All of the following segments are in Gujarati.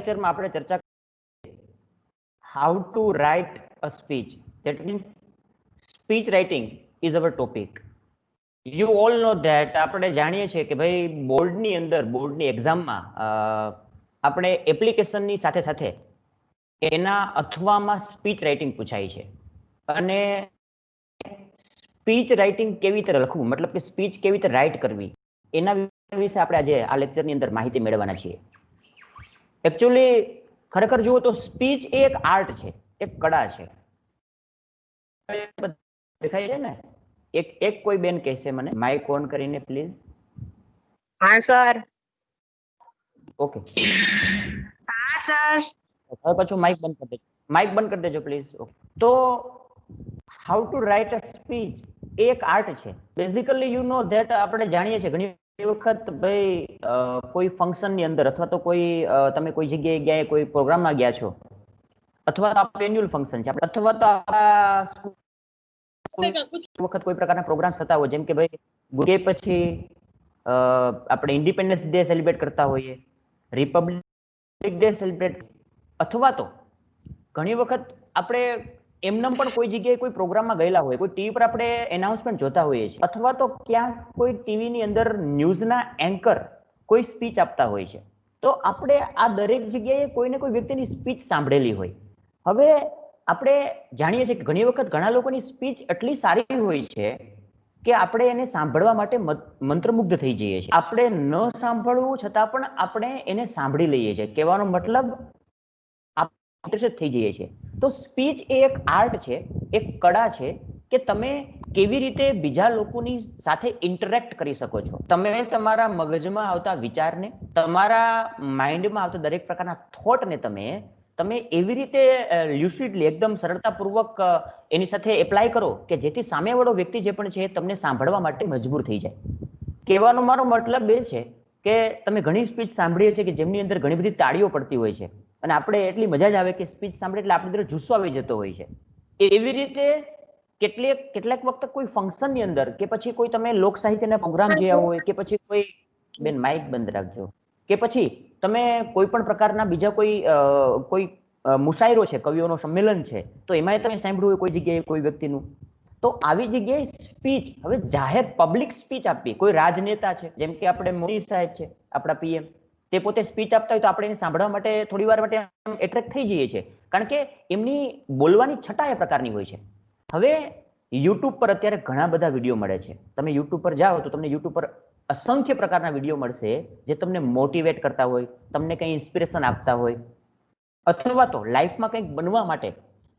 લેક્ચરમાં આપણે ચર્ચા how to write a speech. That means speech writing is our topic. You all know that આપણે જાણીએ છીએ કે ભાઈ બોર્ડની અંદર બોર્ડની એક્ઝામમાં આપણે એપ્લિકેશનની સાથે સાથે એના અથવામાં સ્પીચ રાઇટિંગ પૂછાય છે અને સ્પીચ રાઇટિંગ કેવી રીતે લખવું મતલબ કે સ્પીચ કેવી રીતે રાઇટ કરવી એના વિશે આપણે આજે આ લેક્ચરની અંદર માહિતી મેળવવાના છીએ. એકચ્યુઅલી ખરેખર જુઓ તો સ્પીચ એ એક આર્ટ છે, એક કળા છે. દેખાય છે ને? એક કોઈ બેન કહેશે મને માઇક ઓન કરીને પ્લીઝ. હા સર. ઓકે. હા સર. હવે પાછું માઇક બંધ કરી દેજો. માઇક બંધ કરી દેજો પ્લીઝ. તો how to write a speech એક આર્ટ છે. બેઝિકલી યુ નો ધેટ આપણે જાણીએ છીએ ઘણી વખત ભાઈ કોઈ ફંક્શનની અંદર અથવા તો કોઈ તમે કોઈ જગ્યાએ ગયા કોઈ પ્રોગ્રામમાં ગયા છો અથવા તો આપણું એન્યુઅલ ફંક્શન છે અથવા તો વખત કોઈ પ્રકારના પ્રોગ્રામ્સ થતા હોય જેમ કે ભાઈ કે પછી આપણે ઇન્ડિપેન્ડન્સ ડે સેલિબ્રેટ કરતા હોઈએ, રિપબ્લિક ડે સેલિબ્રેટ અથવા તો ઘણી વખત આપણે એમનેમ પણ કોઈ જગ્યાએ કોઈ પ્રોગ્રામમાં ગયેલા હોય, કોઈ ટીવી પર આપણે એનાઉન્સમેન્ટ જોતા હોઈએ છીએ અથવા તો ક્યાંક કોઈ ટીવીની અંદર ન્યૂઝના એન્કર કોઈ સ્પીચ આપતા હોય છે. તો આપણે આ દરેક જગ્યાએ કોઈને કોઈ વ્યક્તિની સ્પીચ સાંભળેલી હોય. હવે આપણે જાણીએ છીએ કે ઘણી વખત ઘણા લોકોની સ્પીચ એટલી સારી હોય છે કે આપણે એને સાંભળવા માટે મંત્રમુગ્ધ થઈ જઈએ છીએ. આપણે ન સાંભળવું છતાં પણ આપણે એને સાંભળી લઈએ છીએ. કહેવાનો મતલબ થઈ જઈએ છીએ. તો સ્પીચ એ એક આર્ટ છે, એક કળા છે કે તમે કેવી રીતે બીજા લોકોની સાથે ઇન્ટરેક્ટ કરી શકો છો. તમે તમારા મગજમાં આવતા વિચારને, તમારા માઇન્ડમાં આવતા દરેક પ્રકારના થોટને તમે એવી રીતે લ્યુસિડલી એકદમ સરળતાપૂર્વક એની સાથે એપ્લાય કરો કે જેથી સામેવાળો વ્યક્તિ જે પણ છે તમને સાંભળવા માટે મજબૂર થઈ જાય. કહેવાનો મારો મતલબ એ છે કે તમે ઘણી સ્પીચ સાંભળીએ છીએ કે જેમની અંદર ઘણી બધી તાળીઓ પડતી હોય છે અને આપણે એટલી મજા જ આવે કે સ્પીચ સાંભળે એટલે આપણી અંદર જુસ્સો આવી જતો હોય છે. એવી રીતે કેટલાક વખત કોઈ ફંક્શનની અંદર કે પછી કોઈ તમે લોક સાહિત્યના પ્રોગ્રામ જોયા હોય કે પછી કોઈ બેન માઇક બંધ રાખજો કે પછી તમે કોઈ પણ પ્રકારના બીજા કોઈ મુશાયરો છે, કવિઓનો સંમેલન છે તો એમાં તમે સાંભળ્યું હોય કોઈ જગ્યાએ કોઈ વ્યક્તિનું. તો આવી જગ્યાએ સ્પીચ હવે જાહેર પબ્લિક સ્પીચ આપવી, કોઈ રાજનેતા છે જેમ કે આપણે મોદી સાહેબ છે આપણા પીએમ, તે પોતે સ્પીચ આપતા હોય તો આપણે એને સાંભળવા માટે થોડી વાર માટે એટ્રેક્ટ થઈ જઈએ છીએ કારણ કે એમની બોલવાની છટા એ પ્રકારની હોય છે. હવે યુટ્યુબ પર અત્યારે ઘણા બધા વિડીયો મળે છે. તમે યુટ્યુબ પર જાઓ તો તમને યુટ્યુબ પર અસંખ્ય પ્રકારના વિડીયો મળશે જે તમને મોટિવેટ કરતા હોય, તમને કંઈ ઇન્સ્પિરેશન આપતા હોય અથવા તો લાઈફમાં કંઈક બનવા માટે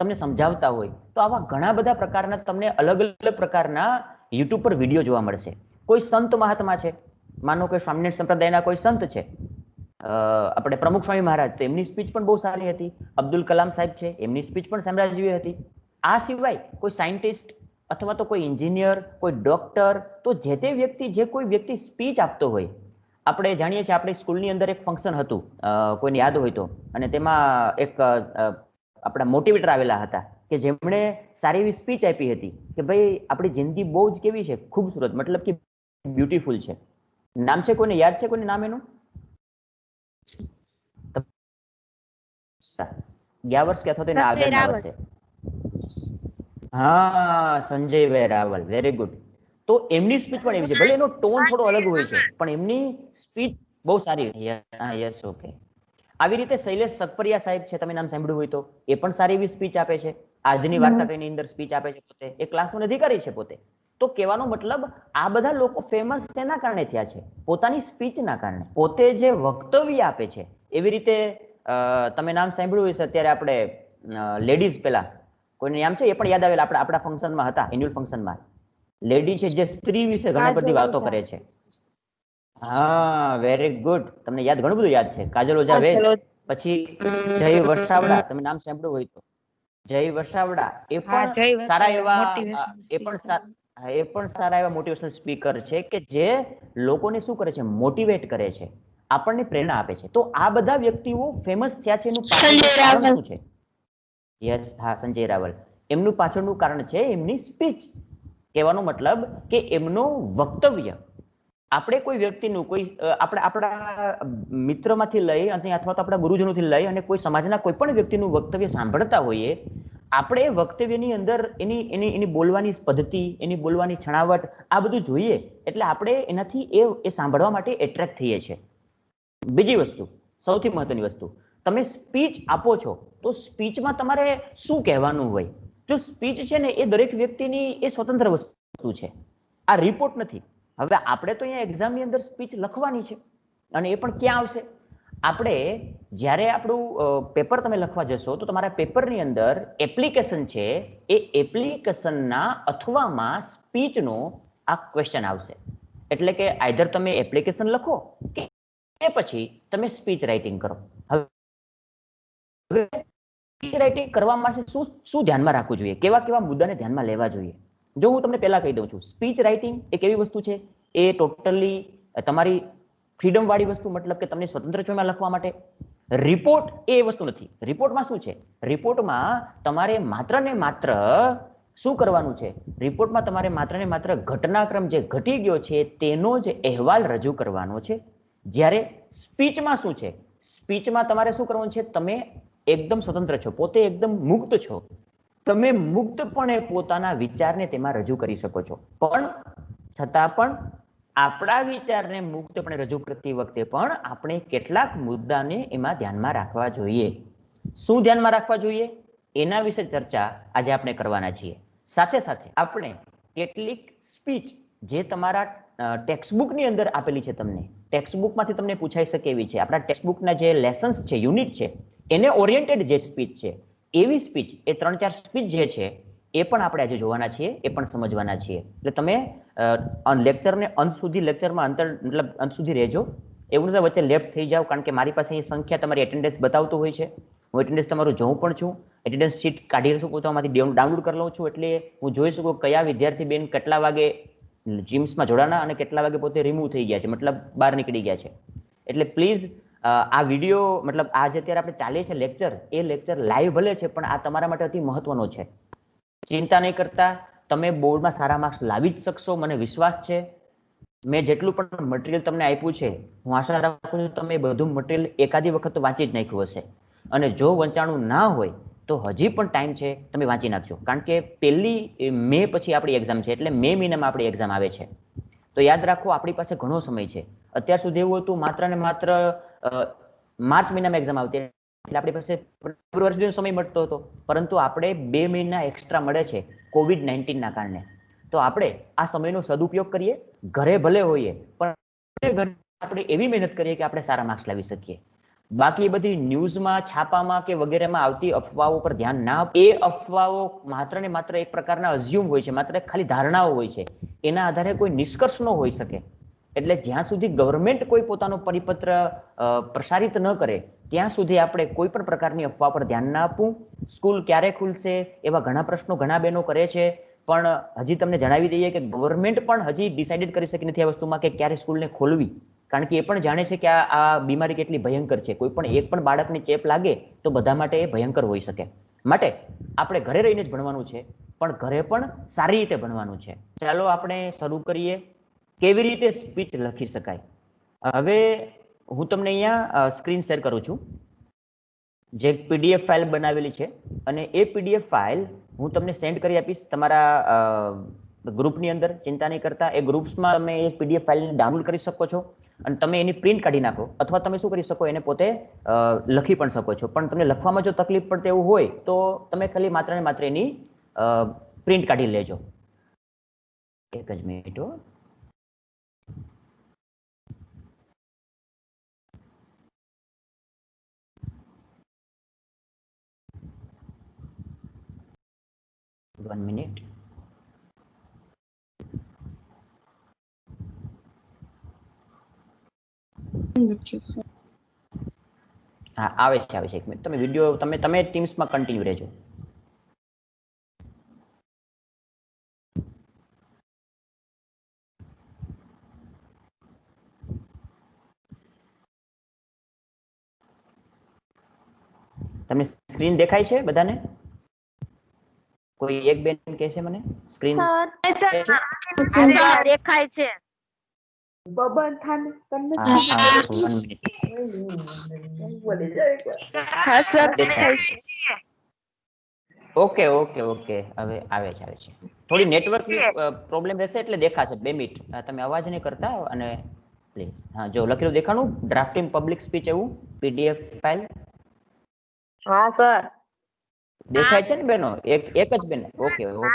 તમને સમજાવતા હોય. તો આવા ઘણા બધા પ્રકારના તમને અલગ અલગ પ્રકારના યુટ્યુબ પર વિડીયો જોવા મળશે. કોઈ સંત મહાત્મા છે, માનો કે સ્વામિનારાયણ સંપ્રદાયના કોઈ સંત છે, આપણે પ્રમુખ સ્વામી મહારાજ, તો એમની સ્પીચ પણ બહુ સારી હતી. અબ્દુલ કલામ સાહેબ છે, એમની સ્પીચ પણ સાંભળવા જેવી હતી. આ સિવાય કોઈ સાયન્ટિસ્ટ અથવા તો કોઈ એન્જિનિયર, કોઈ ડોક્ટર, તો જે તે વ્યક્તિ જે કોઈ વ્યક્તિ સ્પીચ આપતો હોય. આપણે જાણીએ છીએ આપણી સ્કૂલની અંદર એક ફંક્શન હતું, કોઈને યાદ હોય તો, અને તેમાં એક આપણા મોટિવેટર આવેલા હતા કે જેમણે સારી એવી સ્પીચ આપી હતી કે ભાઈ આપણી જિંદગી બહુ જ કેવી છે, ખૂબસૂરત, મતલબ કે બ્યુટીફુલ છે. નામ છે કોઈને યાદ છે? કોઈને નામ એનું? ગયા વર્ષ કે અથવા તો એના આગળના વર્ષે. હા, સંજયભાઈ રાવલ, વેરી ગુડ. તો એમની સ્પીચ પણ એવી છે, ભલે એનો ટોન થોડો અલગ હોય છે પણ એમની સ્પીચ બહુ સારી. Yes, okay. આવી રીતે શૈલેષ સતપરિયા સાહેબ છે, તમે નામ સાંભળ્યું હોય તો, એ પણ સારી એવી સ્પીચ આપે છે. આજની વાર્તા કઈની અંદર સ્પીચ આપે છે પોતે, એ ક્લાસનો અધિકારી છે પોતે. તો કહેવાનો મતલબ આ બધા લોકો ફેમસ શેના કારણે થયા છે? પોતાની સ્પીચના કારણે. પોતે જે વક્તવ્ય આપે છે. એવી રીતે તમે નામ સાંભળ્યું હશે અત્યારે આપણે લેડીઝ પેલા કોઈને નામ છે એ પણ યાદ આવેલા આપણા ફંક્શનમાં હતા, એન્યુઅલ ફંક્શનમાં. લેડી છે જે સ્ત્રી વિશે ઘણી બધી વાતો કરે છે. હા, વેરી ગુડ. તમને યાદ ઘણું બધું યાદ છે. કાજલ ઓઝા વેચ, પછી જય વસાવડા, તમે નામ સાંભળ્યું હોય તો. જય વસાવડા એ પણ સારા એવા મોટિવેશનલ સ્પીકર છે કે જે લોકોને શું કરે છે? મોટિવેટ કરે છે, આપણને પ્રેરણા આપે છે. તો આ બધા વ્યક્તિઓ ફેમસ થયા છે એનું પાછળનું કારણ શું છે? યસ, હા, સંજય રાવલ. એમનું પાછળનું કારણ છે એમની સ્પીચ. કહેવાનો મતલબ કે એમનું વક્તવ્ય. આપણે કોઈ વ્યક્તિનું કોઈ આપણા મિત્રમાંથી લઈ અને અથવા તો આપણા ગુરુજનોથી લઈ અને કોઈ સમાજના કોઈ પણ વ્યક્તિનું વક્તવ્ય સાંભળતા હોઈએ, આપણે વક્તવ્યની અંદર એની બોલવાની પદ્ધતિ, એની બોલવાની છણાવટ, આ બધું જોઈએ એટલે આપણે એનાથી એ સાંભળવા માટે એટ્રેક્ટ થઈએ છીએ. બીજી વસ્તુ, સૌથી મહત્વની વસ્તુ, તમે સ્પીચ આપો છો તો સ્પીચમાં તમારે શું કહેવાનું હોય. જો સ્પીચ છે ને એ દરેક વ્યક્તિની એ સ્વતંત્ર વસ્તુ છે, આ રિપોર્ટ નથી. હવે આપણે તો અહીંયા એક્ઝામની અંદર સ્પીચ લખવાની છે અને એ પણ ક્યાં આવશે? આપણે જ્યારે આપણું પેપર તમે લખવા જશો તો તમારા પેપરની અંદર એપ્લિકેશન છે, એ એપ્લિકેશનના અથવામાં સ્પીચનો આ ક્વેશ્ચન આવશે. એટલે કે આઈધર તમે એપ્લિકેશન લખો કે પછી તમે સ્પીચ રાઇટિંગ કરો. હવે સ્પીચ રાઇટિંગ કરવા માટે શું ધ્યાનમાં રાખવું જોઈએ, કેવા કેવા મુદ્દાને ધ્યાનમાં લેવા જોઈએ? જો હું તમને પહેલા કહી દઉં છું, સ્પીચ રાઇટિંગ એક એવી વસ્તુ છે, એ ટોટલી તમારી ફ્રીડમ વાળી વસ્તુ, મતલબ કે તમને સ્વતંત્ર છો એમાં લખવા માટે. રિપોર્ટ એ વસ્તુ નથી. રિપોર્ટમાં શું છે? રિપોર્ટમાં તમારે માત્ર ને માત્ર શું કરવાનું છે? રિપોર્ટમાં તમારે માત્ર ને માત્ર ઘટનાક્રમ જે ઘટી ગયો છે તેનો જ અહેવાલ રજૂ કરવાનો છે. જ્યારે સ્પીચમાં શું છે? સ્પીચમાં તમારે શું કરવાનું છે? તમે એકદમ સ્વતંત્ર છો, પોતે એકદમ મુક્ત છો, તમે મુક્તપણે પોતાના વિચારને તેમાં રજૂ કરી શકો છો. પણ છતાં પણ આપણા વિચારને મુક્તપણે રજૂ કરતી વખતે પણ આપણે કેટલાક મુદ્દાને એમાં ધ્યાનમાં રાખવા જોઈએ. શું ધ્યાનમાં રાખવા જોઈએ એના વિશે ચર્ચા આજે આપણે કરવાના છીએ. સાથે સાથે આપણે કેટલીક સ્પીચ જે તમારા ટેક્સ્ટબુકની અંદર આપેલી છે, તમને ટેક્સ્ટબુકમાંથી તમને પૂછાઈ શકે એવી છે, આપણા ટેક્સ્ટબુકના જે લેસન્સ છે, યુનિટ છે, એને ઓરિએન્ટેડ જે સ્પીચ છે, એવી સ્પીચ, એ 3-4 સ્પીચ જે છે એ પણ આપણે આજે જોવાના છીએ, એ પણ સમજવાના છીએ. એટલે તમે લેક્ચરને અંત સુધી, લેક્ચરમાં મતલબ અંત સુધી રહેજો. એવું નથી વચ્ચે લેફ્ટ થઈ જાવ, કારણ કે મારી પાસે એ સંખ્યા તમારી એટેન્ડન્સ બતાવતું હોય છે. હું એટેન્ડન્સ તમારું જોઉં પણ છું, એટેન્ડન્સ શીટ કાઢી શકું તો આમાંથી ડાઉનલોડ કરી લઉં છું, એટલે હું જોઈ શકું કયા વિદ્યાર્થી બેન કેટલા વાગે જીમ્સમાં જોડાના અને કેટલા વાગે પોતે રિમૂવ થઈ ગયા છે, મતલબ બહાર નીકળી ગયા છે. એટલે પ્લીઝ આ વિડીયો, મતલબ આ જે અત્યારે આપણે ચાલે છે લેક્ચર, એ લેક્ચર લાઈવ ભલે છે પણ આ તમારા માટે અતિ મહત્વનો છે. ચિંતા નહીં કરતા, તમે બોર્ડમાં સારા માર્ક્સ લાવી જ શકશો, મને વિશ્વાસ છે. મેં જેટલું પણ મટીરિયલ તમને આપ્યું છે, હું આશા રાખું છું તમે બધું મટીરિયલ એકાદી વખત વાંચી જ નાખ્યું હશે. અને જો વંચાણું ના હોય તો હજી પણ ટાઈમ છે, તમે વાંચી નાખજો. કારણ કે 1 મે પછી આપણી એક્ઝામ છે, એટલે મે મહિનામાં આપણી એક્ઝામ આવે છે. તો યાદ રાખો, આપણી પાસે ઘણો સમય છે. અત્યાર સુધી એવું હતું માત્ર ને માત્ર માર્ચ મહિનામાં એક્ઝામ આવતી, એટલે આપણી પાસે ફેબ્રુઆરી સુધીનો સમય મળતો હતો. પરંતુ આપણે 2 મહિના એક્સ્ટ્રા મળે છે COVID-19ના કારણે. તો આપણે આ સમયનો સદુપયોગ કરીએ. ઘરે ભલે હોઈએ પણ આપણે એવી મહેનત કરીએ કે આપણે સારા માર્ક્સ લાવી શકીએ. બાકી બધી ન્યૂઝમાં, છાપામાં કે વગેરેમાં આવતી અફવાઓ પર ધ્યાન ના આપો. એ અફવાઓ માત્ર ને માત્ર એક પ્રકારના અઝ્યુમ હોય છે, માત્ર ખાલી ધારણાઓ હોય છે. એના આધારે કોઈ નિષ્કર્ષ ન હોઈ શકે. એટલે જ્યાં સુધી ગવર્મેન્ટ કોઈ પોતાનો પરિપત્ર પ્રસારિત ન કરે ત્યાં સુધી આપણે કોઈ પણ પ્રકારની અફવા પર ધ્યાન ના આપવું. સ્કૂલ ક્યારે ખુલશે એવા ઘણા પ્રશ્નો ઘણા બહેનો કરે છે, પણ હજી તમને જણાવી દઈએ કે ગવર્મેન્ટ પણ હજી ડિસાઇડેડ કરી શકી નથી આ વસ્તુમાં કે ક્યારે સ્કૂલને ખોલવી. કારણ કે એ પણ જાણે છે કે આ બીમારી કેટલી ભયંકર છે. કોઈ પણ એક પણ બાળકને ચેપ લાગે તો બધા માટે એ ભયંકર હોઈ શકે. માટે આપણે ઘરે રહીને જ ભણવાનું છે, પણ ઘરે પણ સારી રીતે ભણવાનું છે. ચાલો આપણે શરૂ કરીએ. કેવી રીતે સ્પીચ લખી શકાય. હવે હું તમને અહીંયા સ્ક્રીન શેર કરું છું, જે PDF ફાઇલ બનાવેલી છે, અને એ PDF ફાઇલ હું તમને સેન્ડ કરી આપીશ તમારા ગ્રુપની અંદર. ચિંતા નહીં કરતા, એ ગ્રુપ્સમાં તમે એ PDF ફાઇલને ડાઉનલોડ કરી શકો છો અને તમે એની પ્રિન્ટ કાઢી નાખો, અથવા તમે શું કરી શકો, એને પોતે લખી પણ શકો છો. પણ તમને લખવામાં જો તકલીફ પડતી એવું હોય તો તમે ખાલી માત્ર ને માત્ર એની પ્રિન્ટ કાઢી લેજો. એક જ મિનિટ. One minute. હા, આવે છે. એક મિનિટ, તમે વિડીયો તમે ટીમ્સમાં કન્ટિન્યુ રહેજો. તમને સ્ક્રીન દેખાય છે બધાને? કોઈ એક બેન કહે છે મને સ્ક્રીન દેખાય છે. one minute. હા સર દેખાય છે. ઓકે ઓકે ઓકે હવે આવે છે થોડી નેટવર્કની પ્રોબ્લેમ રહેશે એટલે દેખાશે 2 મિનિટ તમે અવાજ નહીં કરતા અને પ્લીઝ હા જો લખેલું દેખાણું ડ્રાફ્ટિંગ પબ્લિક સ્પીચ એવું પીડીએફ ફાઇલ હા સર દેખાય છે ને બેનો એક જ બેન ઓકે ઓકે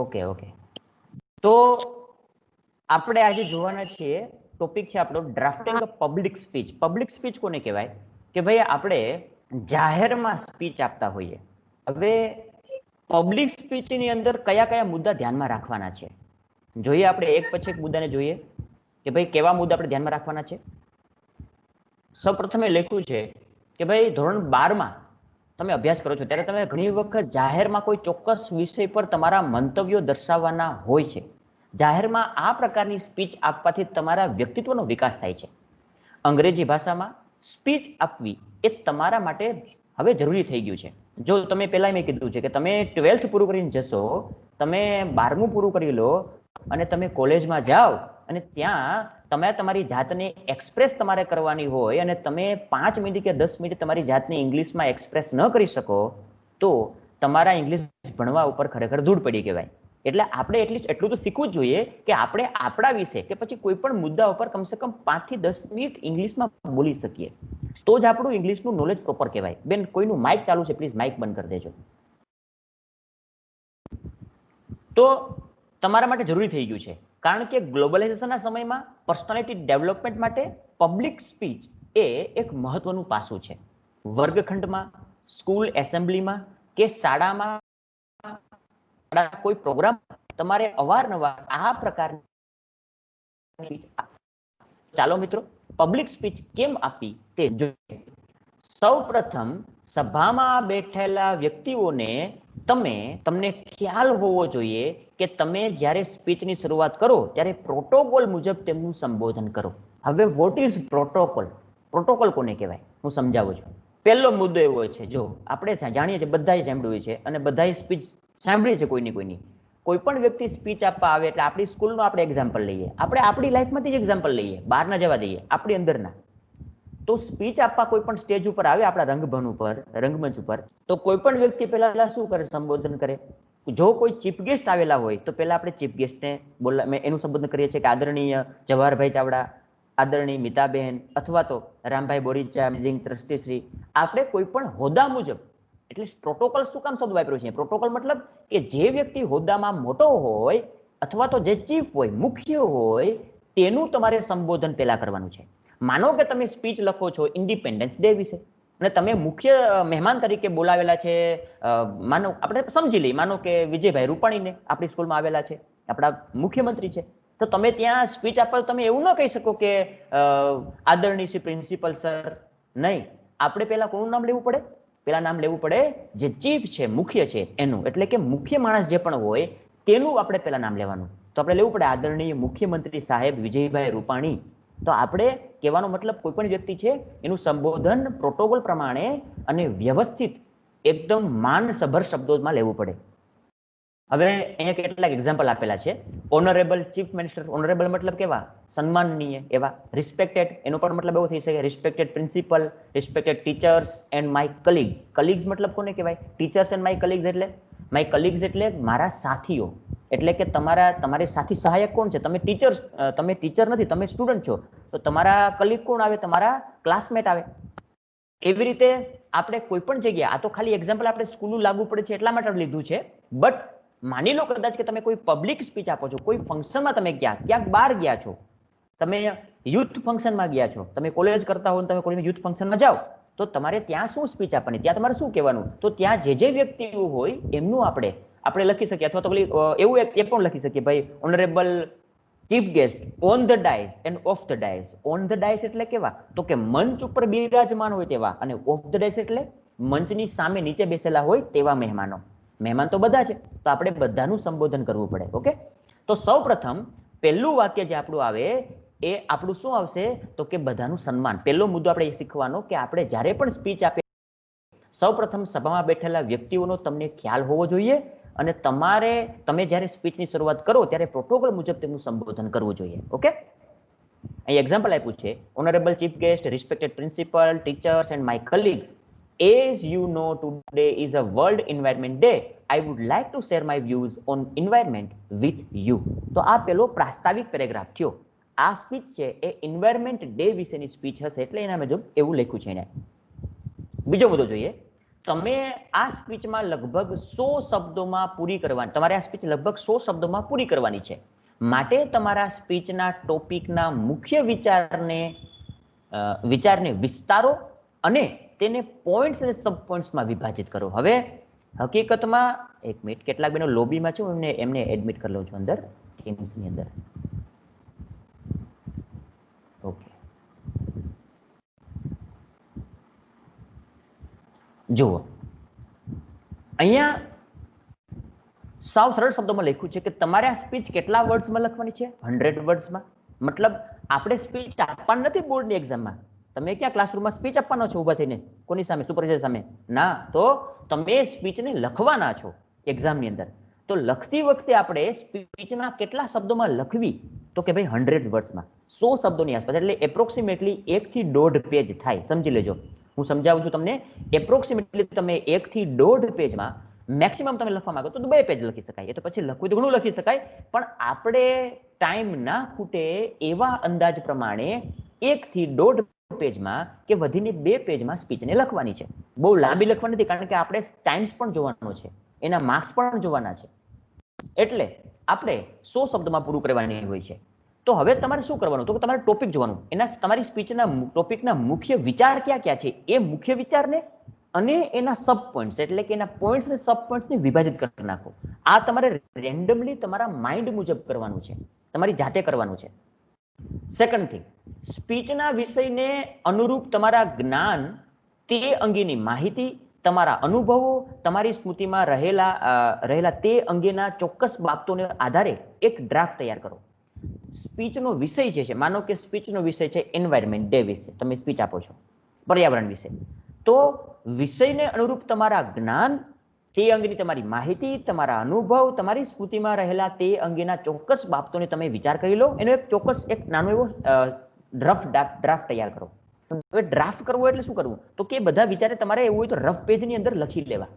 ઓકે ઓકે તો આપણે આજે જોવાના છીએ ટોપિક છે આપણો drafting public speech. Public speech કોને કહેવાય કે ભાઈ આપણે જાહેરમાં સ્પીચ આપતા હોઈએ. હવે પબ્લિક સ્પીચની અંદર કયા કયા મુદ્દા ધ્યાનમાં રાખવાના છે જોઈએ આપણે એક પછી એક મુદ્દાને જોઈએ કે ભાઈ કેવા મુદ્દા આપણે ધ્યાનમાં રાખવાના છે. સૌપ્રથમ એ લખ્યું છે કે ભાઈ ધોરણ 12માં તમે અભ્યાસ કરો છો ત્યારે તમે ઘણી વખત જાહેરમાં કોઈ ચોક્કસ વિષય પર તમારા મંતવ્યો દર્શાવવાના હોય છે. જાહેરમાં આ પ્રકારની સ્પીચ આપવાથી તમારા વ્યક્તિત્વનો વિકાસ થાય છે. અંગ્રેજી ભાષામાં સ્પીચ આપવી એ તમારા માટે હવે જરૂરી થઈ ગયું છે. જો તમે પહેલા મેં કીધું છે કે તમે 12th પૂરું કરીને જશો, તમે 12મું પૂરું કરી લો અને તમે કોલેજમાં જાઓ અને ત્યાં તમે તમારી જાતને એક્સપ્રેસ તમારે કરવાની હોય અને તમે 5 મિનિટ કે 10 મિનિટ તમારી જાતને ઇંગ્લિશમાં એક્સપ્રેસ ન કરી શકો તો તમારા ઇંગ્લિશ ભણવા ઉપર ખરેખર ધૂળ પડી કહેવાય. એટલે આપણે એટલું તો શીખવું જ જોઈએ કે આપણે આપણા વિશે કે પછી કોઈ પણ મુદ્દા ઉપર કમસે કમ 5 થી 10 મિનિટ ઇંગ્લિશમાં બોલી શકીએ તો જ આપણું ઇંગ્લિશનું નોલેજ પ્રોપર કહેવાય. બેન કોઈનું માઇક ચાલુ છે, પ્લીઝ માઇક બંધ કરી દેજો. તો તમારા માટે જરૂરી થઈ ગયું છે કારણ કે ગ્લોબલાઇઝેશનના સમયમાં પર્સનાલિટી ડેવલપમેન્ટ માટે પબ્લિક સ્પીચ એ એક મહત્વનું પાસું છે. વર્ગખંડમાં, સ્કૂલ એસેમ્બલીમાં કે શાળામાં કોઈ પ્રોગ્રામ તમારે અવારનવાર આ પ્રકારની ચાલો મિત્રો પબ્લિક સ્પીચ કેમ આપી તે જોઈએ. સૌપ્રથમ સભામાં બેઠેલા વ્યક્તિઓને તમને ખ્યાલ હોવો જોઈએ કે તમે જ્યારે સ્પીચની શરૂઆત કરો ત્યારે પ્રોટોકોલ મુજબ તેમનું સંબોધન કરો. હવે વોટ ઇઝ પ્રોટોકોલ? પ્રોટોકોલ કોને કહેવાય હું સમજાવું છું. પહેલો મુદ્દો એવો છે, જો આપણે જાણીએ છીએ બધાએ સાંભળ્યું છે અને બધાએ સ્પીચ સાંભળી છે કોઈની. કોઈ પણ વ્યક્તિ સ્પીચ આપવા આવે એટલે આપણી સ્કૂલનો આપણે એક્ઝામ્પલ લઈએ, આપણે આપણી લાઈફમાંથી જ એક્ઝામ્પલ લઈએ, બહાર ના જવા દઈએ, આપણી અંદરના. તો સ્પીચ આપવા કોઈ પણ સ્ટેજ ઉપર આવે આપણા રંગમંચ ઉપર તો કોઈ પણ વ્યક્તિ પહેલા શું કરે? સંબોધન કરે. જો કોઈ ચીફ ગેસ્ટ આવેલા હોય તો પહેલા આપણે ચીફ ગેસ્ટને એનું સંબોધન કરીએ છીએ કે આદરણીય જવાહરભાઈ ચાવડા, આદરણીય મિતાબેન અથવા તો રામભાઈ બોરીચા, મેનેજિંગ ટ્રસ્ટી શ્રી. આપણે કોઈ પણ હોદ્દા મુજબ, એટલે પ્રોટોકોલ શું કામ શબ્દ વાપર્યો છે? પ્રોટોકોલ મતલબ કે જે વ્યક્તિ હોદ્દામાં મોટો હોય અથવા તો જે ચીફ હોય, મુખ્ય હોય, તેનું તમારે સંબોધન પહેલા કરવાનું છે. માનો કે તમે સ્પીચ લખો છો ઇન્ડિપેન્ડન્સ ડે વિશે અને તમે મુખ્ય મહેમાન તરીકે બોલાવેલા છે, માનો આપણે સમજી લઈએ, માનો કે વિજયભાઈ રૂપાણીને આપણી સ્કૂલમાં આવેલા છે, આપણા મુખ્યમંત્રી છે, તો તમે ત્યાં સ્પીચ આપવા તમે એવું ન કહી શકો કે આદરણીય શ્રી પ્રિન્સિપલ સર. નહીં, આપણે પહેલા કોનું નામ લેવું પડે? પેલા નામ લેવું પડે જે ચીફ છે, મુખ્ય છે એનું, એટલે કે મુખ્ય માણસ જે પણ હોય તેનું આપણે પહેલા નામ લેવાનું. તો આપણે લેવું પડે આદરણીય મુખ્યમંત્રી સાહેબ વિજયભાઈ રૂપાણી. તો આપણે કહેવાનો મતલબ કોઈ પણ વ્યક્તિ છે એનું સંબોધન પ્રોટોકોલ પ્રમાણે અને વ્યવસ્થિત એકદમ માનસભર શબ્દોમાં લેવું પડે. હવે અહીંયા કેટલાક એક્ઝામ્પલ આપેલા છે. ઓનરેબલ ચીફ મિનિસ્ટર, ઓનરેબલ મતલબ કેવા? સન્માનનીય એવા. રિસ્પેક્ટેડ, એનો પણ મતલબ એવો થઈ શકે respected principal, respected teachers and my colleagues. Colleagues મતલબ કોને કહેવાય? ટીચર્સ એન્ડ માય કલીગ્સ એટલે માય કલીગ્સ એટલે મારા સાથીઓ, એટલે કે તમારી સાથી સહાયક કોણ છે? તમે ટીચર નથી, તમે સ્ટુડન્ટ છો, તો તમારા કલીગ કોણ આવે? તમારા ક્લાસમેટ આવે. એવી રીતે આપણે કોઈ પણ જગ્યાએ, આ તો ખાલી એક્ઝામ્પલ આપણે સ્કૂલનું લાગુ પડે છે એટલા માટે લીધું છે, બટ માની લો કદાચ કે તમે કોઈ પબ્લિક સ્પીચ આપો છો, કોઈ ફંક્શનમાં તમે ગયા, ક્યાંક બહાર ગયા છો, તમે યુથ ફંક્શનમાં ગયા છો, તમે કોલેજ કરતા હો તમે કોઈ યુથ ફંક્શનમાં જાઓ તો તમારે ત્યાં શું સ્પીચ આપવાની? ત્યાં તમારે શું કહેવાનું? તો ત્યાં જે વ્યક્તિઓ હોય એમનું આપણે લખી શકીએ, અથવા તો એવું એ પણ લખી શકીએ, ભાઈ honourable chief guest on the dice and of the dice. On the dice એટલે કેવા? તો કે મંચ ઉપર બિરાજમાન હોય તેવા, અને ઓફ ધ ડાઇસ એટલે મંચની સામે નીચે બેસેલા હોય તેવા મહેમાનો. મહેમાન તો બધા છે, તો આપણે બધાનું સંબોધન કરવું પડે. ઓકે, તો સૌપ્રથમ પહેલું વાક્ય જે આપણું આવે એ આપણું શું આવશે? તો કે બધાનું સન્માન. પહેલો મુદ્દો આપણે એ શીખવાનો કે આપણે જ્યારે પણ સ્પીચ આપીએ સૌપ્રથમ સભામાં બેઠેલા વ્યક્તિઓનો તમને ખ્યાલ હોવો જોઈએ અને તમે જ્યારે સ્પીચની શરૂઆત કરો ત્યારે પ્રોટોકોલ મુજબ તેમનું સંબોધન કરવું જોઈએ. ઓકે, અહીં એક્ઝામ્પલ આપ્યું છે, honourable chief guest, respected principal, teachers and my colleagues, as you know today is a world environment day, I would like to share my views on environment with you. તો આ પેલો પ્રાસ્તાવિક પેરેગ્રાફ થયો. આ સ્પીચ છે એ એન્વાયરમેન્ટ ડે વિશેની સ્પીચ હશે, એટલે એના મુજબ એવું લખ્યું છે એને. બીજો મુદ્દો જોઈએ, તમે આ સ્પીચમાં લગભગ 100 શબ્દોમાં પૂરી કરવાની, તમારે આ સ્પીચ લગભગ 100 શબ્દોમાં પૂરી કરવાની છે. માટે તમારા સ્પીચના ટોપિકના મુખ્ય વિચારને વિસ્તારો અને તેને પોઈન્ટ્સ અને સબ પોઈન્ટ્સમાં વિભાજિત કરો. હવે હકીકતમાં એક મિનિટ, કેટલાક બહેનો લોબીમાં છે, હું એમને એડમિટ કરી લઉં છું અંદર ટીમ્સની અંદર. ઓકે, જુઓ અહીંયા સાવ સરળ શબ્દોમાં લખ્યું છે કે તમારે આ સ્પીચ કેટલા વર્ડ્સમાં લખવાની છે? 100 વર્ડ્સમાં. મતલબ આપણે સ્પીચ આપવાની નથી બોર્ડની એક્ઝામમાં. તમે ક્યાં ક્લાસરૂમમાં સ્પીચ આપવાનો છો ઊભા થઈને કોની સામે? સુપરવાઇઝર સામે? ના, તો તમે સ્પીચને લખવાના છો એક્ઝામની અંદર. તો લખતી વખતે આપણે સ્પીચના કેટલા શબ્દોમાં લખવી? તો કે ભાઈ 100 વર્ડ્સમાં, 100 શબ્દોની આસપાસ, એટલે એપ્રોક્સિમેટલી 1 થી 1.5 પેજ થાય. સમજી લેજો, હું સમજાવું છું તમને. એપ્રોક્સિમેટલી તમે 1 થી 1.5 પેજમાં મેક્સિમમ તમે લખવા માંગો તો 2 પેજ લખી શકાય. એ તો પછી લખવું તો ઘણું લખી શકાય, પણ આપણે ટાઈમ ના ખૂટે એવા અંદાજ પ્રમાણે 1 થી 1.5 પેજમાં કે વધીને 2 પેજમાં સ્પીચને લખવાની છે. બહુ લાંબી લખવાની નથી, કારણ કે આપણે ટાઈમ્સ પણ જોવાનો છે, એના માર્ક્સ પણ જોવાના છે, એટલે આપણે 100 શબ્દોમાં પૂરું કરવાની હોય છે. તો હવે તમારે શું કરવાનું? તો તમારે ટોપિક જોવાનું, એના તમારી સ્પીચના ટોપિકના મુખ્ય વિચાર ક્યાં ક્યાં છે, એ મુખ્ય વિચારને અને એના સબ પોઈન્ટ્સ, એટલે કે એના પોઈન્ટ્સ અને સબ પોઈન્ટ્સને વિભાજિત કરી નાખો. આ તમારે રેન્ડમલી તમારા માઇન્ડ મુજબ કરવાનું છે, તમારી જાતે કરવાનું છે. સેકન્ડ થિંગ, સ્પીચના વિષયને અનુરૂપ તમારા જ્ઞાન, તે અંગેની માહિતી, તમારા અનુભવો, તમારી સ્મૃતિમાં રહેલા તે અંગેના ચોક્કસ બાબતોને આધારે એક ડ્રાફ્ટ તૈયાર કરો. સ્પીચનો વિષય જે છે, માનો કે સ્પીચનો વિષય છે એન્વાયરમેન્ટ ડે વિશે તમે સ્પીચ આપો છો, પર્યાવરણ વિશે, તો વિષયને અનુરૂપ તમારા જ્ઞાન, તે અંગેની તમારી માહિતી, તમારા અનુભવ, તમારી સ્મૃતિમાં રહેલા તે અંગેના ચોક્કસ બાબતોને તમે વિચાર કરી લો. એનો એક ચોક્કસ એક નાનો એવો રફ ડ્રાફ્ટ તૈયાર કરો. હવે ડ્રાફ્ટ કરવો એટલે શું કરવું? તો કે બધા વિચારે તમારે એવું હોય તો રફ પેજની અંદર લખી લેવા.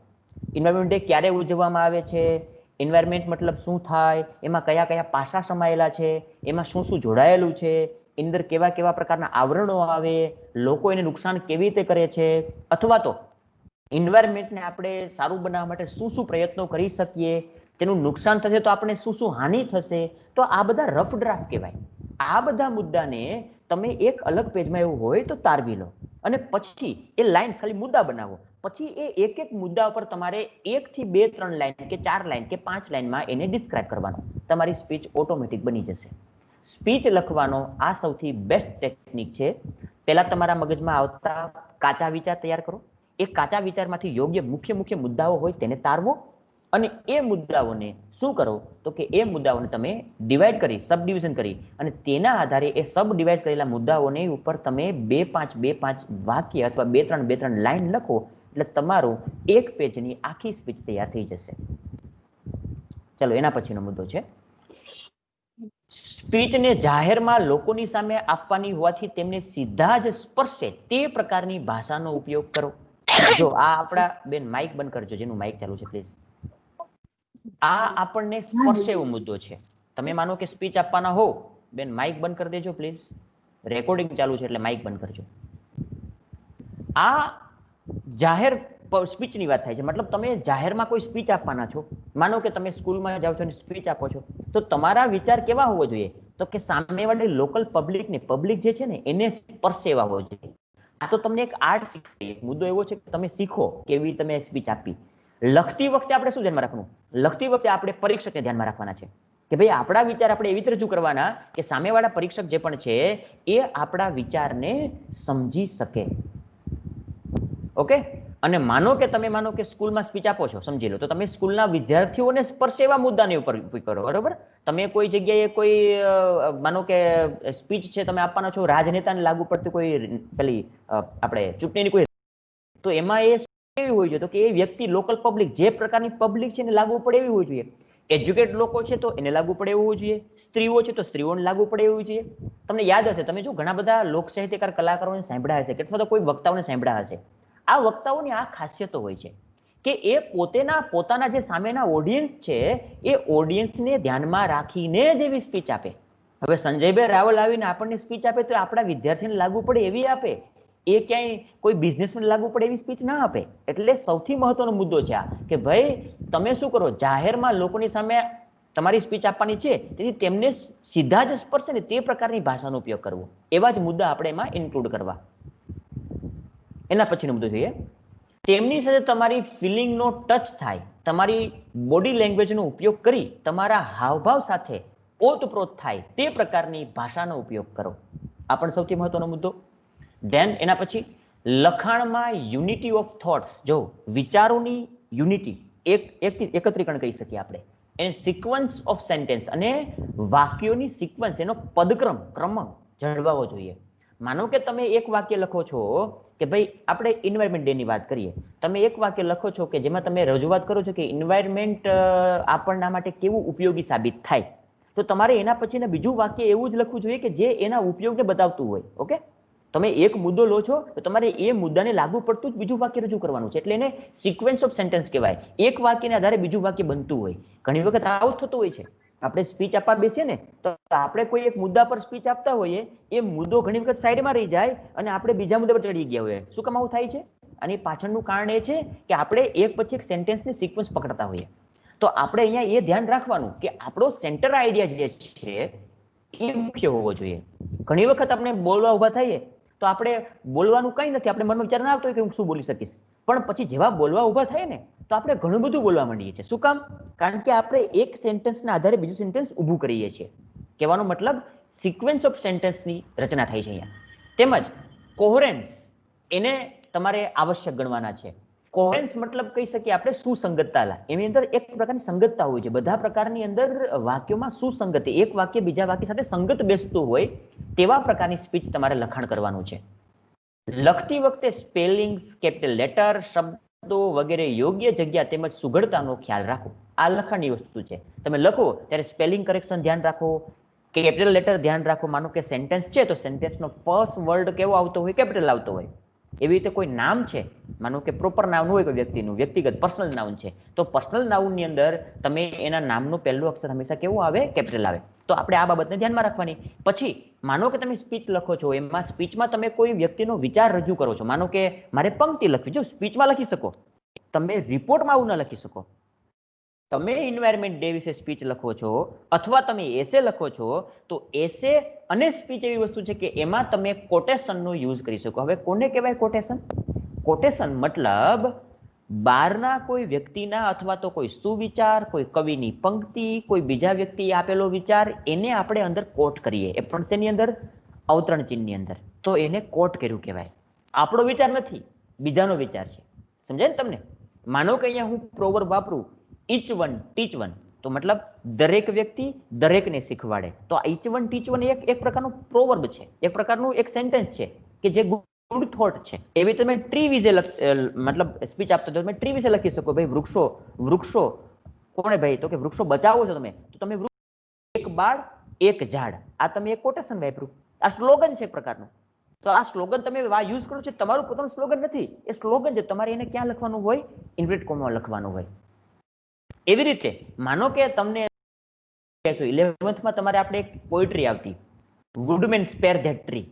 એન્વાયરમેન્ટ ડે ક્યારે ઉજવવામાં આવે છે, એન્વાયરમેન્ટ મતલબ શું થાય, એમાં કયા કયા પાસા સમાયેલા છે, એમાં શું શું જોડાયેલું છે, અંદર કેવા કેવા પ્રકારના આવરણો આવે, લોકો એને નુકસાન કેવી રીતે કરે છે, અથવા તો એન્વાયરમેન્ટને આપણે સારું બનાવવા માટે શું શું પ્રયત્નો કરી શકીએ, તેનું નુકસાન થશે તો આપણે શું શું હાનિ થશે. તો આ બધા રફ ડ્રાફ્ટ કહેવાય. આ બધા મુદ્દાને તમે એક અલગ પેજમાં એવું હોય તો તારવી લો, અને પછી એ લાઈન ખાલી મુદ્દા બનાવો. પછી એ એક એક મુદ્દા ઉપર તમારે 1 થી 2, 3 લાઈન કે 4 લાઈન કે 5 લાઈનમાં એને ડિસ્ક્રાઇબ કરવાનો. તમારી સ્પીચ ઓટોમેટિક બની જશે. સ્પીચ લખવાનો આ સૌથી બેસ્ટ ટેકનિક છે. પહેલા તમારા મગજમાં આવતા કાચા વિચાર તૈયાર કરો. એ કાચા વિચારમાંથી યોગ્ય મુખ્ય મુદ્દાઓ હોય તેને તારવો, અને એ મુદ્દાઓને શું કરો? તો કે એ મુદ્દાઓને તમે ડિવાઈડ કરી, સબ ડિવિઝન કરી, અને તેના આધારે એ સબ ડિવાઈડ કરેલા મુદ્દાઓને ઉપર તમે 2-5 વાક્ય અથવા 2-3 લાઈન લખો, એટલે તમારું 1 પેજની આખી સ્પીચ તૈયાર થઈ જશે. ચલો, એના પછીનો મુદ્દો છે, સ્પીચને જાહેરમાં લોકોની સામે આપવાની હોવાથી તેમને સીધા જ સ્પર્શે તે પ્રકારની ભાષાનો ઉપયોગ કરો. જો આ આપણા બેન માઇક બંધ કરજો, જેનું માઇક ચાલુ છે પ્લીઝ. આ આપણને સ્પર્શે એવો મુદ્દો છે. તમે માનો કે સ્પીચ આપવાના હો, બેન માઇક બંધ કરી દેજો પ્લીઝ, રેકોર્ડિંગ ચાલુ છે એટલે માઇક બંધ કરજો. આ જાહેર સ્પીચની વાત થાય છે, મતલબ તમે જાહેરમાં કોઈ સ્પીચ આપવાના છો, માનો કે તમે સ્કૂલમાં જાઓ છો અને સ્પીચ આપો છો, તો તમારા વિચાર કેવા હોવો જોઈએ? તો કે સામેવાળી લોકલ પબ્લિક જે છે ને એને સ્પર્શે એવા હોવો જોઈએ. આ તો તમને એક આર્ટ શીખવી, મુદ્દો એવો છે કે તમે શીખો કેવી તમે સ્પીચ આપી. લખતી વખતે આપણે શું ધ્યાનમાં રાખવાનું? લખતી વખતે આપણે પરીક્ષકને ધ્યાનમાં રાખવાના છે કે ભાઈ આપણા વિચાર આપણે એવી રીતે રજૂ કરવાના કે સામેવાળા પરીક્ષક જે પણ છે એ આપણા વિચારને સમજી શકે. ઓકે, અને માનો કે સ્કૂલમાં સ્પીચ આપો છો, સમજી લો, તો તમે સ્કૂલના વિદ્યાર્થીઓને સ્પર્શે એવા મુદ્દાની ઉપર કરો, બરોબર? તમે કોઈ જગ્યાએ કોઈ માનો કે સ્પીચ છે તમે આપવાના છો રાજનેતાને લાગુ પડતી કોઈ પેલી આપણે ચૂંટણીની કોઈ, તો એમાં એ કેવી હોવી જોઈએ? તો કે એ વ્યક્તિ લોકલ પબ્લિક, જે પ્રકારની પબ્લિક છે એને લાગુ પડે એવી હોવી જોઈએ. એજ્યુકેટ લોકો છે તો એને લાગુ પડે એવું હોવું જોઈએ. સ્ત્રીઓ છે તો સ્ત્રીઓને લાગુ પડે એવું જોઈએ. તમને યાદ હશે, તમે જો ઘણા બધા લોક સાહિત્યકાર કલાકારોને સાંભળ્યા હશે, અથવા તો કોઈ વક્તાઓને સાંભળ્યા હશે. આ વક્તાઓની આ ખાસિયતો હોય છે કે એ પોતાના જે સામેના ઓડિયન્સ છે એ ઓડિયન્સને ધ્યાનમાં રાખીને જ એવી સ્પીચ આપે. હવે સંજયભાઈ રાવલ આવીને આપણને સ્પીચ આપે તો આપણા વિદ્યાર્થીને લાગુ પડે એવી આપે. એ ક્યાંય કોઈ બિઝનેસમેન લાગુ પડે એવી સ્પીચ ના આપે. એટલે સૌથી મહત્વનો મુદ્દો છે આ, કે ભાઈ તમે શું કરો, જાહેરમાં લોકોની સામે તમારી સ્પીચ આપવાની છે, તેથી તેમને સીધા જ સ્પર્શે ને તે પ્રકારની ભાષાનો ઉપયોગ કરવો. એવા જ મુદ્દા આપણે એમાં ઇન્ક્લુડ કરવા. એના પછીનો મુદ્દો જોઈએ, તેમની સાથે તમારી ફિલિંગનો ટચ થાય, તમારી બોડી લેંગ્વેજનો ઉપયોગ કરી તમારા હાવભાવ સાથે ઓતપ્રોત થાય તે પ્રકારની ભાષાનો ઉપયોગ કરો. આ પણ સૌથી મહત્વનો મુદ્દો. ધેન એના પછી લખાણમાં યુનિટી ઓફ થોટ્સ, જો વિચારોની યુનિટી, એકત્રીકરણ કહી શકીએ આપણે, એને સિક્વન્સ ઓફ સેન્ટેન્સ અને વાક્યોની સિક્વન્સ, એનો ક્રમ જળવાવો જોઈએ. માનો કે તમે એક વાક્ય લખો છો કે ભાઈ આપણે એન્વાયરમેન્ટ ડે ની વાત કરીએ, તમે એક વાક્ય લખો છો કે જેમાં તમે રજૂઆત કરો છો કે એન્વાયરમેન્ટ આપણના માટે કેવું ઉપયોગી સાબિત થાય, તો તમારે એના પછીના બીજું વાક્ય એવું જ લખવું જોઈએ કે જે એના ઉપયોગને બતાવતું હોય. ઓકે, તમે એક મુદ્દો લો છો તો તમારે એ મુદ્દાને લાગુ પડતું જ બીજું વાક્ય રજૂ કરવાનું છે. એટલે એને સિક્વન્સ ઓફ સેન્ટેન્સ કહેવાય. એક વાક્યને આધારે બીજું વાક્ય બનતું હોય. ઘણી વખત આવું થતું હોય છે, આપણે સ્પીચ આપવા બેસીએ ને તો આપણે કોઈ એક મુદ્દા પર સ્પીચ આપતા હોઈએ, એ મુદ્દો ઘણી વખત સાઈડમાં રહી જાય અને આપણે બીજા મુદ્દા પર ચડી ગયા હોઈએ. શું કામ આવું થાય છે? આની પાછળનું કારણ એ છે કે આપણે એક પછી એક સેન્ટેન્સની સિક્વન્સ પકડતા હોઈએ. તો આપણે અહીંયા એ ધ્યાન રાખવાનું કે આપણો સેન્ટર આઈડિયા જે છે એ મુખ્ય હોવો જોઈએ. ઘણી વખત આપણે બોલવા ઊભા થઈએ તો આપણે બોલવાનું કંઈ નથી, આપણે મનમાં વિચાર ના આવતો હોય કે હું શું બોલી શકીશ, પણ પછી જેવા બોલવા ઊભા થાય ને તો આપણે ઘણું બધું બોલવા માંડીએ છીએ. શું કામ? કારણ કે આપણે એક સેન્ટેન્સના આધારે બીજું સેન્ટેન્સ ઊભું કરીએ છીએ. કહેવાનો મતલબ સિક્વન્સ ઓફ સેન્ટેન્સની રચના થાય છે અહીંયા. તેમજ કોહરેન્સ, એને તમારે આવશ્યક ગણવાના છે. કોહેરેન્સ મતલબ કહી શકીએ આપણે સુસંગતતા. એની અંદર એક પ્રકારની સંગતતા હોય છે. બધા પ્રકારની અંદર વાક્યોમાં સુસંગતિ, એક વાક્ય બીજા વાક્ય સાથે સંગત બેસતું હોય તેવા પ્રકારની સ્પીચ તમારે લખાણ કરવાનું છે. લખતી વખતે સ્પેલિંગ્સ, કેપિટલ લેટર, શબ્દો વગેરે યોગ્ય જગ્યા તેમજ સુઘડતાનો ખ્યાલ રાખો. આ લખાણની વસ્તુ છે. તમે લખો ત્યારે સ્પેલિંગ કરેક્શન ધ્યાન રાખો, કેપિટલ લેટર ધ્યાન રાખો. માનો કે સેન્ટેન્સ છે તો સેન્ટેન્સનો ફર્સ્ટ વર્ડ કેવો આવતો હોય? કેપિટલ આવતો હોય. એવી રીતે કોઈ નામ છે, માનો કે પ્રોપર નાઉન હોય કોઈ વ્યક્તિનું, વ્યક્તિગત પર્સનલ નાઉન છે, તો પર્સનલ નાઉનની અંદર તમે એના નામનું પહેલું અક્ષર હંમેશા કેવું આવે? કેપિટલ આવે. તો આપણે આ બાબતને ધ્યાનમાં રાખવાની. પછી માનો કે તમે સ્પીચ લખો છો, એમાં સ્પીચમાં તમે કોઈ વ્યક્તિનો વિચાર રજૂ કરો છો. માનો કે મારે પંક્તિ લખવી, જો સ્પીચમાં લખી શકો, તમે રિપોર્ટમાં આવું ના લખી શકો. તમે એન્વાયરમેન્ટ ડે વિશે સ્પીચ લખો છો અથવા તમે એસે લખો છો, તો એસે અને સ્પીચ એવી વસ્તુ છે કે એમાં તમે કોટેશનનો યુઝ કરી શકો. હવે કોને કહેવાય કોટેશન? કોટેશન મતલબ બહારના કોઈ વ્યક્તિના અથવા તો કોઈ સુવિચાર, કોઈ કવિની પંક્તિ, કોઈ બીજા વ્યક્તિએ આપેલો વિચાર, એને આપણે અંદર કોટ કરીએ. એ પણ તેની અંદર અવતરણ ચિહ્નની અંદર, તો એને કોટ કર્યું કહેવાય. આપણો વિચાર નથી, બીજાનો વિચાર છે. સમજાય ને તમને? માનો કે અહીંયા હું પ્રોવર્બ વાપરું, ઈચ વન ટીચ વન, તો મતલબ દરેક વ્યક્તિ દરેકને શીખવાડે. તો ઈચ વન ટીચ વન એક પ્રકારનું પ્રોવર્બ છે, એક પ્રકારનું એક સેન્ટેન્સ છે કે જે ગુડ થોટ છે. એવી તમે ટ્રી વિશે મતલબ સ્પીચ આપતો તો તમે ટ્રી વિશે લખી શકો, ભાઈ વૃક્ષો કોણે ભાઈ? તો કે વૃક્ષો બચાવો છો તમે, તો તમે એક બાળ એક ઝાડ, આ તમે એક કોટેશન વાપર્યું. આ સ્લોગન છે એક પ્રકારનું. તો આ સ્લોગન તમે યુઝ કરો છો, તમારું પોતાનું સ્લોગન નથી, એ સ્લોગન છે. તમારે એને ક્યાં લખવાનું હોય? ઇન્વર્ટેડ કોમા લખવાનું હોય. એવી રીતે માનો કે તમને 11th તમારે આપણે એક પોએટ્રી આવતી, વુડમેન સ્પેર ધેટ ટ્રી.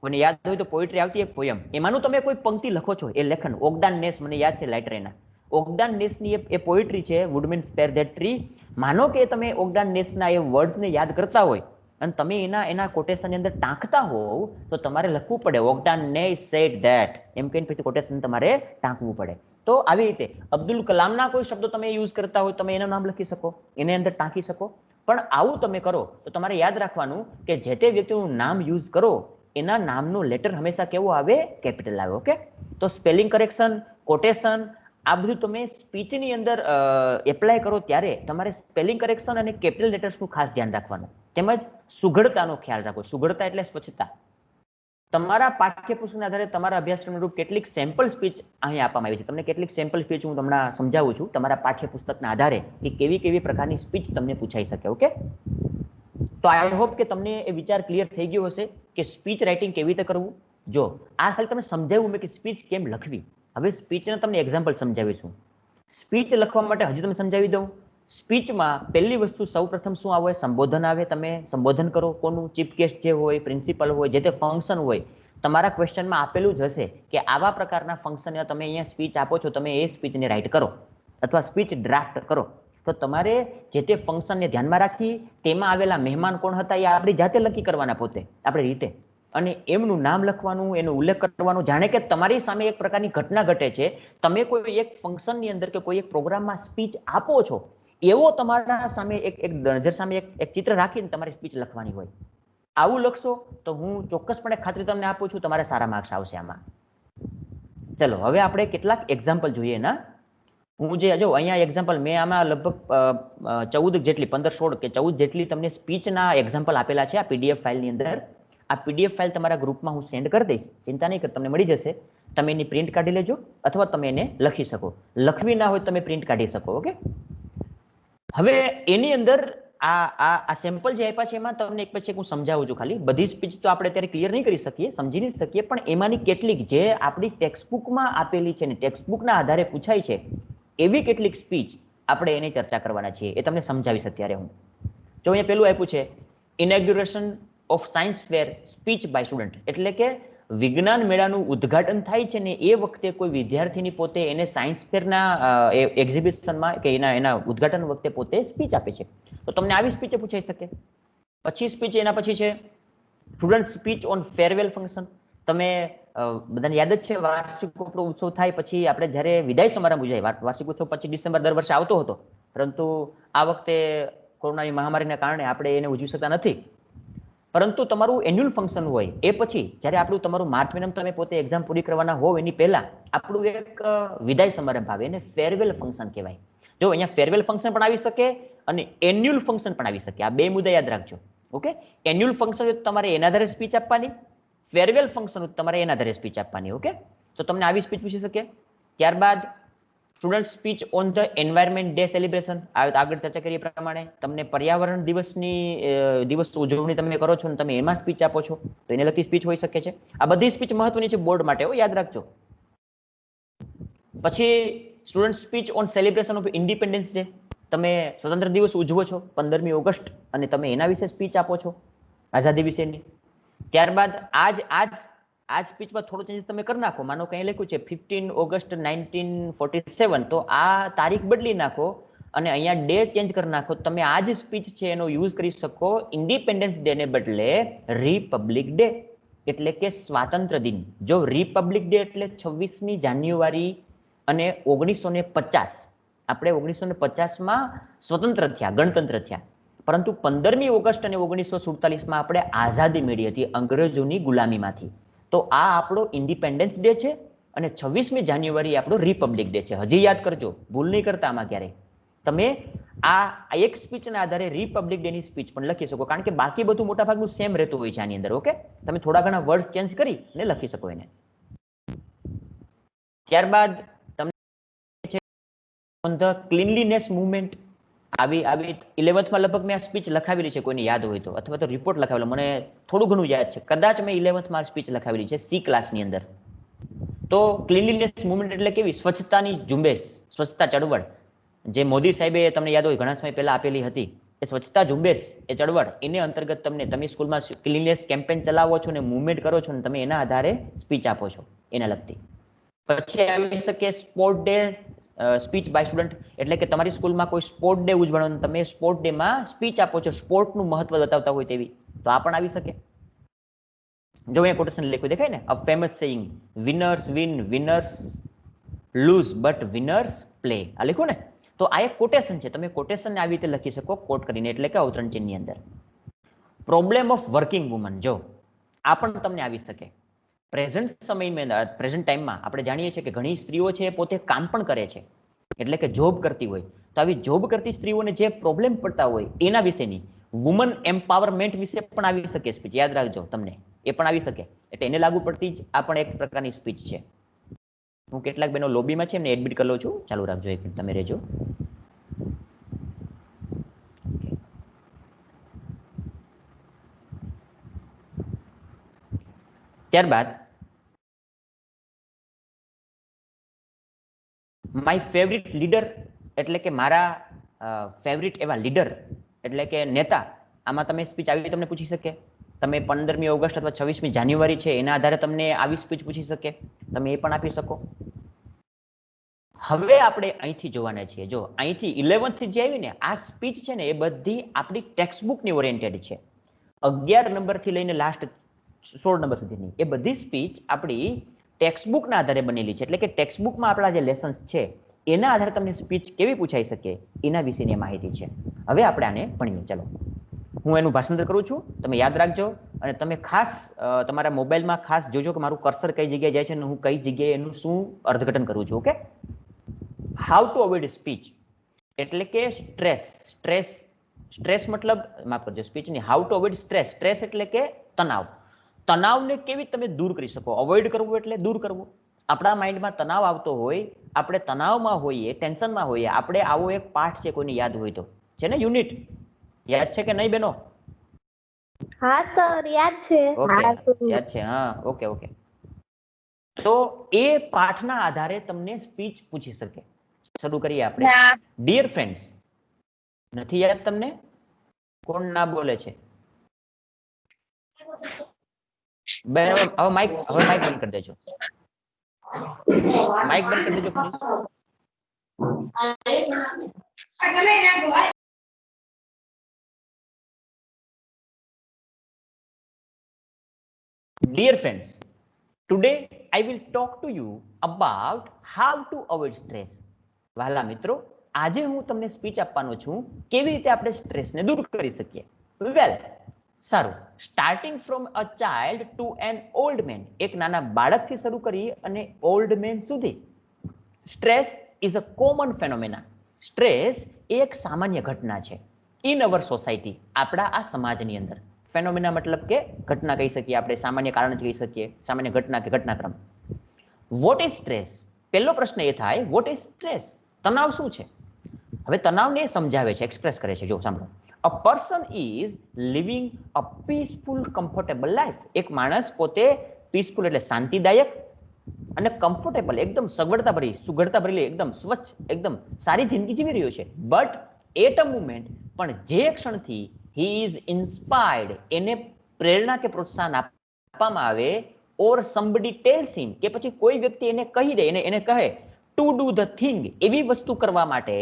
મને યાદ હોય તો પોએટ્રી આવતી એક પોયમ, એમાંનું તમે કોઈ પંક્તિ લખો છો, એ લેખન ઓગડાન નેસ, મને યાદ છે લાઇટરેના ઓગડાન નેસની એ પોએટ્રી છે, વુડમેન સ્પેર ધેટ ટ્રી. માનો કે તમે ઓગડાન નેસના એ વર્ડ્સને યાદ કરતા હોય અને તમે એના કોટેશનની અંદર ટાંકતા હોવ, તો તમારે લખવું પડે ઓગડાન નેસ સેડ ધેટ, એમ કહીને પછી કોટેશન તમારે ટાંકવું પડે. તો આવી રીતે અબ્દુલ કલામના કોઈ શબ્દો તમે યુઝ કરતા હોય, તમે એનું નામ લખી શકો, એને અંદર ટાંકી શકો. પણ આવું તમે કરો તો તમારે યાદ રાખવાનું કે જે તે વ્યક્તિનું નામ યુઝ કરો એના નામનું લેટર હંમેશા કેવું આવે? કેપિટલ આવે. ઓકે, તો સ્પેલિંગ કરેક્શન, કોટેશન, આ બધું તમે સ્પીચની અંદર એપ્લાય કરો ત્યારે તમારે સ્પેલિંગ કરેક્શન અને કેપિટલ લેટર્સનું ખાસ ધ્યાન રાખવાનું. તેમજ સુઘડતાનો ખ્યાલ રાખો. સુઘડતા એટલે સ્વચ્છતા. તમારા પાઠ્યપુસ્તકના આધારે તમારા અભ્યાસક્રમ અનુરૂપ કેટલીક સેમ્પલ સ્પીચ અહીં આપવામાં આવી છે. તમને કેટલીક સેમ્પલ સ્પીચ હું તમને સમજાવું છું તમારા પાઠ્યપુસ્તકના આધારે કે કેવી કેવી પ્રકારની સ્પીચ તમને પૂછાઈ શકે. ઓકે, તો આઈ હોપ કે તમને એ વિચાર ક્લિયર થઈ ગયો હશે કે સ્પીચ રાઇટિંગ કેવી રીતે કરવું. જો આ ખાલી તમને સમજાવ્યું મેં કે સ્પીચ કેમ લખવી. હવે સ્પીચને તમને એક્ઝામ્પલ સમજાવીશું. સ્પીચ લખવા માટે હજી તમને સમજાવી દઉં. સ્પીચમાં પહેલી વસ્તુ સૌપ્રથમ શું આવે? સંબોધન આવે. તમે સંબોધન કરો કોનું? ચીફ ગેસ્ટ જે હોય, પ્રિન્સિપલ હોય, જે તે ફંક્શન હોય. તમારા ક્વેશ્ચનમાં આપેલું જ હશે કે આવા પ્રકારના ફંક્શન તમે અહીંયા સ્પીચ આપો છો, તમે એ સ્પીચને રાઇટ કરો અથવા સ્પીચ ડ્રાફ્ટ કરો. તો તમારે જે તે ફંક્શનને ધ્યાનમાં રાખી તેમાં આવેલા મહેમાન કોણ હતા એ આપણી જાતે લખી કરવાના, પોતે આપણી રીતે, અને એમનું નામ લખવાનું, એનો ઉલ્લેખ કરવાનો, જાણે કે તમારી સામે એક પ્રકારની ઘટના ઘટે છે. તમે કોઈ એક ફંક્શનની અંદર કે કોઈ એક પ્રોગ્રામમાં સ્પીચ આપો છો એવો તમારા સામે એક નજર સામે એક ચિત્ર રાખીને તમારી સ્પીચ લખવાની હોય. આવું લખશો તો હું ચોક્કસપણે ખાતરી તમને આપું છું તમારે સારા માર્ક્સ આવશે આમાં. ચલો હવે આપણે કેટલાક એક્ઝામ્પલ જોઈએ. ના હું જે જો અહીંયા એક્ઝામ્પલ મેં આમાં લગભગ 14 જેટલી 15 16 કે 14 જેટલી તમને સ્પીચના એક્ઝામ્પલ આપેલા છે આ પીડીએફ ફાઇલની અંદર. આ પીડીએફ ફાઇલ તમારા ગ્રુપમાં હું સેન્ડ કરી દઈશ, ચિંતા નહીં કર, તમને મળી જશે. તમે એની પ્રિન્ટ કાઢી લેજો અથવા તમે એને લખી શકો. લખવી ના હોય તમે પ્રિન્ટ કાઢી શકો. ઓકે, હવે એની અંદર આ સેમ્પલ જે આપ્યા છે એમાં તમને એક પછી હું સમજાવું છું. ખાલી બધી સ્પીચ તો આપણે અત્યારે ક્લિયર નહીં કરી શકીએ, સમજી નહીં શકીએ, પણ એમાંની કેટલીક જે આપણી ટેક્સ્ટબુકમાં આપેલી છે ને ટેક્સ્ટબુકના આધારે પૂછાય છે એવી કેટલીક સ્પીચ આપણે એની ચર્ચા કરવાના છીએ. એ તમને સમજાવીશ અત્યારે હું. જો અહીંયા પેલું આપ્યું છે inauguration of science fair speech by student, એટલે કે વિજ્ઞાન મેળાનું ઉદ્ઘાટન થાય છે ને એ વખતે કોઈ વિદ્યાર્થીની પોતે એને સાયન્સ ફેરના એક્ઝિબિશનમાં કે એના ઉદ્ઘાટન વખતે પોતે સ્પીચ આપે છે. તો તમને આવી સ્પીચ પૂછાઈ શકે. પછી સ્પીચ એના પછી છે student speech on farewell function. તમે બધાને યાદ જ છે વાર્ષિકોત્સવ ઉત્સવ થાય પછી આપણે જ્યારે વિદાય સમારંભ ઉજવાય, વાર્ષિક ઉત્સવ 25 ડિસેમ્બર દર વર્ષે આવતો હતો, પરંતુ આ વખતે કોરોનાની મહામારીના કારણે આપણે એને ઉજવી શકતા નથી. પરંતુ તમારું એન્યુઅલ ફંક્શન હોય એ પછી જ્યારે આપણું તમારું માર્ચ મહિનામાં તમે પોતે એક્ઝામ પૂરી કરવાના હોવ એની પહેલા આપણું એક વિદાય સમારંભ આવે, એને ફેરવેલ ફંક્શન કહેવાય. જો અહીંયા ફેરવેલ ફંક્શન પણ આવી શકે અને એન્યુઅલ ફંક્શન પણ આવી શકે. આ બે મુદ્દા યાદ રાખજો. ઓકે, એન્યુઅલ ફંક્શન તમારે એના આધારે સ્પીચ આપવાની, ફેરવેલ ફંક્શન તમારે એના આધારે સ્પીચ આપવાની. ઓકે, તો તમને આવી સ્પીચ પૂછી શકે. ત્યારબાદ student speech on the environment day celebration. આગળ ચર્ચા કરીએ પ્રમાણે તમને પર્યાવરણ દિવસ ઉજવણી તમે કરો છો ને તમે એમાં સ્પીચ આપો છો તો એને લગતી સ્પીચ હોઈ શકે છે. આ બધી સ્પીચ મહત્વની છે બોર્ડ માટે, યાદ રાખજો. પછી student speech on celebration of independence day. તમે સ્વતંત્ર દિવસ ઉજવો છો 15મી ઓગસ્ટ અને તમે એના વિશે સ્પીચ આપો છો, આઝાદી વિશેની. ત્યારબાદ આ સ્પીચમાં થોડો ચેન્જીસ તમે કરી નાખો. માનો કંઈ લખ્યું છે 15 ઓગસ્ટ 1947, તો આ તારીખ બદલી નાખો અને અહીંયા ડે ચેન્જ કરી નાખો. તમે આ જ સ્પીચ છે એનો યુઝ કરી શકો ઇન્ડિપેન્ડન્સ ડે ને બદલે રિપબ્લિક ડે, એટલે કે સ્વાતંત્ર્ય દિન. જો રિપબ્લિક ડે એટલે 26મી જાન્યુઆરી અને 1950, આપણે 1950માં સ્વતંત્ર થયા, ગણતંત્ર થયા, પરંતુ 15મી ઓગસ્ટ અને 1947માં આપણે આઝાદી મેળવી હતી અંગ્રેજોની ગુલામીમાંથી. તો આ આપણો ઇન્ડિપેન્ડન્સ ડે છે અને 26મી જાન્યુઆરી આપણો રિપબ્લિક ડે છે. હજી યાદ કરજો, ભૂલ નહીં કરતા આમાં ક્યારેય. તમે આ એક સ્પીચના આધારે રિપબ્લિક ડેની સ્પીચ પણ લખી શકો, કારણ કે બાકી બધું મોટાભાગનું સેમ રહેતું હોય છે આની અંદર. ઓકે, તમે થોડા ઘણા વર્ડ્સ ચેન્જ કરી અને લખી શકો એને. ત્યારબાદ તમને ઓન ધ ક્લીનલીનેસ મુવમેન્ટ. આવી 11thમાં લગભગ મેં આ સ્પીચ લખાવેલી છે, કોઈને યાદ હોય તો, અથવા તો રિપોર્ટ લખાવેલો, મને થોડું ઘણું યાદ છે. કદાચ મેં 11thમાં સ્પીચ લખાવેલી છે સી ક્લાસની અંદર. તો ક્લીનલીનેસ મુવમેન્ટ એટલે કેવી? સ્વચ્છતાની ઝુંબેશ, સ્વચ્છતા ચળવળ, જે મોદી સાહેબે તમને યાદ હોય ઘણા સમય પહેલા આપેલી હતી. એ સ્વચ્છતા ઝુંબેશ, એ ચળવળ, એને અંતર્ગત તમે સ્કૂલમાં ક્લીનલીનેસ કેમ્પેન ચલાવો છો ને મુવમેન્ટ કરો છો ને તમે એના આધારે સ્પીચ આપો છો એના લગતી. પછી આવી શકે sport day speech by student, એટલે કે તમારી સ્કૂલમાં કોઈ સ્પોર્ટ ડે ઉજવવાનો, તમે સ્પોર્ટ ડેમાં સ્પીચ આપો છો સ્પોર્ટનું મહત્વ બતાવતા હોય તેવી, તો આ પણ આવી શકે. જો અહીંયા કોટેશન લખ્યું દેખાય ને, a famous saying, winners win, winners lose but winners play. આ લખ્યું ને, તો આ એક કોટેશન છે. તમે કોટેશનને આવી રીતે લખી શકો કોટ કરીને, એટલે કે અવતરણ ચિહ્નની અંદર. પ્રોબ્લેમ ઓફ વર્કિંગ વુમન, જો આ પણ તમને આવી શકે. પ્રેઝન્ટ સમયમાં, પ્રેઝન્ટ ટાઈમમાં આપણે જાણીએ છીએ કે ઘણી સ્ત્રીઓ છે પોતે કામ પણ કરે છે, એટલે કે જોબ કરતી હોય. તો આવી જોબ કરતી સ્ત્રીઓને જે પ્રોબ્લેમ પડતા હોય એના વિશેની વુમન એમ્પાવરમેન્ટ વિશે પણ આવી શકે સ્પીચ. યાદ રાખજો, તમને એ પણ આવી શકે. એટલે એને લાગુ પડતી જ આ પણ એક પ્રકારની સ્પીચ છે. હું કેટલાક બહેનો લોબીમાં છે એમને એડમિટ કરી લઉં છું. ચાલુ રાખજો, એક મિનિટ તમે રહેજો. ત્યારબાદ માય ફેવરિટ લીડર એટલે કે મારા ફેવરિટ એવા લીડર એટલે કે નેતા, આમાં તમે સ્પીચ આવી તમને પૂછી શકે. તમે 15મી ઓગસ્ટ અથવા 26મી જાન્યુઆરી છે એના આધારે તમને આવી સ્પીચ પૂછી શકે, તમે એ પણ આપી શકો. હવે આપણે અહીંથી જોવાના છીએ. જો અહીંથી 11th જે આવી ને આ સ્પીચ છે ને એ બધી આપણી ટેક્સ્ટબુકની ઓરિએન્ટેડ છે. 11 નંબરથી લઈને લાસ્ટ 16 નંબર સુધીની એ બધી સ્પીચ આપણી ટેક્સ્ટબુકના આધારે બનેલી છે. એટલે કે ટેક્સ્ટબુકમાં આપણા જે લેસન્સ છે એના આધારે તમને સ્પીચ કેવી પૂછાઈ શકે એના વિશેની માહિતી છે. હવે આપણે આને ભણીએ. ચાલો, હું એનું ભાષાંતર કરું છું, તમે યાદ રાખજો. અને તમે ખાસ તમારા મોબાઈલમાં ખાસ જોજો કે મારું કર્સર કઈ જગ્યાએ જાય છે અને હું કઈ જગ્યાએ એનું શું અર્થઘટન કરું છું. Okay, how to avoid speech એટલે કે સ્ટ્રેસ મતલબ, માફ કરજો, સ્પીચની હાઉ ટુ અવોઇડ સ્ટ્રેસ એટલે કે તણાવ. તણાવને કેવી તમે દૂર કરી શકો. અવોઇડ કરવું એટલે દૂર કરવું. આપણા માઇન્ડમાં તણાવ આવતો હોય, આપણે તણાવમાં હોઈએ, ટેન્શનમાં હોઈએ, આપણે આવો એક પાઠ છે, કોઈને યાદ હોય તો, છે ને યુનિટ, યાદ છે કે નહીં બેનો? હા સર, યાદ છે. ઓકે, યાદ છે. હા, ઓકે ઓકે. તો એ પાઠના આધારે તમને સ્પીચ પૂછી શકે. શરૂ કરીએ આપણે. ડિયર ફ્રેન્ડ્સ, નથી યાદ તમને? કોણ ના બોલે છે? હવે માઇક બંધ કરી દેજો. માઇક બંધ કરી દેજો please. Dear friends, today I will talk to you about how to avoid stress. વહાલા મિત્રો, આજે હું તમને સ્પીચ આપવાનો છું કેવી રીતે આપણે સ્ટ્રેસને દૂર કરી શકીએ. વેલ, સારું. Starting from a child to an old man, એક નાના બાળકથી શરૂ કરી અને ઓલ્ડ મેન સુધી. Stress is a common phenomena. Stress એ એક સામાન્ય ઘટના છે ઇન અવર સોસાયટી, આપણા આ સમાજની અંદર. ફેનોમેના મતલબ કે ઘટના કહી શકીએ આપણે, સામાન્ય કારણ કહી શકીએ, સામાન્ય ઘટના કે ઘટનાક્રમ. What is stress? પહેલો પ્રશ્ન એ થાય, વોટ ઇઝ સ્ટ્રેસ? તણાવ શું છે? હવે તણાવને સમજાવે છે, એક્સપ્રેસ કરે છે. જો સાંભળો. A person is living a peaceful comfortable life. એક માણસ પોતે પીસફુલ એટલે શાંતિદાયક અને કમ્ફર્ટેબલ, એકદમ સગવડતા ભરી, સુઘડતા ભરેલી, એકદમ સ્વચ્છ, એકદમ સારી જિંદગી જીવી રહ્યો છે. બટ એટ અ મુમેન્ટ, પણ જે ક્ષણથી હી ઇઝ ઇન્સ્પાયર્ડ, એને પ્રેરણા કે પ્રોત્સાહન આપવામાં આવે, ઓર સમબડી ટેલ્સ હિમ, કે પછી કોઈ વ્યક્તિ એને કહી દે, એને કહે ટુ ડુ ધ થિંગ, એવી વસ્તુ કરવા માટે,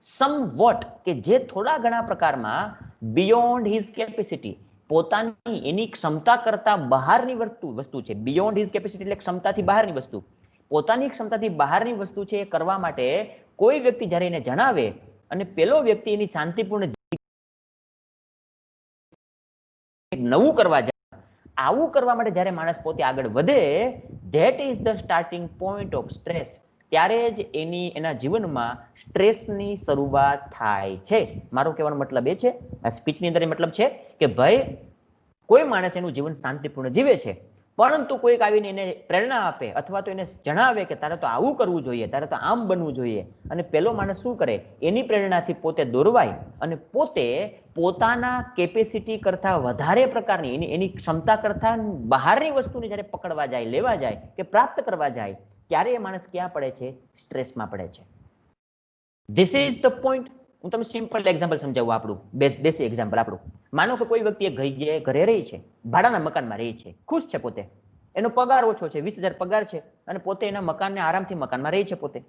સમવોટ, કે જે થોડા ઘણા પ્રકારમાં બિયોન્ડ હિઝ કેપેસિટી, પોતાની એની ક્ષમતા કરતા બહારની વસ્તુ છે. બિયોન્ડ હિઝ કેપેસિટી એટલે ક્ષમતાથી બહારની વસ્તુ, પોતાની ક્ષમતાથી બહારની વસ્તુ છે એ કરવા માટે કોઈ વ્યક્તિ જ્યારે એને જણાવે અને પેલો વ્યક્તિ એની શાંતિપૂર્ણ નવું કરવા જાય, આવું કરવા માટે જ્યારે માણસ પોતે આગળ વધે, that is the starting point of stress. ત્યારે જ એના જીવનમાં સ્ટ્રેસની શરૂઆત થાય છે. મારો કહેવાનો મતલબ એ છે, આ સ્પીચની અંદર એ મતલબ છે કે ભાઈ કોઈ માણસ એનું જીવન શાંતિપૂર્ણ જીવે છે, પરંતુ કોઈક આવીને એને પ્રેરણા આપે અથવા તો એને જણાવે કે તારે તો આવું કરવું જોઈએ, તારે તો આમ બનવું જોઈએ, અને પેલો માણસ શું કરે, એની પ્રેરણાથી પોતે દોરવાય અને પોતે પોતાના કેપેસિટી કરતા વધારે પ્રકારની, એની ક્ષમતા કરતા બહારની વસ્તુને જ્યારે પકડવા જાય, લેવા જાય કે પ્રાપ્ત કરવા જાય, ત્યારે એ માણસ ક્યાં પડે છે? સ્ટ્રેસમાં પડે છે. This is the point. હું તમને સિમ્પલ એક્ઝામ્પલ સમજાવું, આપણું દેશી એક્ઝામ્પલ આપણું. માનો કે કોઈ વ્યક્તિ ઘરે રહી છે, ભાડાના મકાનમાં રહી છે, ખુશ છે પોતે, એનો પગાર ઓછો છે, 20,000 પગાર છે, અને પોતે એના મકાનને આરામથી મકાનમાં રહી છે પોતે.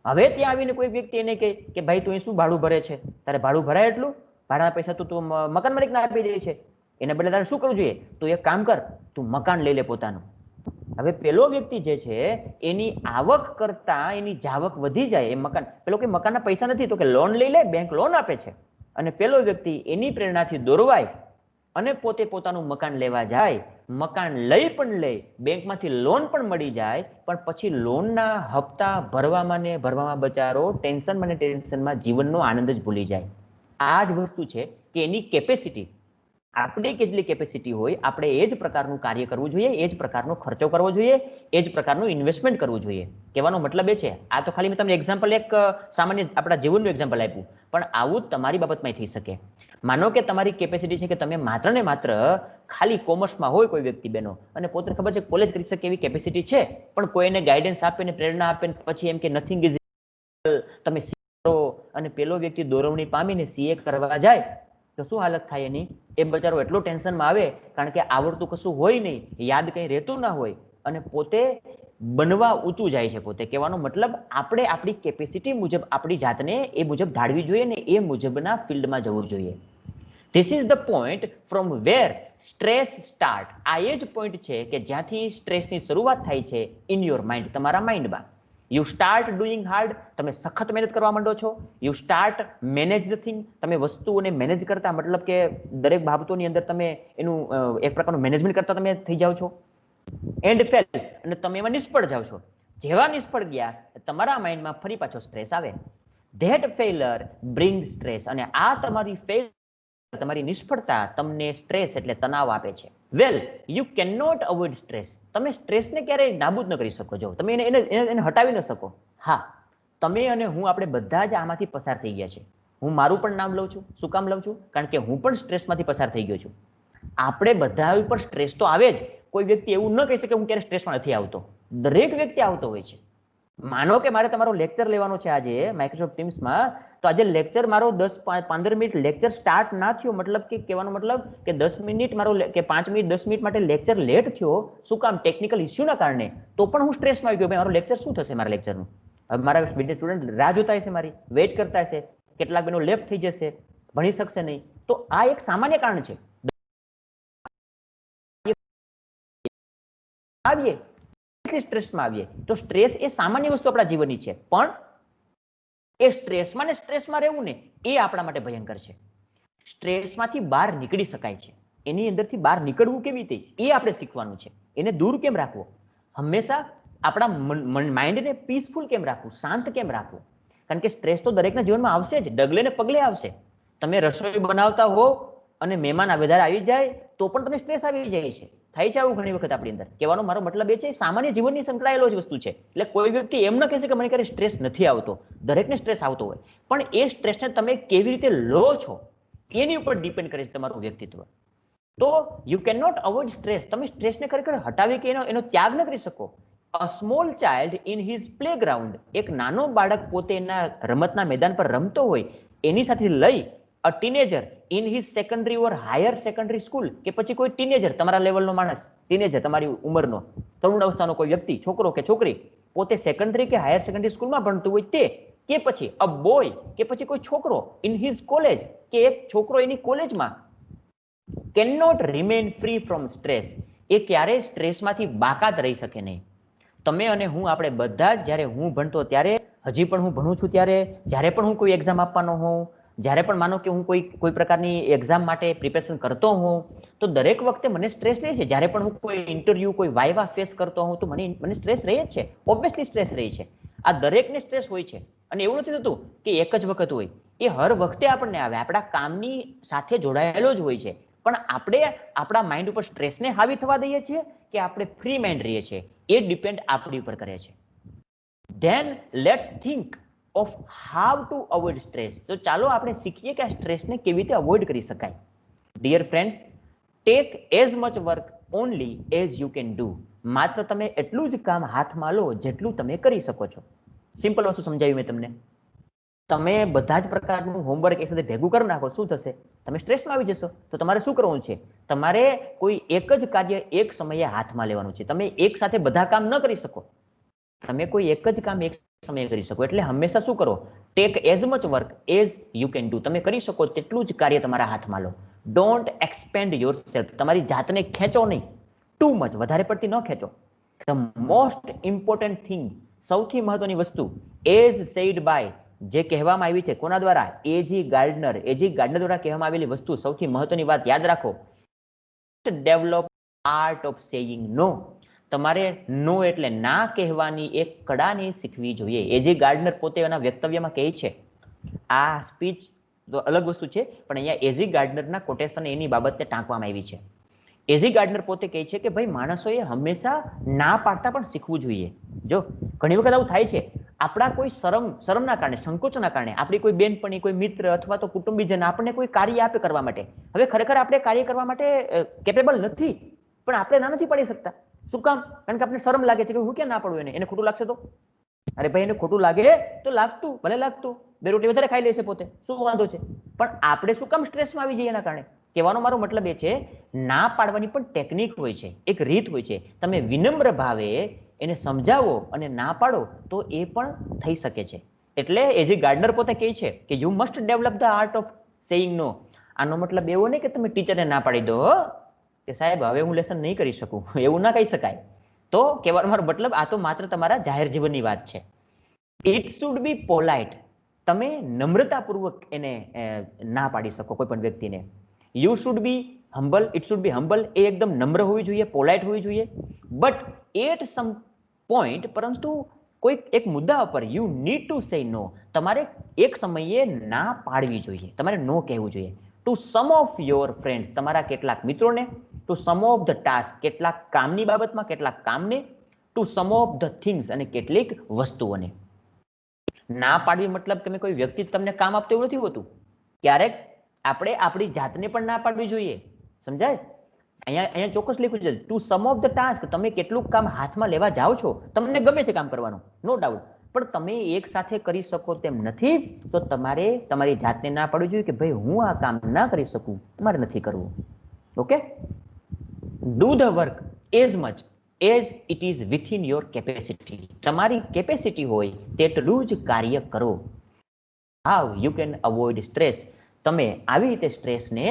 હવે ત્યાં આવીને કોઈ વ્યક્તિ એને કહે કે ભાઈ તું શું ભાડું ભરે છે, તારે ભાડું ભરાય એટલું, ભાડાના પૈસા તું મકાન માલિકને આપી દે છે, એને બદલે તારે શું કરવું જોઈએ? તું એક કામ કર, તું મકાન લઈ લે પોતાનું. હવે પેલો વ્યક્તિ જે છે એની આવક કરતા એની જાવક વધી જાય, એ મકાન, પેલો કે મકાનના પૈસા નથી તો કે લોન લઈ લે, બેંક લોન આપે છે, અને પેલો વ્યક્તિ એની પ્રેરણાથી દોરવાય અને પોતે પોતાનું મકાન લેવા જાય, મકાન લઈ પણ લે, બેંકમાંથી લોન પણ મળી જાય, પણ પછી લોનના હપ્તા ભરવામાં બચારો ટેન્શનમાં જીવનનો આનંદ જ ભૂલી જાય. આ જ વસ્તુ છે કે એની કેપેસિટી, આપણી કેટલી કેપેસિટી હોય આપણે એ જ પ્રકારનું કાર્ય કરવું જોઈએ, એ જ પ્રકારનો ખર્ચો કરવો જોઈએ, એ જ પ્રકારનું ઇન્વેસ્ટમેન્ટ કરવું જોઈએ. કહેવાનો મતલબ એ છે, આ તો ખાલી મેં તમને એક્ઝામ્પલ એક સામાન્ય આપણા જીવનનું એક્ઝામ્પલ આપ્યું, પણ આવું જ તમારી બાબતમાં થઈ શકે. માનો કે તમારી કેપેસિટી છે કે તમે માત્ર ને માત્ર ખાલી કોમર્સમાં હોય કોઈ વ્યક્તિ બેનો અને પોતે ખબર છે કોલેજ કરી શકે એવી કેપેસિટી છે, પણ કોઈને ગાઈડન્સ આપે ને પ્રેરણા આપે પછી એમ કે નથિંગ ઇઝ તમે કરો અને પેલો વ્યક્તિ દોરવણી પામીને સીએ કરવા જાય તો શું હાલત થાય એની? એ બચારો એટલો ટેન્શનમાં આવે કારણ કે આવડતું કશું હોય નહીં, યાદ કંઈ રહેતું ના હોય અને પોતે બનવા ઊંચું જાય છે. પોતે કહેવાનો મતલબ આપણે આપણી કેપેસિટી મુજબ આપણી જાતને એ મુજબ ઢાળવી જોઈએ ને એ મુજબના ફિલ્ડમાં જવું જોઈએ. This is the point from where stress start. આ એ જ પોઈન્ટ છે કે જ્યાંથી સ્ટ્રેસની શરૂઆત થાય છે ઇન યોર માઇન્ડ, તમારા માઇન્ડમાં. યુ સ્ટાર્ટ ડુઈંગ હાર્ડ, તમે સખત મહેનત કરવા માંડો છો. You start manage the thing, તમે વસ્તુઓને મેનેજ કરતા મતલબ કે દરેક બાબતોની અંદર તમે એનું એક પ્રકારનું મેનેજમેન્ટ કરતા તમે થઈ જાઓ છો. એન્ડ ફેલ, અને તમે એમાં નિષ્ફળ જાઓ છો. જેવા નિષ્ફળ ગયા તમારા માઇન્ડમાં ફરી પાછો સ્ટ્રેસ આવે. ધેટ ફેલર બ્રિંગ સ્ટ્રેસ, અને આ તમારી ફેલ તમારી નિષ્ફળતા તમને સ્ટ્રેસ એટલે તણાવ આપે છે. Well you can not avoid stress, તમે સ્ટ્રેસને ક્યારેય નાબૂદ ન કરી શકો. જો તમે એને હટાવી ન શકો. હા, તમે અને હું આપણે બધા જ આમાંથી પસાર થઈ ગયા છે. હું મારું પણ નામ લઉં છું. શું કામ લઉં છું? કારણ કે હું પણ સ્ટ્રેસમાંથી પસાર થઈ ગયો છું. આપણે બધા ઉપર સ્ટ્રેસ તો આવે જ. કોઈ વ્યક્તિ એવું ન કહી શકે હું ક્યારે સ્ટ્રેસમાં નથી આવતો. દરેક વ્યક્તિ આવતો હોય છે. માનો કે મારે તમારો લેક્ચર લેવાનો છે આજે માઇક્રોસોફ્ટ ટીમ્સમાં, તો આજે લેક્ચર મારો 10-15 મિનિટ લેક્ચર સ્ટાર્ટ ના થયો, મતલબ કે કહેવાનો મતલબ કે 10 મિનિટ મારો કે 5 મિનિટ 10 મિનિટ માટે લેક્ચર લેટ થયો. શું કામ? ટેકનિકલ ઇસ્યુના કારણે. તો પણ હું સ્ટ્રેસમાં આવી ગયો. ભાઈ મારો લેક્ચર શું થશે? મારા લેક્ચરનું મારા સ્ટુડન્ટ રાહ જોતા હશે, મારી વેઇટ કરતા હશે, કેટલાક બેનો લેફ્ટ થઈ જશે, ભણી શકશે નહીં. તો આ એક સામાન્ય કારણ છે. આવીએ સ્ટ્રેસમાં આવીએ તો સ્ટ્રેસ એ સામાન્ય વસ્તુ આપણા જીવનની છે, પણ એ સ્ટ્રેસમાં ને સ્ટ્રેસમાં રહેવું ને એ આપણા માટે ભયંકર છે. સ્ટ્રેસમાંથી બહાર નીકળી શકાય છે. એની અંદરથી બહાર નીકળવું કેવી રીતે એ આપણે શીખવાનું છે. એને દૂર કેમ રાખવો? હંમેશા આપણા માઇન્ડને પીસફુલ કેમ રાખવું, શાંત કેમ રાખવું? કારણ કે સ્ટ્રેસ તો દરેકના જીવનમાં આવશે જ, ડગલે ને પગલે આવશે. તમે રસોઈ બનાવતા હો અને મહેમાન વધારે આવી જાય તો પણ તમે સ્ટ્રેસ આવી જાય છે. થાય છે આવું ઘણી વખત આપણી અંદર. કહેવાનો મારો મતલબ એ છે સામાન્ય જીવનની સંકળાયેલો જ વસ્તુ છે. એટલે કોઈ વ્યક્તિ એમ ન કહેશે કે મને ક્યારે સ્ટ્રેસ નથી આવતો. દરેકને સ્ટ્રેસ આવતો હોય, પણ એ સ્ટ્રેસને તમે કેવી રીતે લો છો એની ઉપર ડિપેન્ડ કરે છે તમારું વ્યક્તિત્વ. તો you can not avoid stress. તમે સ્ટ્રેસને ખરેખર હટાવી કે એનો ત્યાગ ન કરી શકો. A small child in his playground, એક નાનો બાળક પોતે એના રમતના મેદાન પર રમતો હોય એની સાથે લઈ a teenager in his secondary or higher secondary school, કે પછી કોઈ ટીનેજર તમારા લેવલનો માણસ, ટીનેજર તમારી ઉંમરનો તરુણ અવસ્થાનો કોઈ વ્યક્તિ, છોકરો કે છોકરી પોતે સેકન્ડરી કે હાયર સેકન્ડરી સ્કૂલમાં ભણતું હોય તે, કે પછી અ બોય કે પછી કોઈ છોકરો ઇન હિઝ કોલેજ, કે એક છોકરો એની કોલેજમાં can not remain free from stress, એ ક્યારેય સ્ટ્રેસમાંથી બાકાત રહી શકે નહીં. તમે અને હું આપણે બધા જ જ્યારે હું ભણતો ત્યારે, હજી પણ હું ભણું છું ત્યારે, જ્યારે પણ હું કોઈ એક્ઝામ આપવાનો હોઉં, જ્યારે પણ માનો કે હું કોઈ પ્રકારની એક્ઝામ માટે પ્રિપેરેશન કરતો હોઉં, તો દરેક વખતે મને સ્ટ્રેસ રહે છે. જ્યારે પણ હું કોઈ ઇન્ટરવ્યૂ કોઈ વાઇવા ફેસ કરતો હોઉં તો મને સ્ટ્રેસ રહે જ છે. ઓબ્વિયસલી સ્ટ્રેસ રહે છે. આ દરેકને સ્ટ્રેસ હોય છે. અને એવું નથી થતું કે એક જ વખત હોય, એ હર વખતે આપણને આવે, આપણા કામની સાથે જોડાયેલો જ હોય છે. પણ આપણે આપણા માઇન્ડ ઉપર સ્ટ્રેસને હાવી થવા દઈએ છીએ કે આપણે ફ્રી માઇન્ડ રહીએ છીએ, એ ડિપેન્ડ આપણી ઉપર કરે છે. Then let's think of how to avoid stress. તો ચાલો આપણે શીખીએ કે આ સ્ટ્રેસને કેવી રીતે અવોઇડ કરી શકાય. Dear friends, take as much work only as you can do. માત્ર તમે એટલું જ કામ હાથમાં લો જેટલું તમે કરી શકો છો. સિમ્પલ વસ્તુ સમજાવ્યું મેં તમને. તમે બધા જ પ્રકારનું હોમવર્ક એક સાથે ભેગું કરી નાખો, શું થશે? તમે સ્ટ્રેસમાં આવી જશો. તો તમારે શું કરવાનું છે? તમારે કોઈ એક જ કાર્ય એક સમયે હાથમાં લેવાનું છે. તમે એક સાથે બધા કામ ન કરી શકો. તમે કોઈ એક જ કામ એક સમયે કરી શકો. એટલે હંમેશા શું કરો? Take as much work as you can do. તમે કરી શકો તેટલું જ કાર્ય તમારા હાથમાં લો. Don't expand yourself. તમારી જાતને ખેંચો નહીં. ટુ મચ, વધારે પડતી ન ખેંચો. ધ મોસ્ટ ઇમ્પોર્ટન્ટ થિંગ, સૌથી મહત્વની વસ્તુ, એઝ સેઇડ બાય, જે કહેવામાં આવી છે કોના દ્વારા? એજી ગાર્ડનર. એજી ગાર્ડનર દ્વારા કહેવામાં આવેલી વસ્તુ, સૌથી મહત્વની વાત યાદ રાખો. ડેવલપ આર્ટ ઓફ સેઇંગ નો. તમારે નો એટલે ના કહેવાની એક કળાને શીખવી જોઈએ. એજી ગાર્ડનર પોતે એના વક્તવ્યમાં કહે છે, આ સ્પીચ તો અલગ વસ્તુ છે, પણ અહીંયા એઝી ગાર્ડનરના કોટેશન એની બાબતને ટાંકવામાં આવી છે. એઝી ગાર્ડનર પોતે કહે છે કે ભાઈ માણસોએ હંમેશા ના પાડતા પણ શીખવું જોઈએ. જો ઘણી વખત આવું થાય છે, આપણા કોઈ શરમના કારણે, સંકોચના કારણે આપણી કોઈ બેનપણી, કોઈ મિત્ર અથવા તો કુટુંબીજન આપણને કોઈ કાર્ય આપે કરવા માટે, હવે ખરેખર આપણે કાર્ય કરવા માટે કેપેબલ નથી, પણ આપણે ના નથી પાડી શકતા. શું કામ? કારણ કે આપણે શરમ લાગે છે કે હું ક્યાં ના પાડું, એને ખોટું લાગશે તો. અરે ભાઈ એને ખોટું લાગે તો લાગતું, ભલે લાગતું, બે રોટી વધારે ખાઈ લેશે પોતે, શું વાંધો છે? પણ આપણે શું કામ સ્ટ્રેસમાં આવી જઈએ એના કારણે? કહેવાનો મારો મતલબ એ છે, ના પાડવાની પણ ટેકનિક હોય છે, એક રીત હોય છે. તમે વિનમ્ર ભાવે એને સમજાવો અને ના પાડો તો એ પણ થઈ શકે છે. એટલે એઝ એ ગાર્ડનર પોતે કહે છે કે you must develop the art of saying no. આનો મતલબ એવો નહીં કે તમે ટીચરને ના પાડી દો કે સાહેબ હવે હું લેસન નહીં કરી શકું, એવું ના કહી શકાય. તો કહેવાનો મારો મતલબ આ તો માત્ર તમારા જાહેર જીવનની વાત છે. It should be polite. તમે નમ્રતાપૂર્વક એને ના પાડી શકો કોઈ પણ વ્યક્તિને. You should be humble, it should be humble. એ એકદમ નમ્ર હોવી જોઈએ, પોલાઇટ હોવી જોઈએ. બટ એટ સમ પોઈન્ટ, પરંતુ કોઈ એક મુદ્દા ઉપર યુ નીડ ટુ સે નો. તમારે એક સમયે ના પાડવી જોઈએ, તમારે નો કહેવું જોઈએ. To some of your friends, તમારા કેટલાક મિત્રોને. To some of the task, કેટલાક કામની બાબતમાં, કેટલાક કામને. To some of the things, અને કેટલીક વસ્તુઓને. ના પાડવી મતલબ તમે કોઈ વ્યક્તિ તમને કામ આપતો એવું નથી હોતું. ક્યારેક આપણે આપણી જાતને પણ ના પાડવી જોઈએ, સમજાય? અહીંયા ચોક્કસ લખ્યું છે to some of the task. તમે કેટલું કામ હાથમાં લેવા જાઓ છો, તમને ગમે છે કામ કરવાનું, નો ડાઉટ, પણ તમે એક સાથે કરી શકો તેમ નથી, તો તમારે તમારી જાતને ના પાડવી જોઈએ કે ભાઈ હું આ કામ ના કરી શકું, મારે નથી કરવું. Okay? Do the work as much as it is within your capacity. તમારી કેપેસિટી હોય તેટલું જ કાર્ય કરો. How you can avoid stress. તમે આવી રીતે સ્ટ્રેસને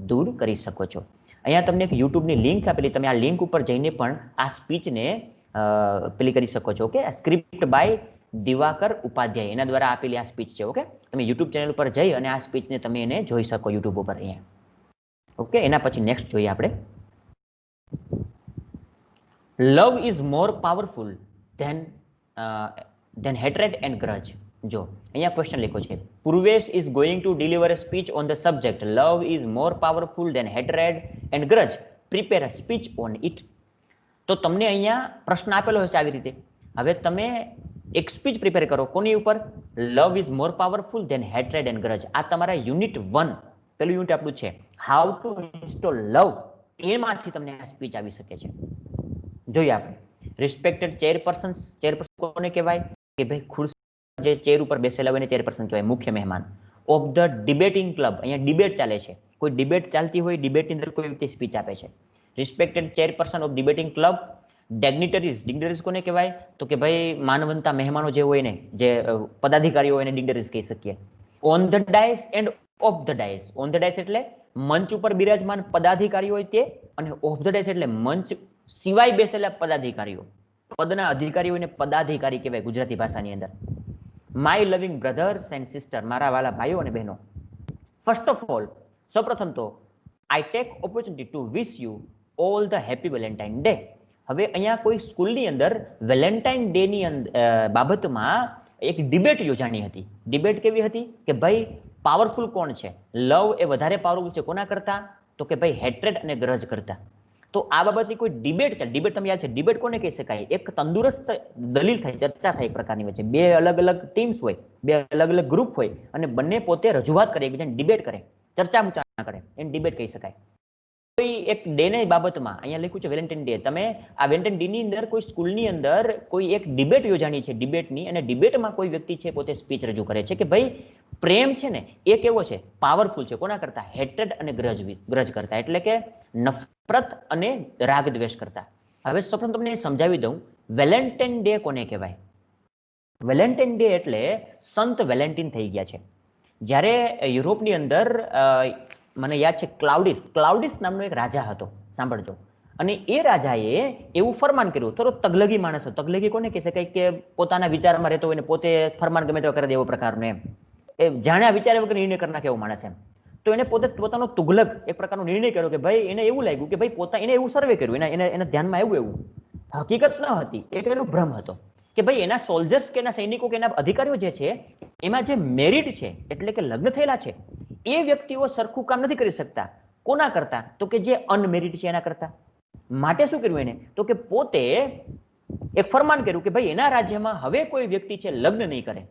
દૂર કરી શકો છો. અહીંયા તમને એક યુટ્યુબની લિંક આપેલી, તમે આ લિંક ઉપર જઈને પણ આ સ્પીચને પેલી કરી શકો છો. Okay? Script by Diwakar Upadhyay, એના દ્વારા આપેલી આ સ્પીચ છે. ઓકે? તમે યુટ્યુબ ચેનલ ઉપર જઈ અને આ સ્પીચને તમે એને જોઈ શકો યુટ્યુબ ઉપર અહીંયા. ઓકે? એના પછી નેક્સ્ટ જોઈએ આપણે. Love is more powerful than hatred and grudge. જો અહીંયા ક્વેશ્ચન લખ્યો છે, Purvesh is going to deliver a speech on the subject love is more powerful than hatred and grudge. Prepare a speech on it. તો તમને અહીંયા પ્રશ્ન આપેલો હશે આવી રીતે. હવે તમે એક સ્પીચ પ્રિપેર કરો, કોની ઉપર? Love is more powerful than hatred and grudge. આ તમારા યુનિટ 1, પેલું યુનિટ આપણું છે હાઉ ટુ ઇન્સ્ટોલ લવ. એમાંથી તમને આ સ્પીચ આવી શકે છે. જોઈએ આપણે. Respected chairperson. ચેરપર્સન કોને કહેવાય? કે ભાઈ ખુરશી જે ચેર ઉપર બેસેલા હોય ને ચેરપર્સન કહેવાય, મુખ્ય મહેમાન. Of the debating club. અહીંયા ડિબેટ ચાલે છે, કોઈ ડિબેટ ચાલતી હોય, ડિબેટની અંદર કોઈ વ્યક્તિ સ્પીચ આપે છે. Respected chairperson of debating club. Dignitaries. Dignitaries કોને કહેવાય? તો કે ભાઈ માનવંતા મહેમાનો જે હોય ને, જે પદાધિકારીઓ હોય એને ડિગ્નિટરીઝ કહી શકીએ. On the dais and of the dais. On the dais એટલે મંચ ઉપર બિરાજમાન પદાધિકારીઓ હોય તે, અને ઓફ ધ ડાયસ એટલે મંચ સિવાય બેસેલા પદાધિકારીઓ. પદના અધિકારીઓને પદાધિકારી કહેવાય ગુજરાતી ભાષાની અંદર. માય લવિંગ બ્રધર્સ એન્ડ સિસ્ટર. મારા વાલા ભાઈઓ અને બહેનો. ફર્સ્ટ ઓફ ઓલ, સૌપ્રથમ તો I take opportunity two wish you all the happy Valentine day. હવે અહીંયા કોઈ સ્કૂલની અંદર વેલેન્ટાઇન ડે ની બાબતમાં એક ડિબેટ યોજાણી હતી. ડિબેટ કેવી હતી? કે ભાઈ પાવરફુલ કોણ છે? લવ એ વધારે પાવરફુલ છે કોના કરતા? તો કે ભાઈ હેટ્રેડ અને ગ્રજ કરતા. તો આ બાબતની કોઈ ડિબેટ છે. ડિબેટ તમે યાદ છે, ડિબેટ કોને કહી શકાય? એક તંદુરસ્ત દલીલ થાય, ચર્ચા થાય એક પ્રકારની વચ્ચે. બે અલગ અલગ ટીમ્સ હોય, બે અલગ અલગ ગ્રુપ હોય, અને બંને પોતે રજૂઆત કરે, એકબીજાને ડિબેટ કરે, ચર્ચા વિચારણા કરે, એને ડિબેટ કહી શકાય. કોઈ એક ડે ની બાબતમાં અહીંયા લખ્યું છે વેલેન્ટાઇન ડે. તમે આ વેલેન્ટાઇન ડે ની અંદર કોઈ સ્કૂલની અંદર કોઈ એક ડિબેટ યોજાણી છે, ડિબેટની, અને ડિબેટમાં કોઈ વ્યક્તિ છે પોતે સ્પીચ રજૂ કરે છે કે ભાઈ પ્રેમ છે ને એ કેવો છે? પાવરફુલ છે. કોના કરતા? હેટ્રેડ અને ગ્રજ કરતા. એટલે કે નફરત અને રાગ દ્વેષ કરતા. હવે સૌપ્રથમ તમને સમજાવી દઉં, વેલેન્ટાઇન ડે કોને કહેવાય? વેલેન્ટાઇન ડે એટલે સંત વેલેન્ટિન થઈ ગયા છે. જ્યારે યુરોપની અંદર મને યાદ છે ક્લાઉડિસ નામનો એક રાજા હતો, સાંભળજો. અને એ રાજાએ એવું ફરમાન કર્યું, થોડો તગલગી માણસ હતો. તગલગી કોને કહી શકાય? કે પોતાના વિચારમાં રહેતો હોય ને પોતે ફરમાન ગમે તેવા કરી દે એવો પ્રકારનો. એમ એ જાણ્યા વિચાર્યા વગર નિર્ણય કરી નાખે એવો માણસ. એમ તો એને પોતાનો તુગલક એક પ્રકારનો નિર્ણય કર્યો કે ભાઈ એને એવું લાગ્યું કે ભાઈ એને એવું સર્વે કર્યું, એના ધ્યાનમાં આવ્યું એવું. હકીકત ન હતી, એક એનો ભ્રમ હતો કે ભાઈ એના સોલ્જર્સ કે એના સૈનિકો કે એના અધિકારીઓ જે છે એમાં જે મેરિડ છે એટલે કે લગ્ન થયેલા છે એ વ્યક્તિઓ સરખું કામ નથી કરી શકતા. કોના કરતા? તો કે જે અનમેરિડ છે એના કરતા. માટે શું કર્યું એને? તો કે પોતે એક ફરમાન કર્યું કે ભાઈ એના રાજ્યમાં હવે કોઈ વ્યક્તિ છે લગ્ન નહીં કરે,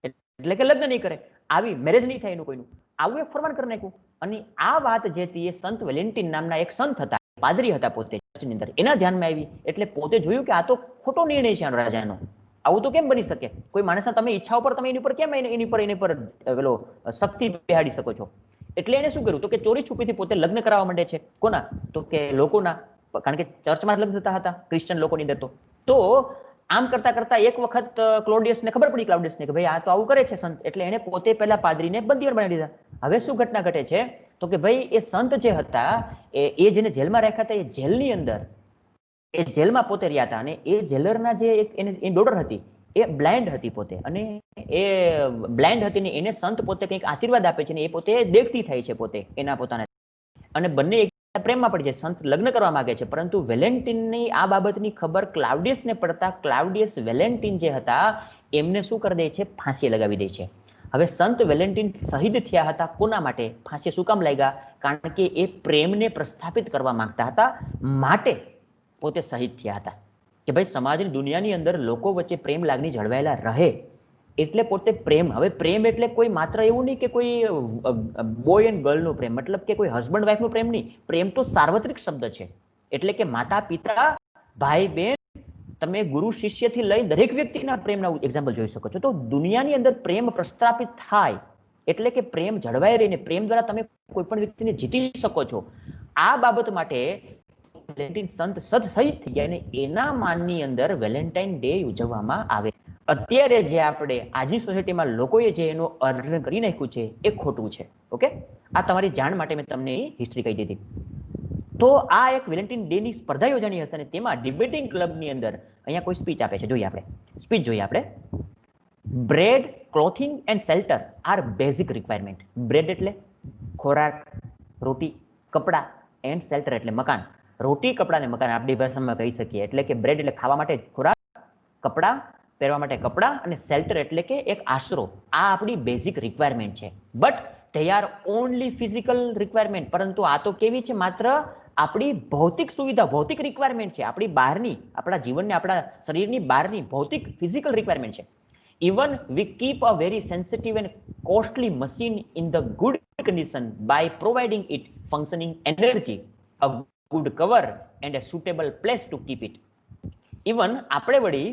એટલે કે લગ્ન નહીં કરે, આવી મેરેજ નહીં થાય એનું કોઈનું, આવું એક ફરમાન કરી નાખ્યું. અને આ વાત જે હતી એ સંત વેલેન્ટિન નામના એક સંત હતા, પાદરી હતા પોતે ચર્ચની અંદર, એના ધ્યાનમાં આવી. એટલે પોતે જોયું કે આ તો ખોટો નિર્ણય છે આનો રાજાનો, આવું તો કેમ બની શકે? કોઈ માણસના તમે ઈચ્છા ઉપર તમે એની પર કેમ એની પર પેલો શક્તિ બેહાડી શકો છો? એટલે એને શું કર્યું? તો કે ચોરી છુપીથી પોતે લગ્ન કરાવવા માંડે છે. કોના? તો કે લોકોના, કારણ કે ચર્ચમાં લગ્ન થતા હતા ક્રિશ્ચન લોકોની અંદર. તો આમ કરતા કરતા એક વખત ક્લોડિયસને ખબર પડી, ક્લાઉડિયસને, કે ભાઈ આ તો આવું કરે છે સંત. એટલે એને પોતે પહેલા પાદરીને બંદીવાન બનાવી દીધા. હવે શું ઘટના ઘટે છે? તો કે ભાઈ એ સંત જે હતા એ જેને જેલમાં રાખ્યા હતા, એ જેલની અંદર, એ જેલમાં પોતે રહ્યા હતા. અને એ જેલરના જે એની ડોટર હતી એ બ્લાઇન્ડ હતી પોતે, અને એ બ્લાઇન્ડ હતી ને એને સંત પોતે કંઈક આશીર્વાદ આપે છે ને એ પોતે દેખતી થાય છે પોતે એના પોતાના, અને બંને પ્રેમમાં પડી જાય. સંત લગ્ન કરવા માંગે છે, પરંતુ વેલેન્ટિનની આ બાબતની ખબર ક્લાઉડિયસને પડતા ક્લાઉડિયસ વેલેન્ટિન જે હતા એમને શું કરી દે છે? ફાંસી લગાવી દે છે. હવે સંત વેલેન્ટિન શહીદ થયા હતા. કોના માટે ફાંસી શું કામ લાગ્યા? કારણ કે એ પ્રેમને પ્રસ્થાપિત કરવા માંગતા હતા, માટે પોતે શહીદ થયા હતા. કે ભાઈ સમાજની દુનિયાની અંદર લોકો વચ્ચે પ્રેમ લાગણી જળવાયેલા રહે, એટલે પોતે પ્રેમ. હવે પ્રેમ એટલે કોઈ માત્ર એવું નહીં કે કોઈ બોય એન્ડ ગર્લનો પ્રેમ, મતલબ કે કોઈ હસબન્ડ વાઈફનો પ્રેમ નહીં. પ્રેમ તો સાર્વત્રિક શબ્દ છે. એટલે કે માતા પિતા, ભાઈ બહેન, તમે ગુરુ શિષ્યથી લઈ દરેક વ્યક્તિના પ્રેમના એક્ઝામ્પલ જોઈ શકો છો. તો દુનિયાની અંદર પ્રેમ પ્રસ્થાપિત થાય એટલે કે પ્રેમ જળવાઈ રહીને પ્રેમ દ્વારા તમે કોઈ પણ વ્યક્તિને જીતી શકો છો. આ બાબત માટે વેલેન્ટિન સંત શહીદ થઈ ગયા અને એના માનની અંદર વેલેન્ટાઇન ડે ઉજવવામાં આવે. અત્યારે જે આપણે આજની સોસાયટીમાં લોકોએ જે એનું અર્જન કરી નાખ્યું છે એ ખોટું છે. ઓકે, આ તમારી જાણ માટે મેં તમને હિસ્ટ્રી કહી દીધી. તો આ એક વેલેન્ટિન ડે ની સ્પર્ધા યોજાની હશે અને તેમાં ડિબેટિંગ ક્લબની અંદર અહીંયા કોઈ સ્પીચ આપે છે. જોઈએ આપણે સ્પીચ જોઈએ આપણે. Bread, clothing and shelter are basic requirement. Bread એટલે ખોરાક, રોટી, કપડા, એન્ડ શેલ્ટર એટલે મકાન. રોટી, કપડા અને મકાન આપણી ભાષામાં કહી શકીએ. એટલે કે બ્રેડ એટલે ખાવા માટે ખોરાક, કપડા, પહેરવા માટે કપડા, અને શેલ્ટર એટલે કે એક આશરો. આ આપણી બેઝિક રિક્વાયરમેન્ટ છે. But they are only physical requirement. પરંતુ આ તો કેવી છે? માત્ર આપણી ભૌતિક સુવિધા, ભૌતિક રિક્વાયરમેન્ટ છે. આપણી બહારની, આપણા જીવનને, આપણા શરીરની બહારની ભૌતિક ફિઝિકલ રિક્વાયરમેન્ટ છે. Even we keep a very sensitive and costly machine in the good condition by providing it functioning energy, a good cover and a suitable place to keep it. આપણે વળી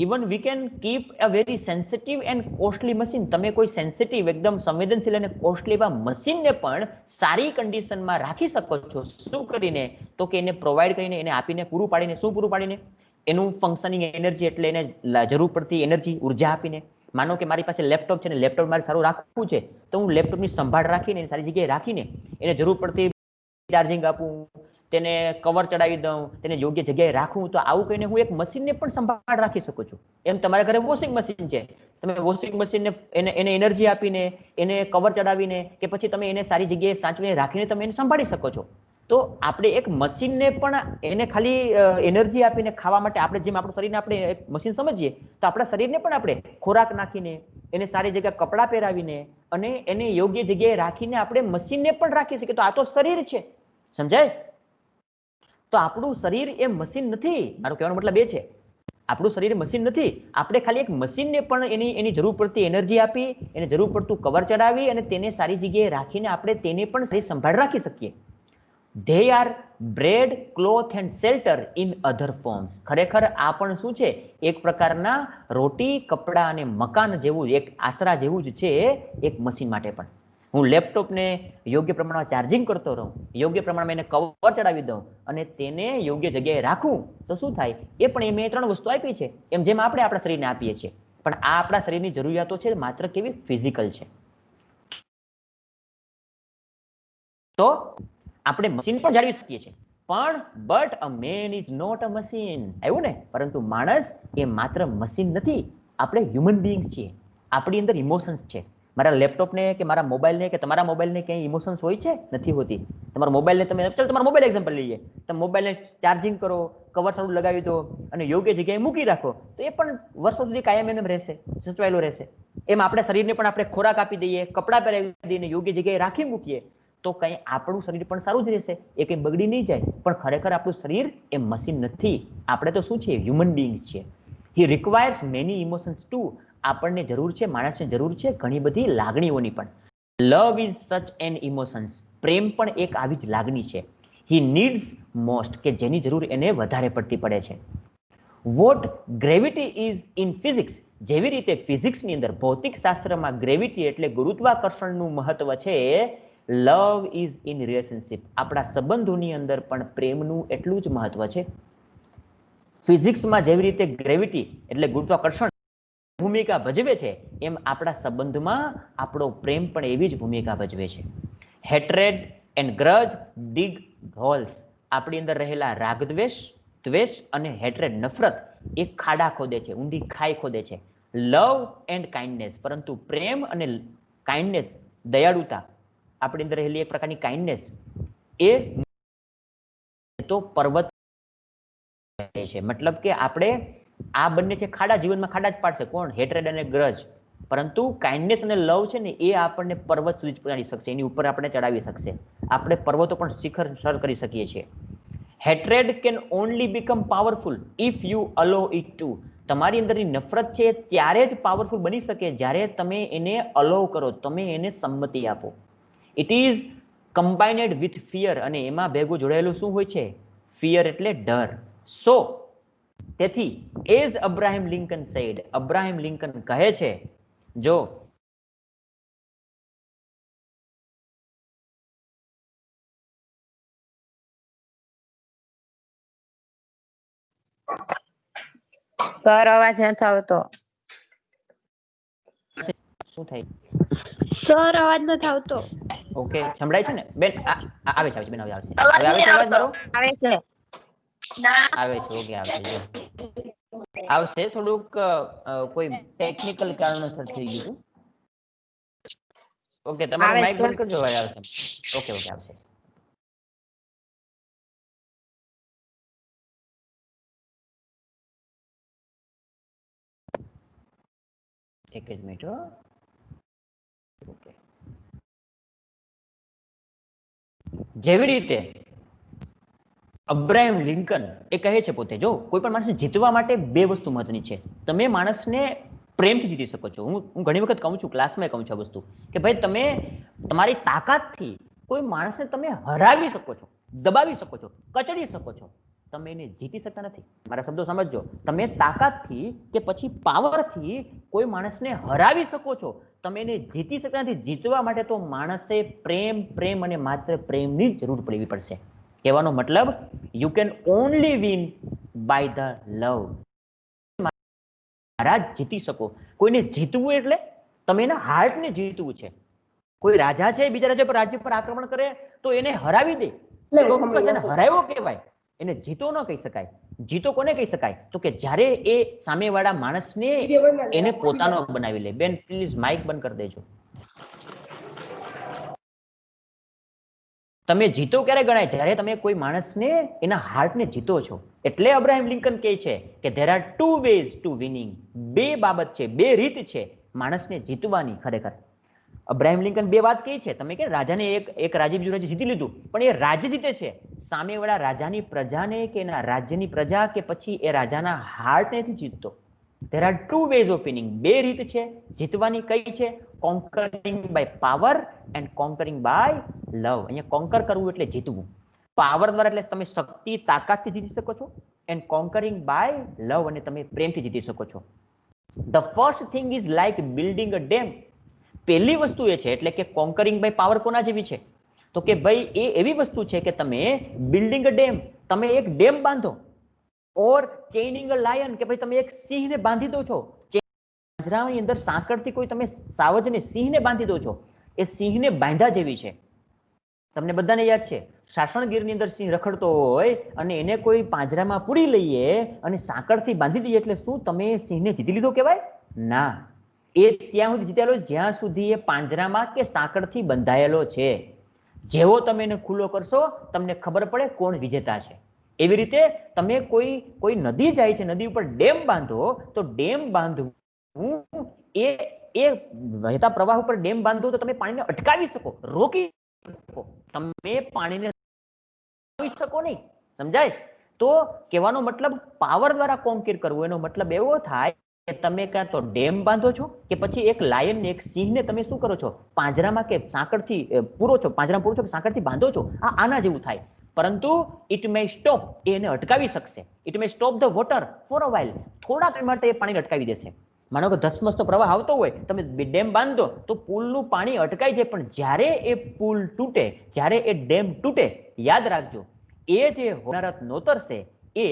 even we can keep a very sensitive and costly machine. તમે કોઈ સેન્સિટિવ, એકદમ સંવેદનશીલ અને કોસ્ટલી એવા મશીનને પણ સારી કન્ડિશનમાં રાખી શકો છો. શું કરીને? તો કે એને પ્રોવાઈડ કરીને, એને આપીને, પૂરું પાડીને. શું પૂરું પાડીને? એનું ફંક્શનિંગ એનર્જી, એટલે એને જરૂર પડતી એનર્જી, ઉર્જા આપીને. માનો કે મારી પાસે લેપટોપ છે ને લેપટોપ મારે સારું રાખવું છે, તો હું લેપટોપની સંભાળ રાખીને, સારી જગ્યાએ રાખીને, એને જરૂર પડતી ચાર્જિંગ આપું, તેને કવર ચડાવી દઉં, તેને યોગ્ય જગ્યાએ રાખું. તો આવું કહીને હું એક મશીનને પણ સંભાળ રાખી શકું છું. એમ તમારા ઘરે વોશિંગ મશીન છે, તમે વોશિંગ મશીનને એને એનર્જી આપીને, એને કવર ચડાવીને, કે પછી તમે એને સારી જગ્યાએ સાચવીને રાખીને તમે એને સંભાળી શકો છો. તો આપણે એક મશીનને પણ એને ખાલી એનર્જી આપીને ખાવા માટે, આપણે જેમ આપણું શરીરને આપણે એક મશીન સમજીએ, તો આપણા શરીરને પણ આપણે ખોરાક નાખીને, એને સારી જગ્યાએ કપડાં પહેરાવીને અને એને યોગ્ય જગ્યાએ રાખીને આપણે મશીનને પણ રાખી શકીએ. તો આ તો શરીર છે, સમજાય? તો આપણું શરીર એ મશીન નથી. મારો કહેવાનો મતલબ એ છે, આપણું શરીર મશીન નથી. આપણે ખાલી એક મશીનને પણ એની જરૂર પડતી એનર્જી આપી, એને જરૂર પડતું કવર ચડાવી અને તેને સારી જગ્યાએ રાખીને આપણે તેને પણ સારી સંભાળ રાખી શકીએ. They are bread, cloth and shelter in other forms. ખરેખર આ પણ શું છે? એક પ્રકારના રોટી, કપડા અને મકાન જેવું, એક આશરા જેવું જ છે એક મશીન માટે પણ. હું લેપટોપને યોગ્ય પ્રમાણમાં ચાર્જિંગ કરતો રહું, યોગ્ય પ્રમાણમાં એને કવર ચડાવી દઉં અને તેને યોગ્ય જગ્યાએ રાખું, તો શું થાય? એ પણ મેં 3 વસ્તુ આપી છે, એમ જેમ આપણે આપણા શરીરને આપીએ છીએ. પણ આ આપણા શરીરની જરૂરિયાતો છે માત્ર કેવી? ફિઝિકલ છે. તો આપણે મશીન પણ જાળવી શકીએ છીએ, પણ but a man is not a machine. આવ્યું ને? પરંતુ માણસ એ માત્ર મશીન નથી. આપણે હ્યુમન બીઇંગ્સ છીએ. આપણી અંદર ઇમોશન્સ છે. મારા લેપટોપને કે મારા મોબાઈલને કે તમારા મોબાઈલને ક્યાંય ઇમોશન્સ હોય છે? નથી હોતી. તમારા મોબાઈલને તમે, ચાલો તમારા મોબાઈલ એક્ઝામ્પલ લઈએ. તમે મોબાઈલને ચાર્જિંગ કરો, કવર સારું લગાવી દો અને યોગ્ય જગ્યાએ મૂકી રાખો, તો એ પણ વર્ષો સુધી કાયમ એમ રહેશે, સચવાયેલો રહેશે. એમ આપણે શરીરને પણ આપણે ખોરાક આપી દઈએ, કપડાં પહેરાવી દઈએ, યોગ્ય જગ્યાએ રાખી મૂકીએ તો કંઈ આપણું શરીર પણ સારું જ રહેશે, એ કંઈ બગડી નહીં જાય. પણ ખરેખર આપણું શરીર એ મશીન નથી. આપણે તો શું છે? હ્યુમન બિંગ્સ છે. હી રિક્વાયર્સ મેની ઇમોશન્સ ટુ. આપણને જરૂર છે, માણસને જરૂર છે ઘણી બધી લાગણીઓની પણ. Love is such an emotions. પ્રેમ પણ એક આવી જ લાગણી છે. હી નીડ્સ મોસ્ટ, કે જેની જરૂર એને વધારે પડતી પડે છે. What gravity is in physics. જેવી રીતે ફિઝિક્સની અંદર ભૌતિક શાસ્ત્રમાં ગ્રેવિટી એટલે ગુરુત્વાકર્ષણનું મહત્વ છે, લવ ઇઝ ઇન રિલેશનશિપ. આપણા સંબંધોની અંદર પણ પ્રેમનું એટલું જ મહત્વ છે. ફિઝિક્સમાં જેવી રીતે ગ્રેવિટી એટલે ગુરુત્વાકર્ષણ ભૂમિકા ભજવે છે, એમ આપણા સંબંધમાં આપણો પ્રેમ પણ એવી જ ભૂમિકા ભજવે છે. હેટ્રેડ એન્ડ ગ્રજ ડિગ હોલ્સ. આપણી અંદર રહેલા રાગદ્વેષ, દ્વેષ અને હેટ્રેડ નફરત એ ખાડા ખોદે છે, ઊંડી ખાઈ ખોદે છે. Love and kindness. પરંતુ પ્રેમ અને કાઇન્ડનેસ, દયાળુતા, આપણી અંદર રહેલી એક પ્રકારની કાઇન્ડનેસ એ તો પર્વત છે. મતલબ કે આપણે આ બંને છે ખાડા, જીવનમાં ખાડા જ પાડશે. કોણ? હેટ્રેડ અને ગ્રજ. પરંતુ કાઇન્ડનેસ અને લવ છે ને એ આપણને પર્વત સુધી પહોંચાડી શકશે, એની ઉપર આપણે ચડાવી શકશે. આપણે પર્વતો પણ શિખર સર કરી શકીએ છીએ. હેટ્રેડ can only become powerful if you અલો it to. તમારી અંદરની નફરત છે ત્યારે જ પાવરફુલ બની શકે જ્યારે તમે એને અલો કરો, તમે એને સંમતિ આપો. It is combined with fear. અને એમાં ભેગું જોડાયેલું શું હોય છે? ફિયર એટલે ડર. સો તેથી as Abraham Lincoln sad, Abraham Lincoln કહે છે, જો સર અવાજ નથી આવતો. શું થાય? સર અવાજ નથી આવતો. ઓકે, સંભળાય છે ને બેન? આવે છે બેન, હવે આવશે. હવે આવે છે અવાજ મારો? આવે છે. આવે છે. ઓકે, આવશે. જો આવશે. થોડુંક કોઈ ટેકનિકલ કારણોસર થઈ ગયું હતું. ઓકે, તમારું આવે માઇક છે. બંધ કરજો. હવે આવશે. ઓકે, ઓકે, આવશે. એક જ મિનિટ. ઓકે. જેવી રીતે અબ્રાહિમ લિંકન એ કહે છે પોતે, જો કોઈ પણ માણસને જીતવા માટે બે વસ્તુ મહત્વની છે. તમે માણસને પ્રેમથી જીતી શકો છો. હું ઘણી વખત કહું છું, ક્લાસમાં કહું છું આ વસ્તુ, કે ભાઈ તમે તમારી તાકાતથી કોઈ માણસને તમે હરાવી શકો છો, દબાવી શકો છો, કચડી શકો છો. તમે એને જીતી શકતા નથી. મારા શબ્દો સમજજો. તમે તાકાતથી કે પછી પાવરથી કોઈ માણસને હરાવી શકો છો, તમે એને જીતી શકતા નથી. જીતવા માટે તો માણસે પ્રેમ, પ્રેમ અને માત્ર પ્રેમની જ જરૂર પડવી પડશે. કહેવાનો મતલબ, you can only win by the love. રાજ જીતી શકો. કોઈને જીતવું એટલે તમે એના હાર્ટને જીતવું છે. કોઈ રાજા છે, બીજા રાજ્ય પર આક્રમણ કરે તો એને હરાવી દે, ચોક્કસ એને હરાવ્યો કહેવાય, એને જીતો ન કહી શકાય. જીતો કોને કહી શકાય? તો કે જ્યારે એ સામેવાળા માણસને એને પોતાનો બનાવી લે. બેન પ્લીઝ માઇક બંધ કરી દેજો. તમે જીતો ક્યારે ગણાય? જ્યારે તમે કોઈ માણસને એના હાર્ટને જીતો છો. એટલે અબ્રાહિમ લિંકન કહે છે કે there are two ways to winning. બે બાબત છે, બે રીત છે માણસને જીતવાની. ખરેખર અબ્રાહિમ લિંકન બે વાત કહી છે. તમે કે રાજાને એક રાજ્ય બીજું રાજ્ય જીતી લીધું, પણ એ રાજ્ય જીતે છે સામેવાળા રાજાની પ્રજાને, કે એના રાજ્યની પ્રજા, કે પછી એ રાજાના હાર્ટને નથી જીતતો. There are two ways of winning. બે રીત છે જીતવાની. કઈ છે? Conquering by power and conquering by love. અહીંયા કોન્કર કરવું એટલે જીતવું. પાવર દ્વારા એટલે તમે શક્તિ, તાકાતથી જીતી શકો છો. એન્ડ કોન્કરિંગ બાય લવ, અને તમે પ્રેમથી જીતી શકો છો. The first thing is like building a dam. પહેલી વસ્તુ એ છે, એટલે કે કોન્કરિંગ બાય પાવર કોના જેવી છે? તો કે ભાઈ એ એવી વસ્તુ છે કે તમે બિલ્ડિંગ અ ડેમ, તમે એક ડેમ બાંધો. ઓર ચેઇનિંગ અ લાયન, કે ભાઈ તમે એક સિંહને બાંધી દો છો. પાંજરાની અંદર સાંકળથી કોઈ તમે સાવજને, સિંહને બાંધી દો છો. એ સિંહને બાંધ્યા જેવી છે. તમને બધાને યાદ છે, સાસણગીરની અંદર સિંહ રખડતો હોય અને એને કોઈ પાંજરામાં પૂરી લઈએ અને સાંકળથી બાંધી દઈએ, એટલે શું તમે સિંહને જીતી લીધો કહેવાય? ના. એ ત્યાં સુધી જીતેલો જ્યાં સુધી એ પાંજરામાં કે સાંકળથી બંધાયેલો છે. જેવો તમે એને ખુલ્લો કરશો, તમને ખબર પડે કોણ વિજેતા છે. એવી રીતે તમે કોઈ નદી જાય છે, નદી ઉપર ડેમ બાંધો, તો ડેમ બાંધવું હું એ એ વહેતા પ્રવાહ ઉપર ડેમ બાંધો તો તમે પાણીને અટકાવી શકો, રોકી શકો, તમે પાણીને અટકાવી શકો નહીં. સમજાય? તો કહેવાનો મતલબ પાવર દ્વારા કોન્ક્રીટ કરવું એનો મતલબ એવો થાય કે તમે કાં તો ડેમ બાંધો છો કે પછી એક લાયનને, એક સિંહને તમે શું કરો છો, પાંજરામાં કે સાંકળથી પૂરો છો, પાંજરામાં પૂરો છો કે સાંકળથી બાંધો છો. આના જેવું થાય. પરંતુ ઇટ મે સ્ટોપ, એને અટકાવી શકશે. It may stop the water for a while, થોડા ટાઈમ માટે એ પાણીને અટકાવી દેશે. માનો કે ધસમસતો પ્રવાહ આવતો હોય, તમે ડેમ બાંધો તો પુલનું પાણી અટકાઈ જાય, પણ જ્યારે એ પુલ તૂટે, જ્યારે એ ડેમ તૂટે, યાદ રાખજો એ જે હોનારત નોતરશે એ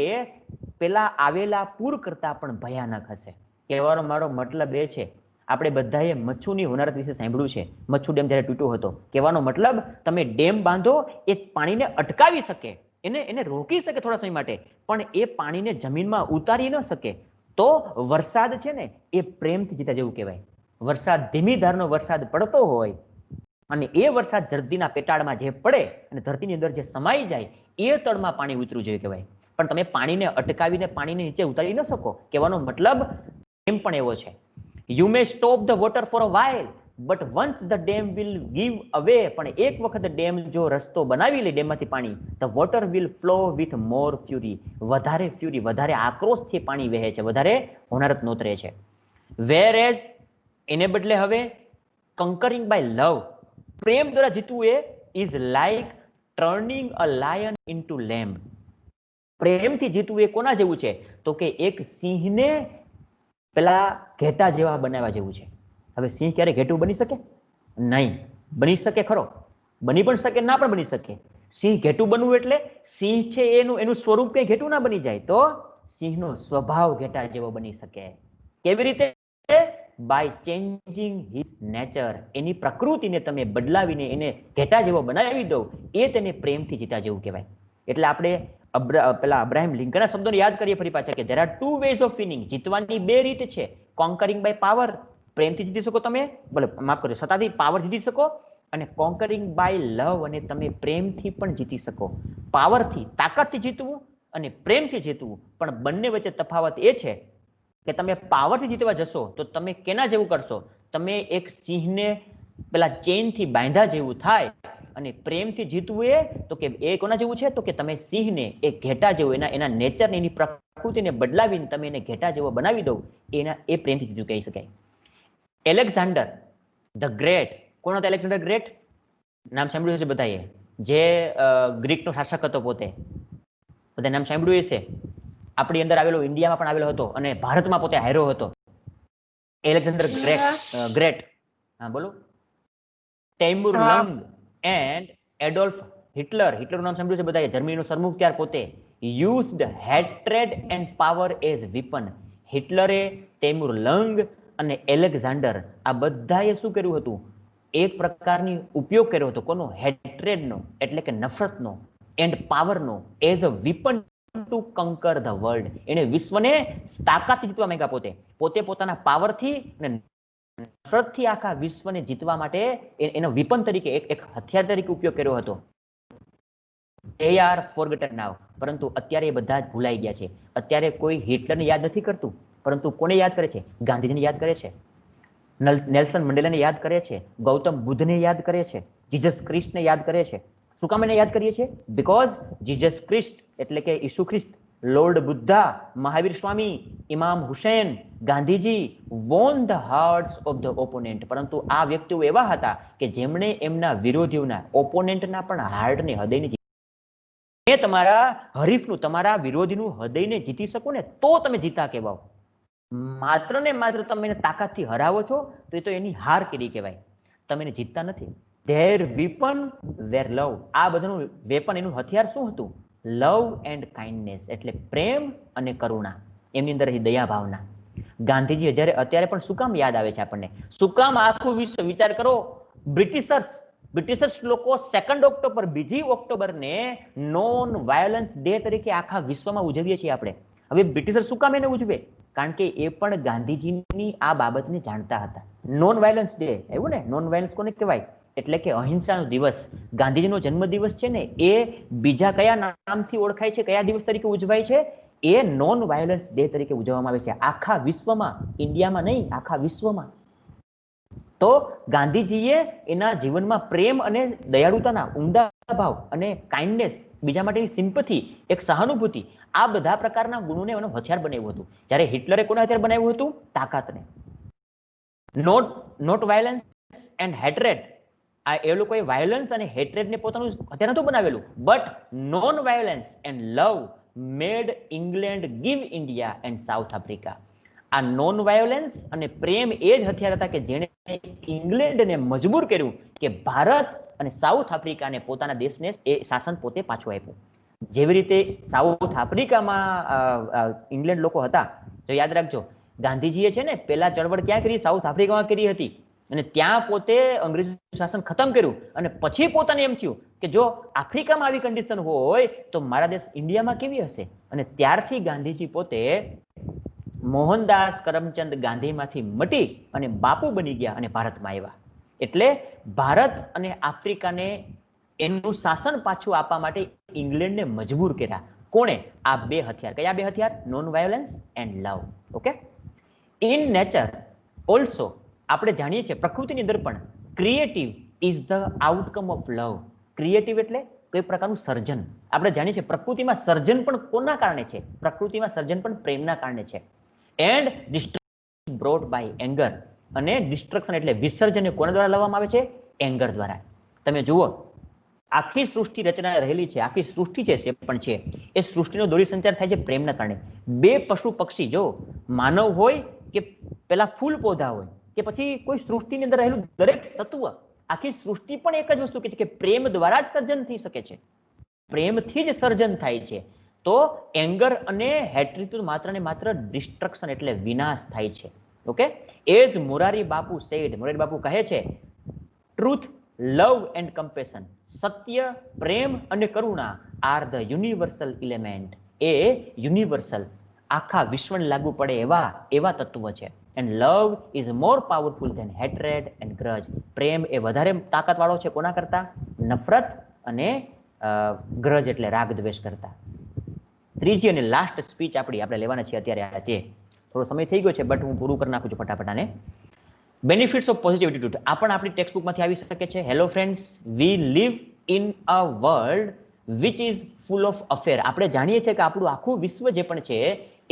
પેલા આવેલા પૂર કરતા પણ ભયાનક હશે. કહેવાનો મારો મતલબ એ છે, આપણે બધાએ મચ્છુની હોનારત વિશે સાંભળ્યું છે, મચ્છુ ડેમ જ્યારે તૂટ્યો હતો. કહેવાનો મતલબ તમે ડેમ બાંધો, એ પાણીને અટકાવી શકે, એને રોકી શકે થોડા સમય માટે, પણ એ પાણીને જમીનમાં ઉતારી ન શકે. તો વરસાદ છે ને એ પ્રેમથી જીતા જેવું કહેવાય. વરસાદ ધીમી ધારનો વરસાદ પડતો હોય અને એ વરસાદ ધરતીના પેટાળમાં જે પડે અને ધરતીની અંદર જે સમાઈ જાય એ તળમાં પાણી ઉતરવું જોઈએ કહેવાય. પણ તમે પાણીને અટકાવીને પાણીને નીચે ઉતારી ન શકો. કહેવાનો મતલબ એમ પણ એવો છે, you may stop the water for a while but once the dam will give અવે, પણ એક વખત ડેમ જો રસ્તો બનાવી લે ડેમમાંથી પાણી, the water will flow with more furry, વધારે ફ્યુરી, વધારે આક્રોશથી પાણી વહે છે, વધારે હોનારત નોતરે છે. વેર એઝ એને બદલે હવે કંકરિંગ બાય લવ, પ્રેમ દ્વારા જીતવું એ is like turning a lion into lamb. પ્રેમથી જીતવું એ કોના જેવું છે? તો કે એક સિંહને પેલા ઘેટા જેવા બનાવવા જેવું છે. હવે સિંહ ક્યારે ઘેટું બની શકે? નહીં. બની શકે ખરો? બની પણ શકે, ના પણ બની શકે. સિંહ ઘેટું બનવું એટલે સિંહ છે એનું સ્વરૂપ કઈ ઘેટું ના બની જાય, તો સિંહનો સ્વભાવ ઘેટા જેવો બની શકે. કેવી રીતે? બાય ચેન્જિંગ હિઝ નેચર, એની પ્રકૃતિને તમે બદલાવીને એને ઘેટા જેવો બનાવી દો, એ તેને પ્રેમથી જીતા જેવું કહેવાય. એટલે આપણે પેલા અબ્રાહિમ લિંકનના શબ્દોને યાદ કરીએ ફરી પાછા કે there are two ways of winning, જીતવાની બે રીત છે. કોન્કરિંગ બાય પાવર, પ્રેમથી જીતી શકો તમે, ભલે માફ કરજો, સત્તાથી પાવર જીતી શકો, અને કોન્કરિંગ બાય લવ, અને તમે પ્રેમથી પણ જીતી શકો. પાવરથી, તાકાતથી જીતવું અને પ્રેમથી જીતવું, પણ બંને વચ્ચે તફાવત એ છે કે તમે પાવરથી જીતવા જશો તો તમે કેના જેવું કરશો? તમે એક સિંહને પેલા ચેઇનથી બાંધ્યા જેવું થાય, અને પ્રેમથી જીતવું એ તો કે એ કોના જેવું છે? તો કે તમે સિંહને એ ઘેટા જેવું, એના નેચરને, એની પ્રકૃતિને બદલાવીને તમે એને ઘેટા જેવો બનાવી દો, એ પ્રેમથી જીતું કહી શકાય. એલેક્ઝાન્ડર ધ ગ્રેટ, કોણ હતા એલેક્ઝાન્ડર ગ્રેટ? નામ સાંભળ્યું હશે બધાએ, જે ગ્રીકનો શાસક હતો પોતે, બધા નામ સાંભળ્યું હશે. આપણી અંદર આવેલો, ઇન્ડિયામાં પણ આવેલો હતો અને ભારતમાં પોતે હાર્યો હતો. Alexander great. હા બોલો. Timur Lang and Adolf Hitler, હિટલરનું નામ સાંભળ્યું છે બધાએ, જર્મનીનો સરમુખત્યાર પોતે, used hatred and power as weapon. હિટલરે, તૈમુર લંગ અને એલેક્ઝાન્ડર આ બધાએ શું કર્યું હતું? એક પ્રકારની ઉપયોગ કર્યો હતો. કોનો? હેટ્રેડનો, એટલે કે નફરતનો, એન્ડ પાવરનો, as a weapon to conquer the world. એને વિશ્વને તાકાતથી જીતવા માંગ્યા. પોતે પોતાના પાવરથી અને નફરતથી આખા વિશ્વને જીતવા માટે એનો વિપન તરીકે, એક હથિયાર તરીકે ઉપયોગ કર્યો હતો. they are forgotten now, પરંતુ અત્યારે એ બધા જ ભૂલાઈ ગયા છે. અત્યારે કોઈ હિટલરને યાદ નથી કરતું, પરંતુ કોને યાદ કરે છે? ગાંધીજીને યાદ કરે છે, નેલ્સન મંડેલાને યાદ કરે છે, ગૌતમ બુદ્ધને યાદ કરે છે, જીસસ ક્રિસ્ટને યાદ કરે છે. શું કામ એને યાદ કરીએ છીએ? બીકોઝ જીસસ ક્રિસ્ટ એટલે કે ઈસુ ખ્રિસ્ત, lord Buddha, Mahavir Swami, Imam Hussain, Gandhiji won the hearts of the opponent. પરંતુ આ વ્યક્તિઓ એવા હતા કે જેમણે એમના વિરોધીઓના, ઓપોનેન્ટના પણ હાર્ટને, હૃદયને તમારા હરીફનું, તમારા વિરોધીનું હૃદયને જીતી શકો ને તો તમે જીતા કહેવાઓ. માત્ર ને માત્ર તમે એને તાકાતથી હરાવો છો તો એ તો એની હાર કરી કહેવાય, તમે એને જીતતા નથી. ધેર વીપન વેર લવ, આ બધાનું વેપન, એનું હથિયાર શું હતું? લવ એન્ડ કાઇન્ડનેસ, એટલે પ્રેમ અને કરુણા, એમની અંદર દયા ભાવના. ગાંધીજી અત્યારે પણ શું કામ યાદ આવે છે આપણને? શું કામ આખું વિશ્વ, વિચાર કરો, બ્રિટિશર્સ લોકો 2 ઓક્ટોબર, 2 ઓક્ટોબરને નોન વાયોલન્સ ડે તરીકે આખા વિશ્વમાં ઉજવીએ છીએ આપણે. હવે બ્રિટિશર્સ શું કામ એને ઉજવે? કારણ કે એ પણ ગાંધીજીની આ બાબતને જાણતા હતા. નોન વાયોલન્સ ડે આવ્યું ને, નોન વાયોલન્સ કોને કહેવાય? એટલે કે અહિંસાનો દિવસ. ગાંધીજીનો જન્મદિવસ છે ને, એ બીજા કયા નામથી ઓળખાય છે, કયા દિવસ તરીકે ઉજવાય છે? એ નોન વાયોલન્સ ડે તરીકે ઉજવવામાં આવે છે આખા વિશ્વમાં, ઇન્ડિયામાં નહીં, આખા વિશ્વમાં. તો ગાંધીજીએ એના જીવનમાં પ્રેમ અને દયાળુતાના ઉમદા ભાવ અને કાઇન્ડનેસ, બીજા માટેની સિમ્પથી, એક સહાનુભૂતિ, આ બધા પ્રકારના ગુણોને એનો હથિયાર બનાવ્યું હતું. જ્યારે હિટલરે કોને હથિયાર બનાવ્યું હતું? તાકાતને. Not violence and hatred. આ એ લોકોએ વાયોલન્સ અને હેટ્રેડને પોતાનું હથિયાર નહોતું બનાવેલું, but non violence and love made England give India and south Africa. આ નોન વાયોલન્સ અને પ્રેમ એ જ હથિયાર હતા કે જેણે ઇંગ્લેન્ડને મજબૂર કર્યું કે ભારત અને સાઉથ આફ્રિકાને પોતાના દેશને એ શાસન પોતે પાછું આપ્યું. જેવી રીતે સાઉથ આફ્રિકામાં ઇંગ્લેન્ડ લોકો હતા, તો યાદ રાખજો, ગાંધીજીએ છે ને પેલા ચળવળ ક્યાં કરી? સાઉથ આફ્રિકામાં કરી હતી. અને ત્યાં પોતે અંગ્રેજી શાસન ખતમ કર્યું અને પછી પોતાને એમ થયું કે જો આફ્રિકામાં આવી કન્ડિશન હોય તો મારા દેશ ઇન્ડિયામાં કેવી હશે? અને ત્યારથી ગાંધીજી પોતે મોહનદાસ કરમચંદ ગાંધીમાંથી મટી અને બાપુ બની ગયા અને ભારતમાં આવ્યા. એટલે ભારત અને આફ્રિકાને એનું શાસન પાછું આપવા માટે ઇંગ્લેન્ડને મજબૂર કર્યા. કોણે? આ બે હથિયાર. કયા બે હથિયાર? Non violence and love. Okay. In nature also આપણે જાણીએ છીએ પ્રકૃતિની અંદર પણ creative is the outcome of love. Creative એટલે કોઈ પ્રકારનું સર્જન. આપણે જાણીએ છીએ પ્રકૃતિમાં સર્જન પણ કોના કારણે છે? પ્રકૃતિમાં સર્જન પણ પ્રેમના કારણે છે. And destruction brought by anger. અને ડિસ્ટ્રક્શન એટલે વિસર્જન કોના દ્વારા લાવવામાં આવે છે? એંગર દ્વારા. તમે જુઓ, આખી સૃષ્ટિ રચના રહેલી છે, આખી સૃષ્ટિ છે પણ છે એ સૃષ્ટિનો દોરી સંચાર થાય છે પ્રેમના કારણે. બે પશુ પક્ષી, જો માનવ હોય કે પેલા ફૂલ પૌધા હોય કે પછી કોઈ સૃષ્ટિની અંદર રહેલું દરેક તત્વ, આખી સૃષ્ટિ પણ એક જ વસ્તુ કહે છે કે પ્રેમ દ્વારા જ સર્જન થઈ શકે છે, પ્રેમથી જ સર્જન થાય છે. તો એંગર અને હેટ્રેડ માત્ર ને માત્ર ડિસ્ટ્રક્શન એટલે વિનાશ થાય છે. Okay. As Morari Bapu sad, Morari Bapu કહે છે, ટ્રુથ, લવ એન્ડ કમ્પેશન, સત્ય, પ્રેમ અને કરુણા આર ધ યુનિવર્સલ એલિમેન્ટ. એ યુનિવર્સલ, આખા વિશ્વને લાગુ પડે એવા તત્વ છે. And love is more powerful than hatred and grudge. પ્રેમ એ વધારે તાકાતવાળો છે કોના કરતા? નફરત અને ગ્રજ એટલે રાગ દ્વેષ કરતા. ત્રીજી અને લાસ્ટ સ્પીચ આપણે લેવાના છીએ અત્યારે. તે થોડો સમય થઈ ગયો છે બટ હું પૂરું કરી નાખું છું ફટાફટાને. બેનિફિટ્સ ઓફ પોઝિટિવ એટીટ્યુડ આ પણ આપણી ટેક્સ્ટ બુકમાંથી આવી શકે છે. Hello friends, we live in a world which is full of affair. આપણે જાણીએ છીએ કે આપણું આખું વિશ્વ જે પણ છે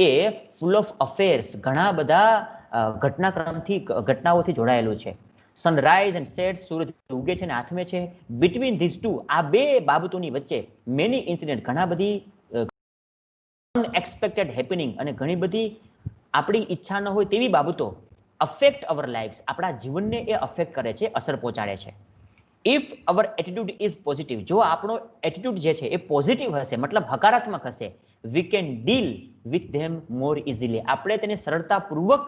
એ ફૂલ ઓફ અફેર્સ, ઘણા બધા ઘટનાઓથી જોડાયેલું છે. સનરાઈઝ એન્ડ સેટ, સૂરજ ઉગે છે ને આથમે છે. બિટવીન ધીસ ટુ, આ બે બાબતોની વચ્ચે મેની ઇન્સિડન્ટ, ઘણા બધી અનએક્સપેક્ટેડ હેપનિંગ અને ઘણી બધી આપણી ઈચ્છા ન હોય તેવી બાબતો અફેક્ટ અવર લાઈફ્સ, આપણા જીવનને એ અફેક્ટ કરે છે, અસર પહોંચાડે છે. If our attitude is positive, જો આપણો એટીટ્યુડ જે છે એ પોઝિટિવ હશે, મતલબ હકારાત્મક હશે, we can deal with them more easily. આપણે તેને સરળતાપૂર્વક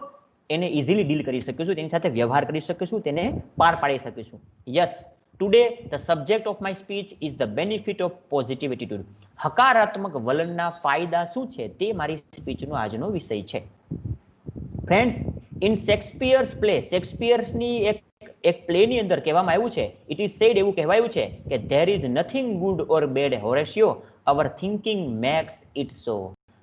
એને ઇઝીલી ડીલ કરી શકીશું, તેની સાથે વ્યવહાર કરી શકીશું, તેને પાર પાડી શકીશું. Yes, today the subject of my speech is the benefit of positive attitude. હકારાત્મક વલણના ફાયદા શું છે તે મારી સ્પીચનો આજનો વિષય છે. ફ્રેન્ડ્સ, ઇન શેક્સપિયર્સ પ્લે, શેક્સપિયર્સની એક પ્લેની અંદર કહેવામાં આવ્યું છે, ઇટ ઇઝ સેડ, એવું કહેવાયું છે કે there is nothing good or bad Horatio, our thinking makes it so.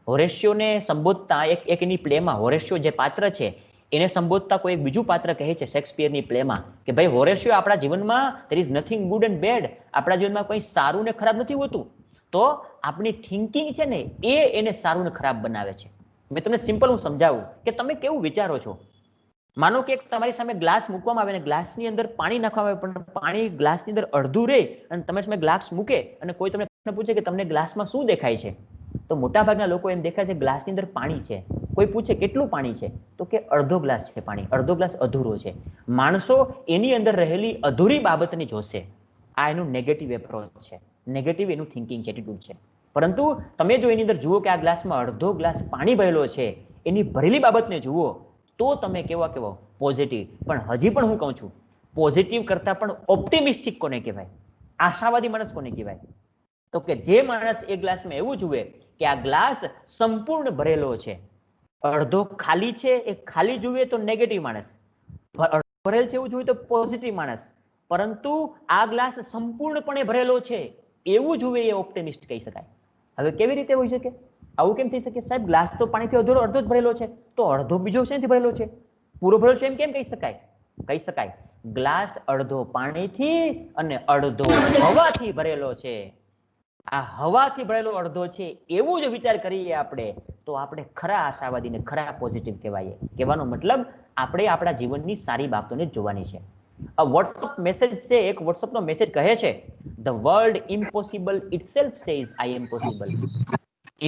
હોરેશિયોને સંબોધતા એક એની પ્લેમાં હોરેશિયો જે પાત્ર છે એને સંબોધતા કોઈ એક બીજું પાત્ર કહે છે શેક્સપિયરની પ્લેમાં કે ભાઈ હોરેશિયો, આપણા જીવનમાં there is nothing good and bad, આપણા જીવનમાં કોઈ સારું ને ખરાબ નથી હોતું. તો આપણી થિંકિંગ છે ને એ એને સારું ને ખરાબ બનાવે છે. મેં તમને સિમ્પલ હું સમજાવું કે તમે કેવું વિચારો છો. માનો કે તમારી સામે ગ્લાસ મૂકવામાં આવે અને ગ્લાસની અંદર પાણી નાખવામાં આવે, પણ પાણી ગ્લાસની અંદર અડધું રહે અને તમે સામે ગ્લાસ મૂકે અને કોઈ તમને પ્રશ્ન પૂછે કે તમને ગ્લાસમાં શું દેખાય છે, તો મોટાભાગના લોકો એમ દેખાય છે ગ્લાસની અંદર પાણી છે. કોઈ પૂછે કેટલું પાણી છે, તો કે અડધો ગ્લાસ છે પાણી, અડધો ગ્લાસ અધૂરો છે. માણસો એની અંદર રહેલી અધૂરી બાબતને જોશે. આ એનું નેગેટિવ એપ્રોચ છે, નેગેટિવ એનું થિંકિંગ છે, એટીટ્યુડ છે. પરંતુ તમે જો એની અંદર જુઓ કે આ ગ્લાસમાં અડધો ગ્લાસ પાણી ભરેલો છે, એની ભરેલી બાબતને જુઓ, તો તમે કેવો પોઝિટિવ. પણ હજી પણ હું કહું છું, પોઝિટિવ કરતા પણ ઓપ્ટિમિસ્ટિક કોને કહેવાય? આશાવાદી માણસ કોને કહેવાય? તો કે જે માણસ એ ગ્લાસમાં એવું જુએ કે આ ગ્લાસ સંપૂર્ણ ભરેલો છે, અડધો ખાલી છે, એ ખાલી જુએ તો નેગેટિવ માણસ, ભરેલ છે એવું જોઈએ તો પોઝિટિવ માણસ. પરંતુ આ ગ્લાસ સંપૂર્ણપણે ભરેલો છે એવું જુએ એ ઓપ્ટિમિસ્ટ કહી શકાય. હવે કેવી રીતે હોઈ શકે? આવું કેમ થઈ શકે સાહેબ? ગ્લાસ તો પાણીથી અડધો જ ભરેલો છે, તો અડધો બીજો શેનાથી ભરેલો છે? પૂરો ભરેલો છે એમ કેમ કહી શકાય? કહી શકાય ગ્લાસ અડધો પાણીથી અને અડધો હવાથી ભરેલો છે. આ હવાથી ભરેલો અડધો છે એવું જો વિચાર કરીએ આપણે, તો આપણે ખરા આશાવાદી ને ખરા પોઝિટિવ કહેવાય. કહેવાનો મતલબ આપણે આપણા જીવનની સારી બાબતોને જોવાની છે. આ વોટ્સઅપ મેસેજ છે, એક વોટ્સઅપનો મેસેજ કહે છે, the world impossible itself says I am possible.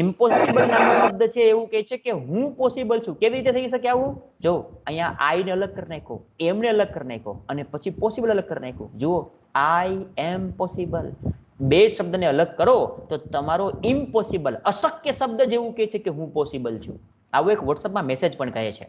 Impossible નામનો શબ્દ છે એવું કહે છે કે હું પોસિબલ છું. કેવી રીતે થઈ શકે આવું? જો અહીંયા આઈ ને અલગ કરી નાખો, એમ ને અલગ કરી નાખો અને પછી પોસિબલ અલગ કરી નાખો. જુઓ, આઈ એમ પોસિબલ, બે શબ્દને અલગ કરો તો તમારો ઇમ્પોસિબલ, અશક્ય શબ્દ જેવું કહે છે કે હું પોસિબલ છું. આવો એક વોટ્સઅપમાં મેસેજ પણ કહે છે.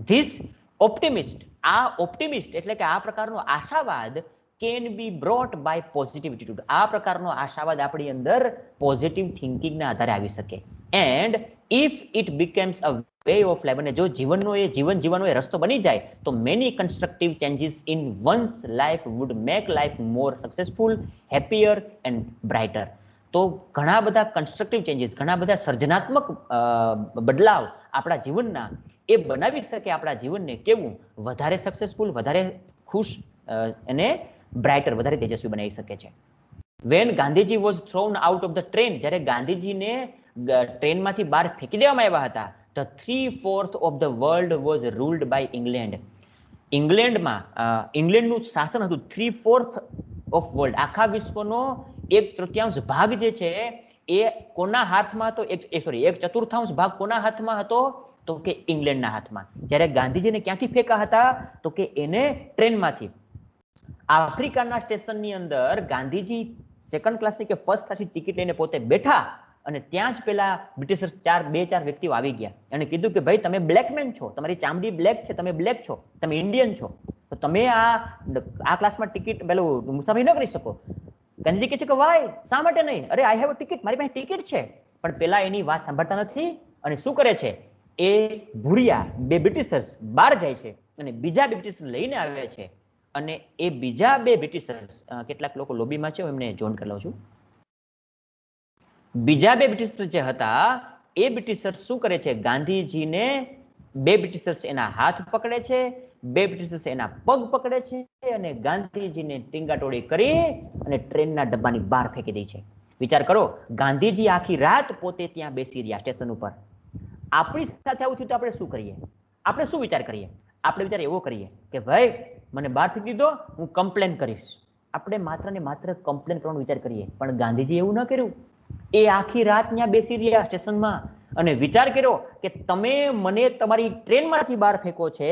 ધીસ ઓપ્ટિમિસ્ટ, આ ઓપ્ટિમિસ્ટ એટલે કે આ પ્રકારનો આશાવાદ can be brought by positive attitude. આ પ્રકારનો આશાવાદ આપણી અંદર પોઝિટિવ થિંકિંગના આધારે આવી શકે. And if it becomes a way of life, અને જો જીવનનો એ જીવન જીવવાનો એ રસ્તો બની જાય તો many constructive changes in one's life would make life more successful, happier and brighter. તો ઘણા બધા કન્સ્ટ્રક્ટિવ ચેન્જીસ, ઘણા બધા સર્જનાત્મક બદલાવ આપણા જીવનના એ બનાવી શકે આપણા જીવનને કેવું? વધારે સક્સેસફુલ, વધારે ખુશ અને બ્રાઇટર, વધારે તેજસ્વી બનાવી શકે છે. When Gandhiji was thrown out of the train, જ્યારે ગાંધીજીને ટ્રેનમાંથી બહાર ફેંકી દેવામાં આવ્યા હતા, the 3/4 of the world was ruled by England. ઇંગ્લેન્ડમાં ઇંગ્લેન્ડનું શાસન હતું. 3/4 ઓફ વર્લ્ડ, આખા વિશ્વનો 1/3 ભાગ જે છે એ કોના હાથમાં હતો? 1/4 ભાગ કોના હાથમાં હતો? તો કે ઇંગ્લેન્ડના હાથમાં. જ્યારે ગાંધીજીને ક્યાંથી ફેંકા હતા? તો કે એને ટ્રેનમાંથી. આફ્રિકાના સ્ટેશનની અંદર ગાંધીજી સેકન્ડ ક્લાસની કે ફર્સ્ટ ક્લાસની ટિકિટ લઈને પોતે બેઠા અને ત્યાં જ પેલા બ્રિટિશર્સ 2-4 વ્યક્તિઓ આવી ગયા અને કીધું કે ભાઈ તમે બ્લેકમેન છો, તમારી ચામડી બ્લેક છે, તમે બ્લેક છો, તમે ઇન્ડિયન છો, તો તમે આ ક્લાસમાં ટિકિટ પેલું મુસાફરી ન કરી શકો. ગાંધીજી કહે છે કે વાય, શા માટે નહીં? અરે આઈ હેવ અ ટિકિટ, મારી પાસે ટિકિટ છે. પણ પેલા એની વાત સાંભળતા નથી અને શું કરે છે? એ ભૂરિયા 2 બ્રિટિશર્સ બહાર જાય છે અને બીજા 2 બ્રિટિશર્સ લઈને આવે છે. અને એ બીજા 2 બ્રિટિશર્સ, કેટલાક લોકો લોબીમાં છે, એમને જોઈન કરી લઉં છું. બીજા 2 બ્રિટિશર્સ જે હતા એ બ્રિટિશર્સ શું કરે છે? ગાંધીજીને 2 બ્રિટિશર્સ એના હાથ પકડે છે, 2 બ્રિટિશર્સ એના પગ પકડે છે અને ગાંધીજીને ટીંગાટોળી કરી અને ટ્રેનના ડબ્બાની બહાર ફેંકી દે છે. વિચાર કરો, ગાંધીજી આખી રાત પોતે ત્યાં બેસી રહ્યા સ્ટેશન ઉપર. આપણી સાથે આવું થયું તો આપણે શું કરીએ? આપણે શું વિચાર કરીએ? આપણે વિચાર એવો કરીએ કે ભાઈ મને બહાર ફેંકી દીધો, હું કમ્પ્લેન કરીશ. આપણે માત્ર ને માત્ર કમ્પ્લેન કરવાનો વિચાર કરીએ. પણ ગાંધીજી એવું ન કર્યું. એ આખી રાત ત્યાં બેસી રહ્યા સ્ટેશનમાં અને વિચાર કર્યો કે તમે મને તમારી ટ્રેનમાંથી બહાર ફેંકો છે,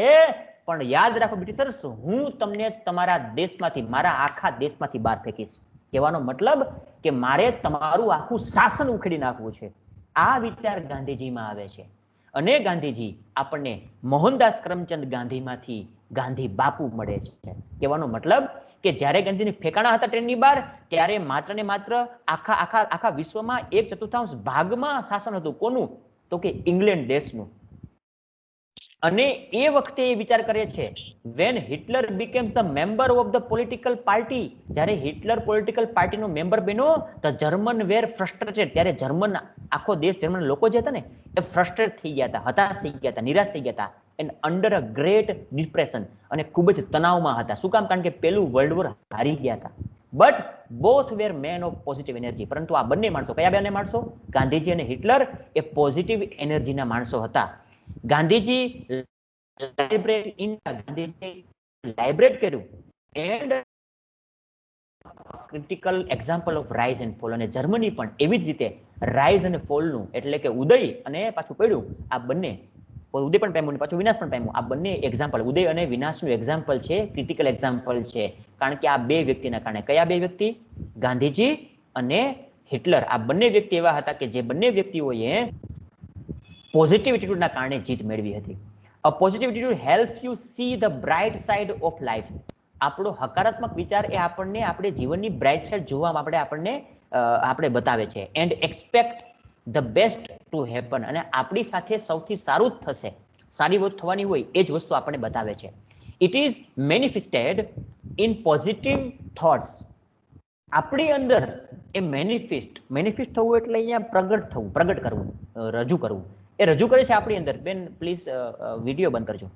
પણ યાદ રાખો બ્રિટિશર્સ, હું તમને તમારા દેશમાંથી, મારા આખા દેશમાંથી બહાર ફેંકીશ. કહેવાનો મતલબ કે મારે તમારું આખું શાસન ઉખેડી નાખવું છે. આ વિચાર ગાંધીજીમાં આવે છે. અને ગાંધીજી આપણને મોહનદાસ કરમચંદ ગાંધીમાંથી ગાંધી બાપુ મળે છે. કહેવાનો મતલબ કે જ્યારે ગાંધીજીને ફેંકાણા હતા ટ્રેનની બહાર, ત્યારે માત્ર ને માત્ર આખા વિશ્વમાં 1/4 ભાગમાં શાસન હતું. કોનું? તો કે ઇંગ્લેન્ડ દેશનું. અને એ વખતે એ વિચાર કરે છે, when Hitler becomes the member of the political party, જ્યારે હિટલર પોલિટિકલ પાર્ટીનો મેમ્બર બન્યો, ધ જર્મન વેર ફ્રસ્ટ્રેટેડ, ત્યારે જર્મન આખો દેશ, જર્મન લોકો જે હતા ને એ ફ્રસ્ટ્રેટ થઈ ગયા હતા, હતાશ થઈ ગયા હતા, નિરાશ થઈ ગયા હતા, and under a great depression, અને ખૂબ જ તણાવમાં હતા. શું કામ? કારણ કે પેલું વર્લ્ડ વોર હારી ગયા હતા. But both were men of positive energy. પરંતુ આ બંને માણસો, કયા બંને માણસો? ગાંધીજી અને હિટલર એ પોઝિટિવ એનર્જીના માણસો હતા. ગાંધીજી લાઇબ્રેટ કર્યું and critical example of rise and fall. અને જર્મની પણ એવી જ રીતે રાઇઝ અને ફોલનું, એટલે કે ઉદય અને પાછું પડ્યું, આ બંને, ઉદય પણ પામ્યું અને પાછું વિનાશ પણ પામ્યું, આ બંને એક્ઝામ્પલ, ઉદય અને વિનાશનું એક્ઝામ્પલ છે, ક્રિટિકલ એક્ઝામ્પલ છે. કારણ કે આ 2 વ્યક્તિના કારણે. કયા 2 વ્યક્તિ? ગાંધીજી અને હિટલર. આ બંને વ્યક્તિ એવા હતા કે જે બંને વ્યક્તિઓએ પોઝિટિવ એટીટ્યુડના કારણે જીત મેળવી હતી. A positive attitude helps you see the bright side of life. આપણો હકારાત્મક વિચાર એ આપણને આપણે જીવનની બ્રાઇટ સાઇડ જોવામાં આપણે બતાવે છે. And expect the best to happen. અને આપણી સાથે સૌથી સારું જ થશે, સારી વસ્તુ થવાની હોય એ જ વસ્તુ આપણને બતાવે છે. It is manifested in positive thoughts. આપણી અંદર એ મેનિફેસ્ટ થવું એટલે અહીંયા પ્રગટ કરવું, રજૂ કરવું. એ રજૂ કરે છે આપણી અંદર. બેન પ્લીઝ વિડીયો બંધ કરજો.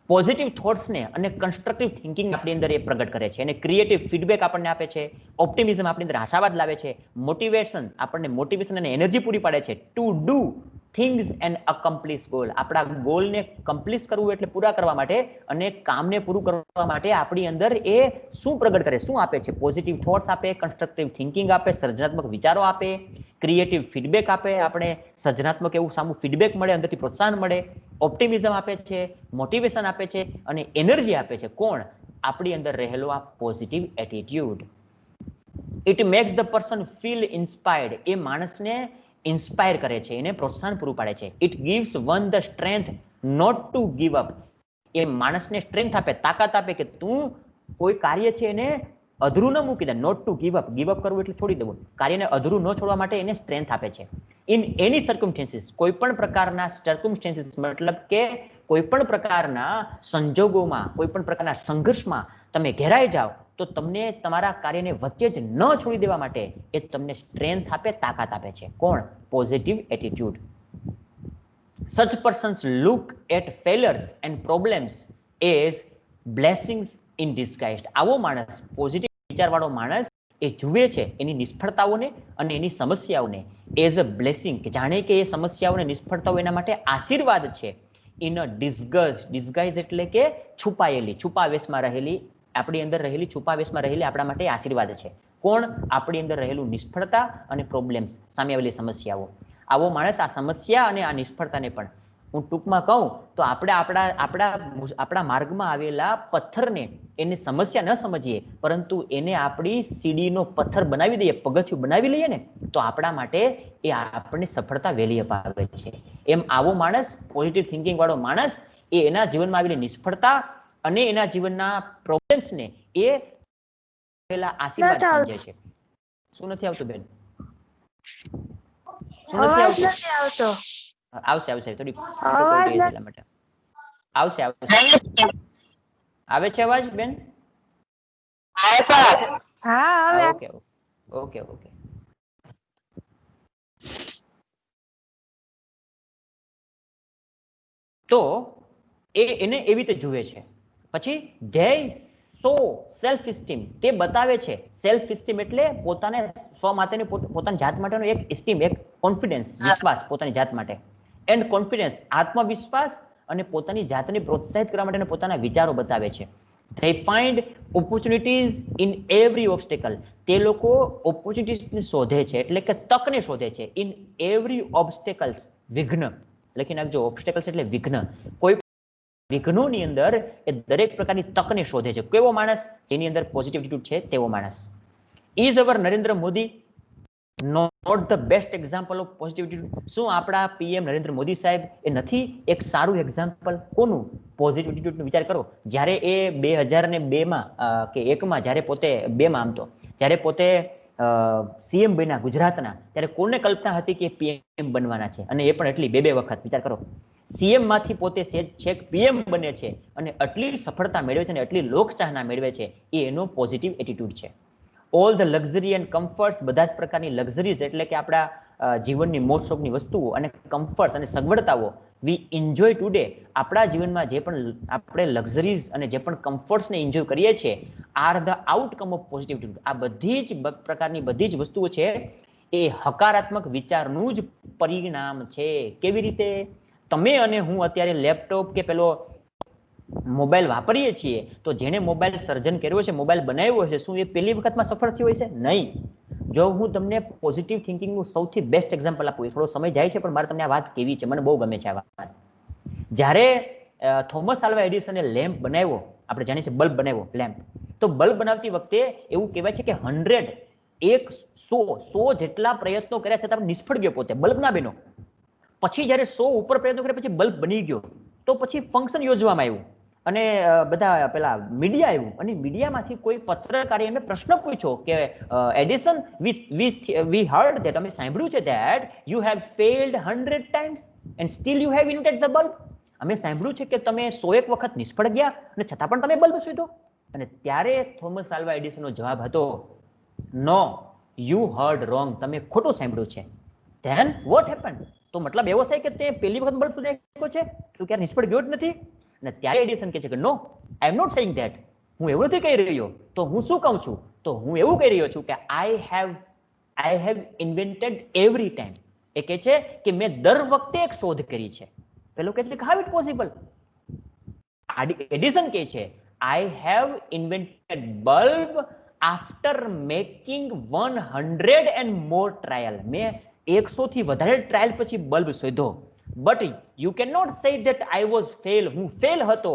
પોઝિટિવ થોટ્સને અને કન્સ્ટ્રક્ટિવ થિંકિંગ આપણી અંદર એ પ્રગટ કરે છે અને ક્રિએટિવ ફીડબેક આપણને આપે છે. ઓપ્ટિમિઝમ આપણી અંદર આશાવાદ લાવે છે. મોટિવેશન આપણને મોટિવેશન અને એનર્જી પૂરી પાડે છે to do things and accomplish goal. આપણા ગોલને કમ્પ્લીટ કરવું એટલે પૂરા કરવા માટે અને કામને પૂરું કરવા માટે આપણી અંદર એ શું પ્રગટ કરે, શું આપે છે? પોઝિટિવ થોટ્સ આપે, કન્સ્ટ્રક્ટિવ થિંકિંગ આપે, સર્જનાત્મક વિચારો આપે, ક્રિએટિવ ફીડબેક આપે, આપણે સર્જનાત્મક એવું સામું ફીડબેક મળે, અંદરથી પ્રોત્સાહન મળે, ઓપ્ટિમિઝમ આપે છે, મોટિવેશન આપે છે અને એનર્જી આપે છે. કોણ? આપણી અંદર રહેલો આ positive attitude. It makes the person feel inspired. એ માણસને ઇન્સ્પાયર કરે છે, એને પ્રોત્સાહન પૂરું પાડે છે. It gives one the strength not to give up. એ માણસને સ્ટ્રેન્થ આપે, તાકાત આપે કે તું કોઈ કાર્ય છે એને અધૂરું ન મૂકી દે. Not to give up. Give up કરવું એટલે છોડી દેવું. કાર્યને અધૂરું ન છોડવા માટે એને સ્ટ્રેન્થ આપે છે. ઇન એની સર્કમસ્ટેન્સીસ, કોઈ પણ પ્રકારના સર્કમસ્ટેન્સીસ મતલબ કે કોઈ પણ પ્રકારના સંજોગોમાં, કોઈ પણ પ્રકારના સંઘર્ષમાં તમે ઘેરાઈ જાઓ તો તમને તમારા કાર્યને વચ્ચે જ ન છોડી દેવા માટે એ તમને સ્ટ્રેન્થ આપે, તાકાત આપે છે. કોણ? Positive attitude. Such persons look at failures and problems as blessings in disguise. આવો માણસ, પોઝિટિવ વિચારવાળો માણસ, એ જુએ છે એની નિષ્ફળતાઓને અને એની સમસ્યાઓને એઝ અ બ્લેસિંગ, કે જાણે કે એ સમસ્યાઓને નિષ્ફળતાઓ એના માટે આશીર્વાદ છે. ઇન અ ડિસ્ગાઇઝ એટલે કે છુપાયેલી, છુપાવેશમાં રહેલી, આપણી અંદર રહેલી, છુપાવેશમાં રહેલી આપણા માટે આશીર્વાદ છે. કોણ? આપણી અંદર રહેલું નિષ્ફળતા અને પ્રોબ્લેમ્સ, સામે આવેલી સમસ્યાઓ. આવો માણસ આ સમસ્યા અને આ નિષ્ફળતાને પણ, હું ટૂંકમાં કહું તો આપણે આપણા માર્ગમાં આવેલા પથ્થરને, એને સમસ્યા ન સમજીએ પરંતુ એને આપણી સીડીનો પથ્થર બનાવી દઈએ, પગથિયું બનાવી લઈએ ને તો આપણા માટે એ આપણને સફળતા વહેલી અપાવે છે. એમ આવો માણસ, પોઝિટિવ થિંકિંગ વાળો માણસ, એ એના જીવનમાં આવેલી નિષ્ફળતા અને એના જીવનના પ્રોબ્લેમ્સને એ પહેલા આશીર્વાદ સમજે છે. શું નથી આવતું બેન? અવાજ નથી આવતો. આવશે થોડી ક્વોલિટી હશે એટલા માટે. આવશે. આવે છે અવાજ બેન? હા હવે. ઓકે. તો એને એવી રીતે જુએ છે. પછી ધ્યેય સો સેલ્ફ ઇસ્ટીમ, તે બતાવે છે. સેલ્ફ ઇસ્ટીમ એટલે પોતાને સ્વ માટેની, પોતાની જાત માટેનો એક ઇસ્ટીમ, એક કોન્ફિડન્સ, વિશ્વાસ પોતાની જાત માટે. એન્ડ કોન્ફિડન્સ, આત્મવિશ્વાસ અને પોતાની જાતને પ્રોત્સાહિત કરવા માટેના પોતાના વિચારો બતાવે છે. They find opportunities in every obstacle. તે લોકો ઓપોર્ચ્યુનિટીઝને શોધે છે, એટલે કે તકને શોધે છે. ઇન એવરી ઓબ્સ્ટેકલ્સ, વિઘ્ન લખી નાખજો. ઓબ્સ્ટેકલ્સ એટલે વિઘ્ન. કોઈ વિઘ્નોની અંદર એ દરેક પ્રકારની તકને શોધે છે. કેવો માણસ? જેની અંદર પોઝિટિવ એટીટ્યુડ છે તેવો માણસ. Is our Narendra Modi not the best example of positive attitude? શું આપણા પીએમ નરેન્દ્ર મોદી સાહેબ એ નથી એક સારું એક્ઝામ્પલ? કોનું? પોઝિટિવ એટીટ્યુડનો વિચાર કરો. જ્યારે એ 2002માં કે 1માં, જ્યારે પોતે 2માં આમ તો, જ્યારે પોતે સીએમ બન્યા ગુજરાતના, ત્યારે કોને કલ્પના હતી કે પીએમ બનવાના છે? અને એ પણ એટલી 2 વખત. વિચાર કરો, સીએમ માંથી પોતે છેક પીએમ બને છે અને આટલી સફળતા મેળવે છે અને આટલી લોકચાહના મેળવે છે. એ એનો પોઝિટિવ એટીટ્યુડ છે. All the luxury and comforts, બધા જ પ્રકારની લક્ઝરીઝ એટલે કે આપણા જીવનની મોજ શોખની વસ્તુઓ અને કમ્ફર્ટ્સ અને સગવડતાઓ વી એન્જોય ટુડે, આપણા જીવનમાં જે પણ આપણે લક્ઝરીઝ અને જે પણ કમ્ફર્ટ્સને એન્જોય કરીએ છીએ, are the outcome of positive attitude. આ બધી જ પ્રકારની બધી જ વસ્તુઓ છે એ હકારાત્મક વિચારનું જ પરિણામ છે. કેવી રીતે? તમે અને હું અત્યારે લેપટોપ કે પેલો મોબાઈલ વાપરીએ છીએ તો જેને મોબાઈલ સર્જન કર્યો છે, મોબાઈલ બનાવ્યો છે, શું એ પહેલી વખતમાં સફળ થયો હોય છે? નહીં. જો હું તમને પોઝિટિવ થિંકિંગનું સૌથી બેસ્ટ એક્ઝામ્પલ આપું, થોડો સમય જાય છે પણ મારે તમને આ વાત કેવી છે, મને બહુ ગમે છે આ વાત. જ્યારે થોમસ આલ્વા એડિસને લેમ્પ બનાવ્યો, આપણે જાણીએ છીએ બલ્બ બનાવ્યો, લેમ્પ, તો બલ્બ બનાવતી વખતે એવું કહેવાય છે કે 100 જેટલા પ્રયત્નો કર્યા છતાં નિષ્ફળ ગયો પોતે, બલ્બ ના બન્યો. પછી જ્યારે 100 ઉપર પ્રયત્નો કર્યા પછી બલ્બ બની ગયો, તો પછી ફંક્શન યોજવામાં આવ્યું અને બધા પેલા મીડિયા આવ્યું અને મીડિયામાંથી કોઈ પત્રકારે એમને પ્રશ્ન પૂછ્યો કે એડિસન, વી હર્ડ ધેટ, અમે સાંભળ્યું છે that you have failed 100 times and steel you have invented the bulb. અમે સાંભળ્યું છે કે તમે 101 વખત નિષ્ફળ ગયા અને છતાં પણ તમે બલ્બ શોધ્યો. અને ત્યારે થોમસ આલ્વા એડિસનનો જવાબ હતો, નો, યુ હર્ડ રોંગ, તમે ખોટું સાંભળ્યું છે. Then what happen? તો મતલબ એવો થાય કે તે પહેલી વખત બલ્બ શોધી આપ્યો છે, તો ક્યારે નિષ્ફળ ગયો જ નથી. અને ત્યારે એડિસન કહે છે કે નો, આઈ એમ નોટ સેઇંગ ધેટ, હું એવું નથી કહી રહ્યો. તો હું શું કહું છું? તો હું એવું કહી રહ્યો છું કે I have invented every time. એ કહે છે કે મેં દર વખતે એક શોધ કરી છે. પેલો કહે છે કે હાઉ ઇટ પોસિબલ? એડિસન કહે છે I have invented bulb after making 100 and more trial. મેં 100 થી વધારે ટ્રાયલ પછી બલ્બ શોધ્યો. But you can not say that I was fail, હું ફેલ હતો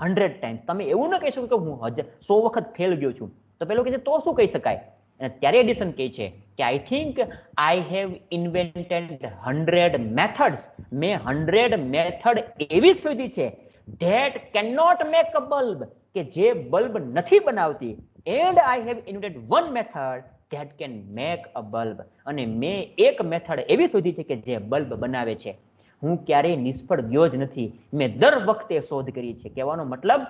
100 ટાઈમ. તમે એવું ન કહી શકો કે હું 100 વખત ફેલ ગયો છું. તો પેલો કહે છે તો શું કહી શકાય? અને ત્યારે એડિસન કહે છે કે I think I have invented 100 methods. મેં 100 મેથડ એવી શોધી છે that can not make a bulb, કે જે બલ્બ નથી બનાવતી. And I have invented one method that can make a bulb. અને મેં એક મેથડ એવી શોધી છે કે જે બલ્બ બનાવે છે. હું ક્યારેય નિષ્ફળ ગયો જ નથી, મેં દર વખતે શોધ કરી છે. કહેવાનો મતલબ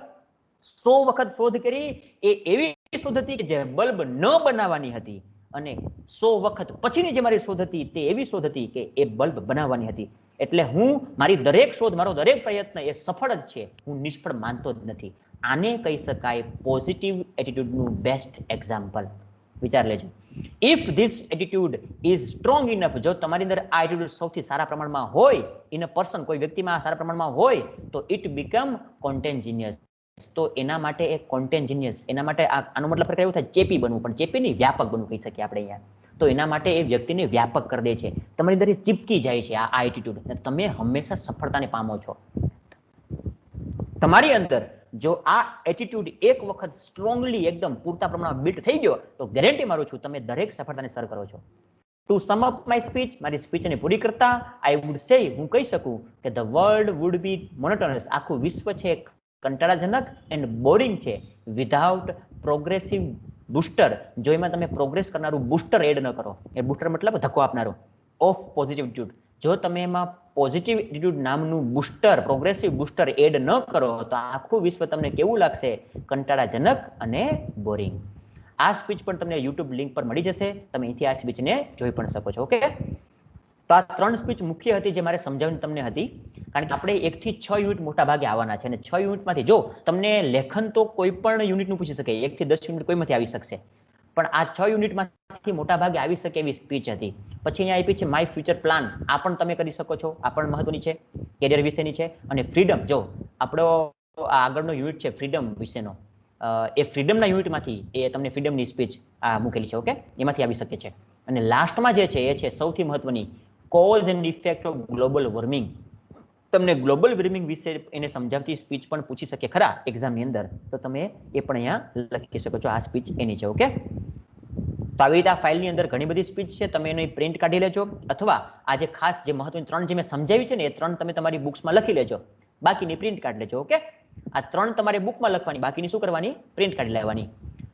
100 વખત શોધ કરી એ એવી શોધ હતી કે જે બલ્બ ન બનાવવાની હતી, અને 100 વખત પછીની જે મારી શોધ હતી તે એવી શોધ હતી કે એ બલ્બ બનાવવાની હતી. એટલે હું મારી દરેક શોધ, મારો દરેક પ્રયત્ન એ સફળ જ છે, હું નિષ્ફળ માનતો જ નથી. આને કહી શકાય પોઝિટિવ એટીટ્યુડનું બેસ્ટ એક્ઝામ્પલ. વિચાર લેજો. If this attitude is strong enough, જો તમારી અંદર આ એટીટ્યુડ સૌથી સારા પ્રમાણમાં હોય, ઇન અ પર્સન, કોઈ વ્યક્તિમાં સારા પ્રમાણમાં હોય, તો ઇટ બીકમ કોન્ટેન્જિનિયસ. તો એના માટે એક કોન્ટેન્જિનિયસ, એના માટે આનો મતલબ એવું થાય ચેપી બનવું, પણ ચેપી નહીં, વ્યાપક બનવું કહી શકીએ આપણે અહીંયા. તો એના માટે એ વ્યક્તિને વ્યાપક કરી દે છે, તમારી અંદર ચીપકી જાય છે આ એટીટ્યુડ, તમે હંમેશા સફળતાને પામો છો. તમારી અંદર જો આ એટીટ્યુડ એક વખત સ્ટ્રોંગલી એકદમ પૂરતા પ્રમાણમાં બિલ્ટ થઈ ગયો, તો ગેરંટી મારું છું તમે દરેક સફળતાને સર કરો છો. To sum up my speech, મારી સ્પીચને પૂરી કરતા આઈ વુડ સે, હું કહી શકું કે the world would be monotonous, આખું વિશ્વ છે કંટાળાજનક એન્ડ બોરિંગ છે, વિધાઉટ પ્રોગ્રેસિવ બુસ્ટર. જો એમાં તમે પ્રોગ્રેસ કરનારું બુસ્ટર એડ ન કરો, એ બુસ્ટર મતલબ ધક્કો આપનારું, ઓફ પોઝિટિવ એટીટ્યુડ. જો તમે એમાં પોઝિટિવ એટીટ્યુડ નામનું બુસ્ટર, પ્રોગ્રેસિવ બુસ્ટર એડ ન કરો, તો આખું વિશ્વ તમને કેવું લાગશે? કંટાળાજનક અને બોરિંગ. આ સ્પીચ પણ તમને યુટ્યુબ લિંક પર મળી જશે, તમે અહીંથી આ સ્પીચને જોઈ પણ શકો છો. ઓકે, તો આ 3 સ્પીચ મુખ્ય હતી જે મારે સમજાવીને તમને હતી, કારણ કે આપણે 1 થી 6 યુનિટ મોટા ભાગે આવવાના છે, અને 6 યુનિટમાંથી જો તમને લેખન તો કોઈ પણ યુનિટનું પૂછી શકે, 1 થી 10 યુનિટ કોઈમાંથી આવી શકશે, પણ આ 6 યુનિટમાંથી મોટા ભાગે આવી શકે એવી સ્પીચ હતી. પછી અહીંયા આપી છે માય ફ્યુચર પ્લાન, આ પણ તમે કરી શકો છો, આ પણ મહત્વની છે, કેરિયર વિશેની છે. અને ફ્રીડમ, જો આપણો આગળનો યુનિટ છે ફ્રીડમ વિશેનો, એ ફ્રીડમના યુનિટમાંથી એ તમને ફ્રીડમની સ્પીચ આ મૂકેલી છે. ઓકે, એમાંથી આવી શકે છે. અને લાસ્ટમાં જે છે એ છે સૌથી મહત્વની, cause and effect of global warming. તમને ગ્લોબલ વોર્મિંગ વિશે એને સમજાવતી સ્પીચ પણ પૂછી શકે ખરા એક્ઝામની અંદર, તો તમે એ પણ અહીંયા લખી શકો છો. આ સ્પીચ એની છે. ઓકે, તો આવી રીતે આ ફાઇલની અંદર ઘણી બધી સ્પીચ છે, તમે એની પ્રિન્ટ કાઢી લેજો, અથવા આ જે ખાસ જે મહત્વની 3 જે મેં સમજાવી છે ને એ 3 તમે તમારી બુક્સમાં લખી લેજો, બાકીની પ્રિન્ટ કાઢી લેજો. ઓકે, આ 3 તમારે બુકમાં લખવાની, બાકીની શું કરવાની? પ્રિન્ટ કાઢી લેવાની.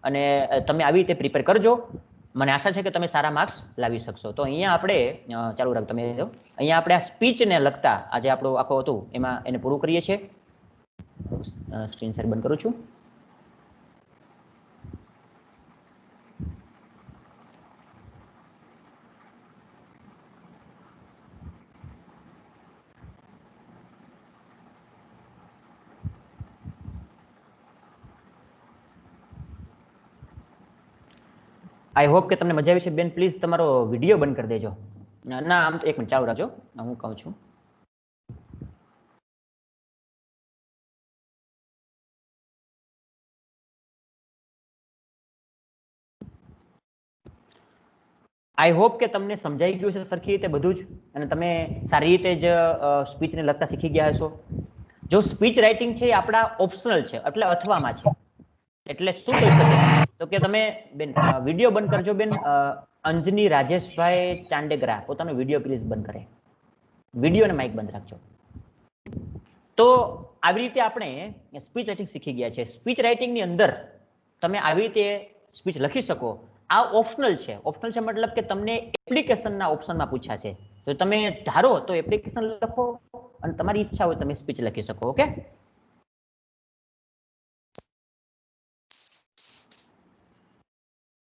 અને તમે આવી રીતે પ્રિપેર કરજો, મને આશા છે કે તમે સારા માર્ક્સ લાવી શકશો. તો અહીંયા આપણે ચાલુ રાખ, તમે અહીંયા આપણે આ સ્પીચને લગતા આજે આપણું આખું હતું એમાં એને પૂરું કરીએ છીએ. સ્ક્રીન શેર બંધ કરું છું. આઈ હોપ કે તમને મજા આવી છે. બેન પ્લીઝ તમારો વિડીયો બંધ કરી દેજો. ના, આમ તો 1 મિનિટ ચાલુ રાખજો, હું કહું છું. આઈ હોપ કે તમને સમજાઈ ગયું છે સરખી રીતે બધું જ, અને તમે સારી રીતે જ સ્પીચને લગતા શીખી ગયા હશો. જો સ્પીચ રાઇટિંગ છે એ આપણા ઓપ્શનલ છે, એટલે અથવામાં છે. એટલે શું કરી શકે તો કે તમે બેન વિડીયો બંધ કરજો. બેન અંજની રાજેશભાઈ ચાંડેગરા પોતાનો વિડીયો પ્લીઝ બંધ કરે, વિડીયો અને માઇક બંધ રાખજો. તો આવી રીતે આપણે સ્પીચ રાઇટિંગ શીખી ગયા છે. સ્પીચ રાઇટિંગની અંદર તમે આવી રીતે સ્પીચ લખી શકો. આ ઓપ્શનલ છે. ઓપ્શનલ છે મતલબ કે તમને એપ્લિકેશનના ઓપ્શનમાં પૂછ્યા છે, તો તમે ધારો તો એપ્લિકેશન લખો, અને તમારી ઈચ્છા હોય તમે સ્પીચ લખી શકો. ઓકે,